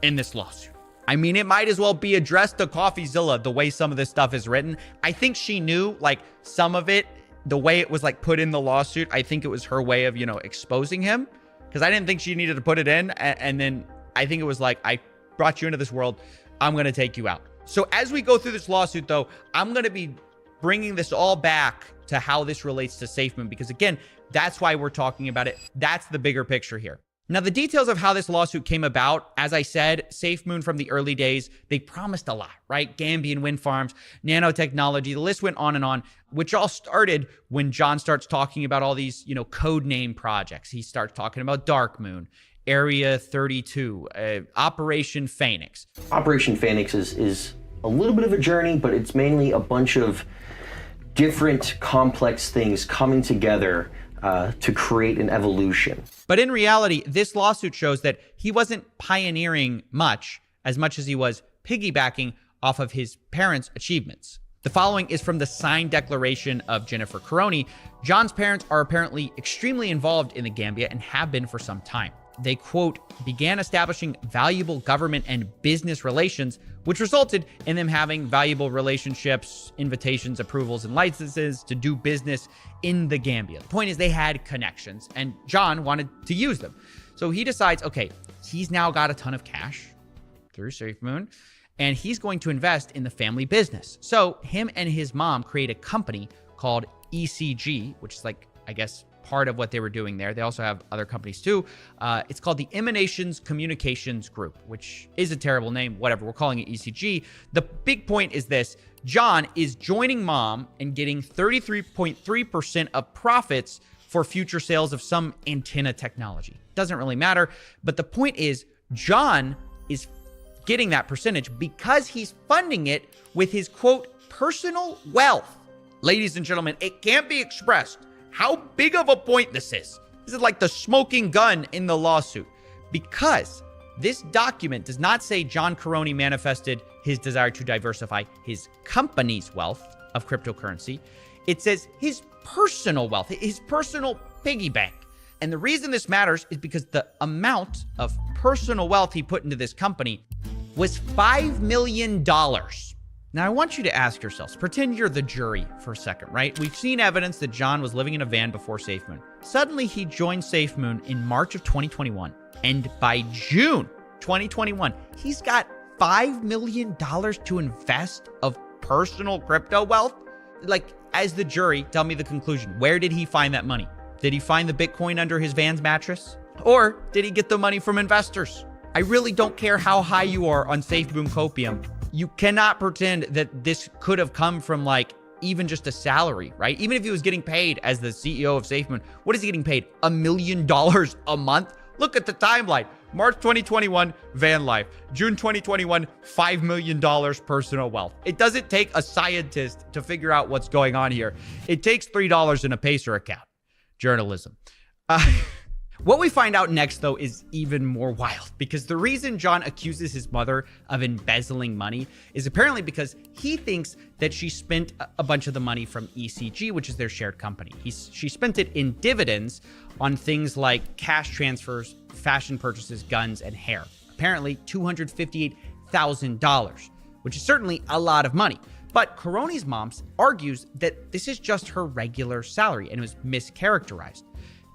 in this lawsuit. I mean, it might as well be addressed to Coffeezilla the way some of this stuff is written. I think she knew, like, some of it, the way it was, like, put in the lawsuit. I think it was her way of, you know, exposing him, because I didn't think she needed to put it in. And then I think it was like, I brought you into this world, I'm going to take you out. So as we go through this lawsuit, though, I'm going to be bringing this all back to how this relates to SafeMoon, because again, that's why we're talking about it. That's the bigger picture here. Now, the details of how this lawsuit came about, as I said, SafeMoon from the early days, they promised a lot, right? Gambian wind farms, nanotechnology, the list went on, which all started when John starts talking about all these, code name projects. He starts talking about Dark Moon, Area 32, Operation Phoenix. Operation Phoenix is a little bit of a journey, but it's mainly a bunch of different complex things coming together to create an evolution. But in reality, this lawsuit shows that he wasn't pioneering much as he was piggybacking off of his parents' achievements. The following is from the signed declaration of Jennifer Caroni. John's parents are apparently extremely involved in the Gambia and have been for some time. They, quote, began establishing valuable government and business relations, which resulted in them having valuable relationships, invitations, approvals, and licenses to do business in the Gambia. The point is they had connections, and John wanted to use them. So he decides, okay, he's now got a ton of cash through SafeMoon, and he's going to invest in the family business. So him and his mom create a company called ECG, which is like, I guess, part of what they were doing there. They also have other companies too. It's called the Emanations Communications Group, which is a terrible name, whatever. We're calling it ECG. The big point is this. John is joining mom and getting 33.3% of profits for future sales of some antenna technology. Doesn't really matter. But the point is, John is getting that percentage because he's funding it with his, quote, personal wealth. Ladies and gentlemen, it can't be expressed how big of a point this is. This is like the smoking gun in the lawsuit, because this document does not say John Caroni manifested his desire to diversify his company's wealth of cryptocurrency. It says his personal wealth, his personal piggy bank. And the reason this matters is because the amount of personal wealth he put into this company was $5 million. Now, I want you to ask yourselves, pretend you're the jury for a second, right? We've seen evidence that John was living in a van before SafeMoon. Suddenly, he joined SafeMoon in March of 2021. And by June 2021, he's got $5 million to invest of personal crypto wealth. Like, as the jury, tell me the conclusion. Where did he find that money? Did he find the Bitcoin under his van's mattress? Or did he get the money from investors? I really don't care how high you are on SafeMoon Copium. You cannot pretend that this could have come from like even just a salary, right? Even if he was getting paid as the CEO of SafeMoon, what is he getting paid? $1 million a month? Look at the timeline. March 2021, van life. June 2021, $5 million personal wealth. It doesn't take a scientist to figure out what's going on here. It takes $3 in a Pacer account. Journalism. What we find out next, though, is even more wild, because the reason John accuses his mother of embezzling money is apparently because he thinks that she spent a bunch of the money from ECG, which is their shared company. She spent it in dividends on things like cash transfers, fashion purchases, guns, and hair. Apparently $258,000, which is certainly a lot of money. But Caroni's mom argues that this is just her regular salary and it was mischaracterized.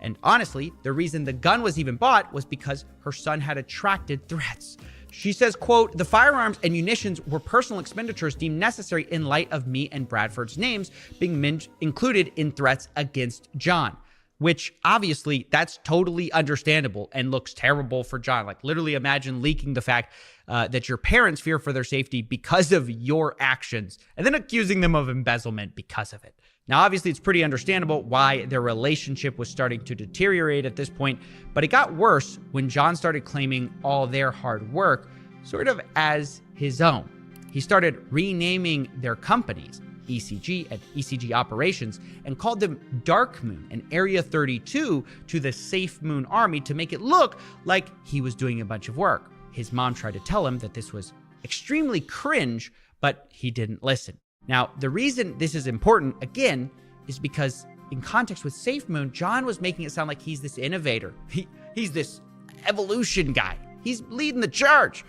And honestly, the reason the gun was even bought was because her son had attracted threats. She says, quote, the firearms and munitions were personal expenditures deemed necessary in light of me and Bradford's names being included in threats against John, which obviously that's totally understandable and looks terrible for John. Like literally imagine leaking the fact that your parents fear for their safety because of your actions and then accusing them of embezzlement because of it. Now, obviously, it's pretty understandable why their relationship was starting to deteriorate at this point, but it got worse when John started claiming all their hard work sort of as his own. He started renaming their companies, ECG and ECG Operations, and called them Dark Moon and Area 32 to the SafeMoon army to make it look like he was doing a bunch of work. His mom tried to tell him that this was extremely cringe, but he didn't listen. Now, the reason this is important, again, is because in context with SafeMoon, John was making it sound like he's this innovator. He's this evolution guy. He's leading the charge.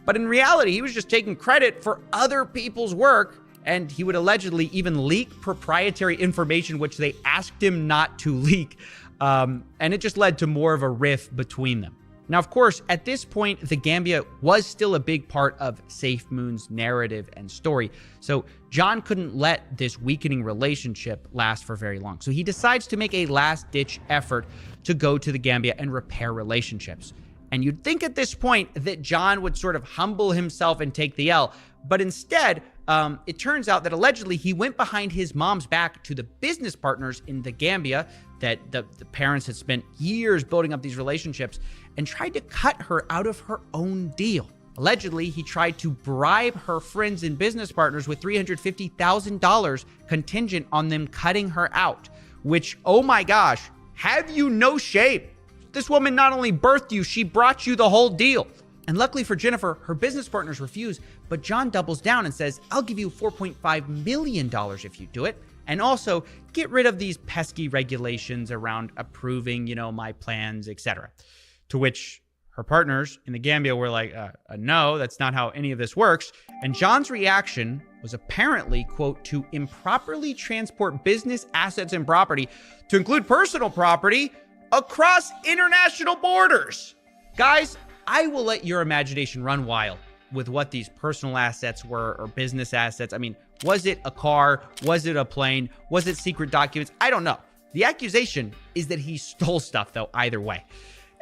But in reality, he was just taking credit for other people's work, and he would allegedly even leak proprietary information, which they asked him not to leak. And it just led to more of a rift between them. Now, of course, at this point, the Gambia was still a big part of Safe Moon's narrative and story, so John couldn't let this weakening relationship last for very long. So he decides to make a last-ditch effort to go to the Gambia and repair relationships. And you'd think at this point that John would sort of humble himself and take the L, but instead, it turns out that allegedly he went behind his mom's back to the business partners in the Gambia that the parents had spent years building up these relationships and tried to cut her out of her own deal. Allegedly, he tried to bribe her friends and business partners with $350,000 contingent on them cutting her out, which, oh my gosh, have you no shame? This woman not only birthed you, she brought you the whole deal. And luckily for Jennifer, her business partners refuse, but John doubles down and says, I'll give you $4.5 million if you do it. And also get rid of these pesky regulations around approving, my plans, etc. To which her partners in the Gambia were like, no, that's not how any of this works. And John's reaction was apparently, quote, to improperly transport business assets and property, to include personal property, across international borders. Guys, I will let your imagination run wild with what these personal assets were or business assets. I mean, was it a car? Was it a plane? Was it secret documents? I don't know. The accusation is that he stole stuff, though, either way.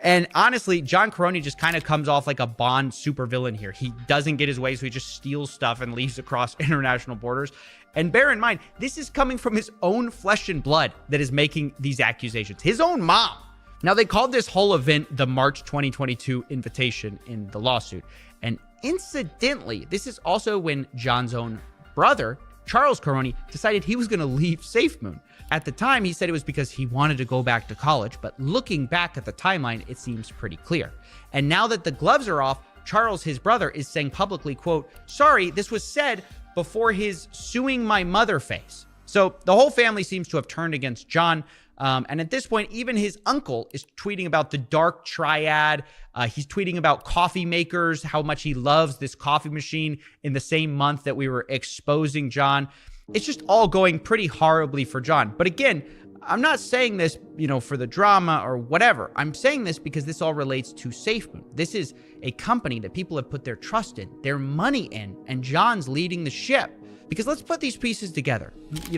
And honestly, John Caroni just kind of comes off like a Bond supervillain here. He doesn't get his way, so he just steals stuff and leaves across international borders. And bear in mind, this is coming from his own flesh and blood that is making these accusations. His own mom. Now, they called this whole event the March 2022 invitation in the lawsuit. And incidentally, this is also when John's own brother, Charles Caroni, decided he was going to leave Safe Moon. At the time, he said it was because he wanted to go back to college, but looking back at the timeline, it seems pretty clear. And now that the gloves are off, Charles, his brother, is saying publicly, quote, sorry, this was said before his suing my mother phase. So the whole family seems to have turned against John. And at this point, even his uncle is tweeting about the dark triad. He's tweeting about coffee makers, how much he loves this coffee machine in the same month that we were exposing John. It's just all going pretty horribly for John. But again, I'm not saying this, for the drama or whatever. I'm saying this because this all relates to Safe Moon. This is a company that people have put their trust in, their money in, and John's leading the ship. Because let's put these pieces together.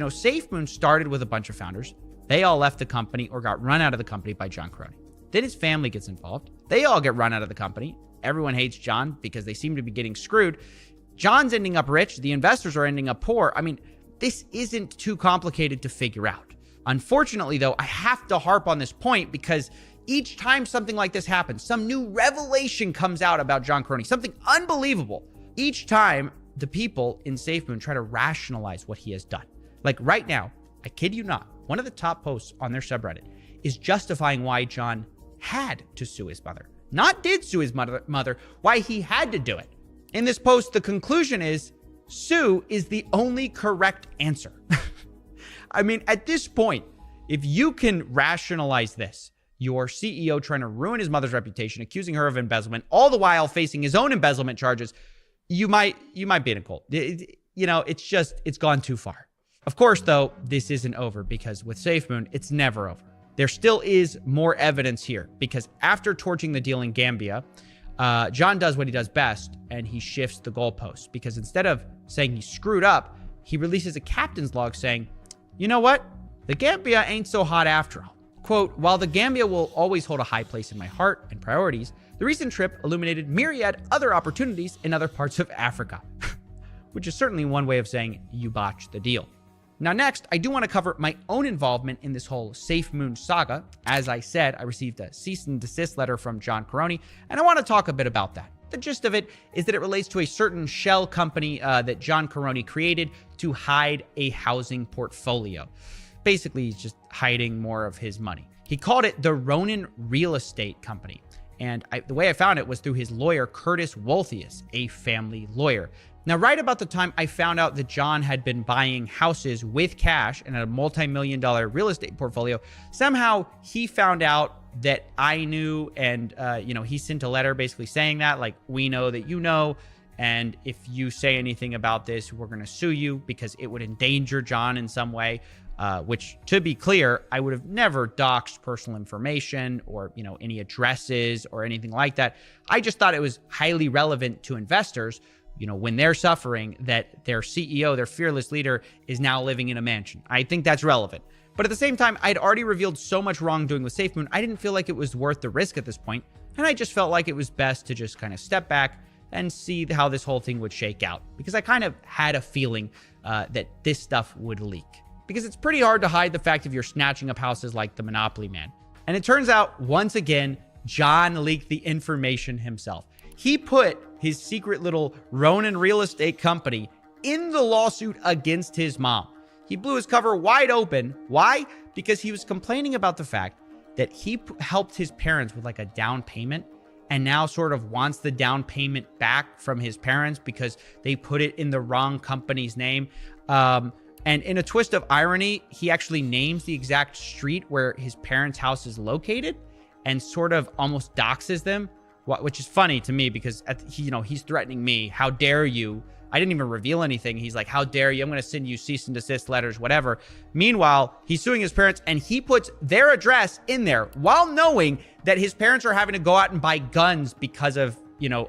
Safe Moon started with a bunch of founders. They all left the company or got run out of the company by John Caroni. Then his family gets involved. They all get run out of the company. Everyone hates John because they seem to be getting screwed. John's ending up rich. The investors are ending up poor. I mean, this isn't too complicated to figure out. Unfortunately, though, I have to harp on this point because each time something like this happens, some new revelation comes out about John Caroni, something unbelievable. Each time, the people in Safe Moon try to rationalize what he has done. Like right now, I kid you not, one of the top posts on their subreddit is justifying why John had to sue his mother. Not did sue his mother, why he had to do it. In this post, the conclusion is, sue is the only correct answer. I mean, at this point, if you can rationalize this, your CEO trying to ruin his mother's reputation, accusing her of embezzlement, all the while facing his own embezzlement charges, you might be in a cult. It's gone too far. Of course, though, this isn't over because with Safe Moon, it's never over. There still is more evidence here because after torching the deal in Gambia, John does what he does best and he shifts the goalposts because instead of saying he screwed up, he releases a captain's log saying, you know what? The Gambia ain't so hot after all. Quote, while the Gambia will always hold a high place in my heart and priorities, the recent trip illuminated myriad other opportunities in other parts of Africa, which is certainly one way of saying you botched the deal. Now next, I do want to cover my own involvement in this whole Safe Moon saga. As I said, I received a cease and desist letter from John Caroni, and I want to talk a bit about that. The gist of it is that it relates to a certain shell company that John Caroni created to hide a housing portfolio. Basically, he's just hiding more of his money. He called it the Ronin Real Estate Company. And the way I found it was through his lawyer, Curtis Wolthius, a family lawyer. Now, right about the time I found out that John had been buying houses with cash and had a multi-million-dollar real estate portfolio, somehow he found out that I knew, and he sent a letter basically saying that, like, we know that you know, and if you say anything about this, we're going to sue you because it would endanger John in some way. which, to be clear, I would have never doxed personal information or, any addresses or anything like that. I just thought it was highly relevant to investors, when they're suffering, that their CEO, their fearless leader, is now living in a mansion. I think that's relevant. But at the same time, I'd already revealed so much wrongdoing with SafeMoon, I didn't feel like it was worth the risk at this point, and I just felt like it was best to just kind of step back and see how this whole thing would shake out, because I kind of had a feeling that this stuff would leak. Because it's pretty hard to hide the fact if you're snatching up houses like the Monopoly Man. And it turns out, once again, John leaked the information himself. He put his secret little Ronin real estate company in the lawsuit against his mom. He blew his cover wide open. Why? Because he was complaining about the fact that he helped his parents with like a down payment, and now sort of wants the down payment back from his parents because they put it in the wrong company's name. And in a twist of irony, he actually names the exact street where his parents' house is located and sort of almost doxes them, which is funny to me because, he's threatening me. How dare you? I didn't even reveal anything. He's like, how dare you? I'm going to send you cease and desist letters, whatever. Meanwhile, he's suing his parents, and he puts their address in there while knowing that his parents are having to go out and buy guns because of,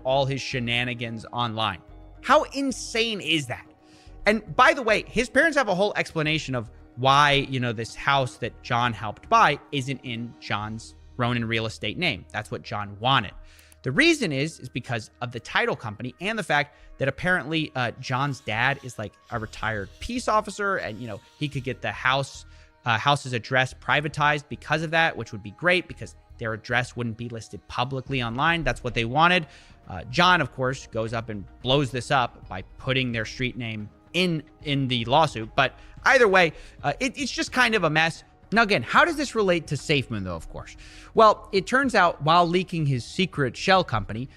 all his shenanigans online. How insane is that? And by the way, his parents have a whole explanation of why, this house that John helped buy isn't in John's Ronin real estate name. That's what John wanted. The reason is because of the title company and the fact that apparently John's dad is like a retired peace officer, and he could get the house's address privatized because of that, which would be great because their address wouldn't be listed publicly online. That's what they wanted. John, of course, goes up and blows this up by putting their street name in the lawsuit. But either way, it's just kind of a mess. Now, again, how does this relate to SafeMoon, though, of course? Well, it turns out while leaking his secret shell company,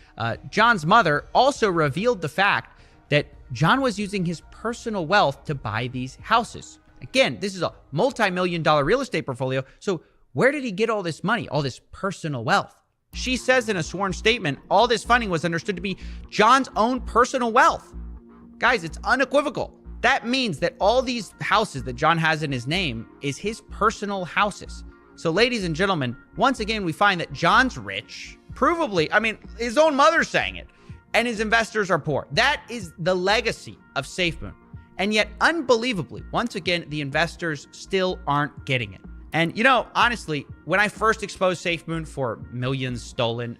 John's mother also revealed the fact that John was using his personal wealth to buy these houses. Again, this is a multi-million-dollar real estate portfolio, so where did he get all this money, all this personal wealth? She says in a sworn statement, all this funding was understood to be John's own personal wealth. Guys, it's unequivocal. That means that all these houses that John has in his name is his personal houses. So ladies and gentlemen, once again, we find that John's rich, provably, his own mother's saying it, and his investors are poor. That is the legacy of SafeMoon. And yet, unbelievably, once again, the investors still aren't getting it. And, honestly, when I first exposed SafeMoon for millions stolen,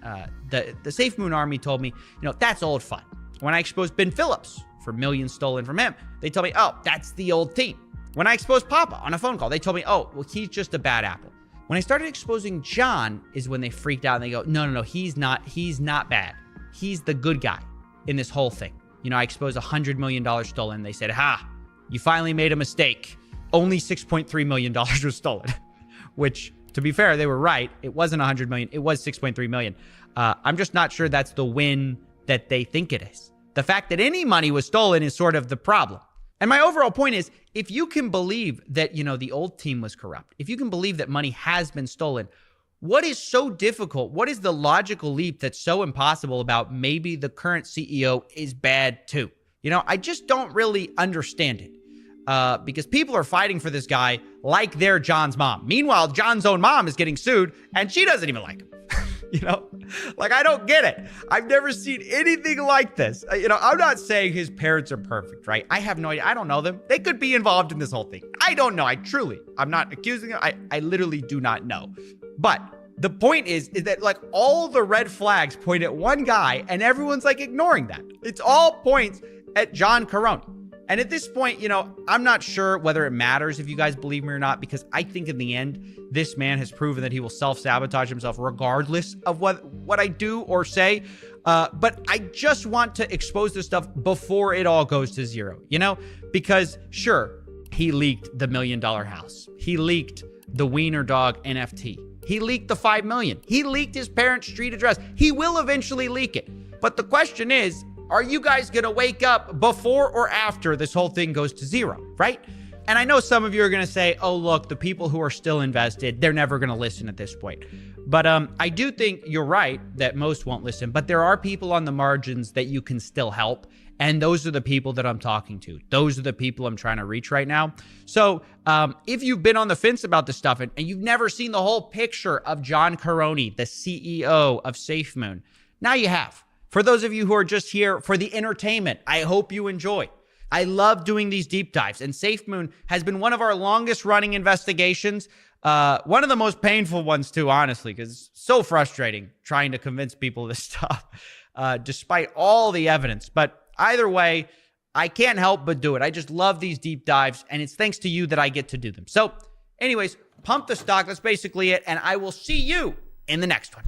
the SafeMoon army told me, that's old fun. When I exposed Ben Phillips for millions stolen from him, they told me, oh, that's the old team. When I exposed Papa on a phone call, they told me, oh, well, he's just a bad apple. When I started exposing John is when they freaked out and they go, no, he's not bad. He's the good guy in this whole thing. I exposed $100 million stolen. They said, you finally made a mistake. Only $6.3 million was stolen, which, to be fair, they were right. It wasn't $100 million. It was $6.3 million. I'm just not sure that's the win that they think it is. The fact that any money was stolen is sort of the problem. And my overall point is, if you can believe that, the old team was corrupt, if you can believe that money has been stolen, what is so difficult? What is the logical leap that's so impossible about maybe the current CEO is bad too? I just don't really understand it. Because people are fighting for this guy like they're John's mom. Meanwhile, John's own mom is getting sued and she doesn't even like him. I don't get it. I've never seen anything like this. I'm not saying his parents are perfect, right? I have no idea. I don't know them. They could be involved in this whole thing. I don't know. I'm not accusing them. I literally do not know. But the point is that all the red flags point at one guy and everyone's ignoring that. It's all points at John Caroni. And at this point, I'm not sure whether it matters if you guys believe me or not, because I think in the end, this man has proven that he will self-sabotage himself regardless of what I do or say. But I just want to expose this stuff before it all goes to zero, because sure, he leaked the $1 million house. He leaked the Wiener Dog NFT. He leaked the $5 million. He leaked his parents' street address. He will eventually leak it. But the question is, are you guys going to wake up before or after this whole thing goes to zero, right? And I know some of you are going to say, oh, look, the people who are still invested, they're never going to listen at this point. But I do think you're right that most won't listen, but there are people on the margins that you can still help. And those are the people that I'm talking to. Those are the people I'm trying to reach right now. So if you've been on the fence about this stuff and you've never seen the whole picture of John Caroni, the CEO of SafeMoon, now you have. For those of you who are just here for the entertainment, I hope you enjoy. I love doing these deep dives, and SafeMoon has been one of our longest running investigations. One of the most painful ones too, honestly, because it's so frustrating trying to convince people of this stuff, despite all the evidence. But either way, I can't help but do it. I just love these deep dives, and it's thanks to you that I get to do them. So anyways, pump the stock. That's basically it, and I will see you in the next one.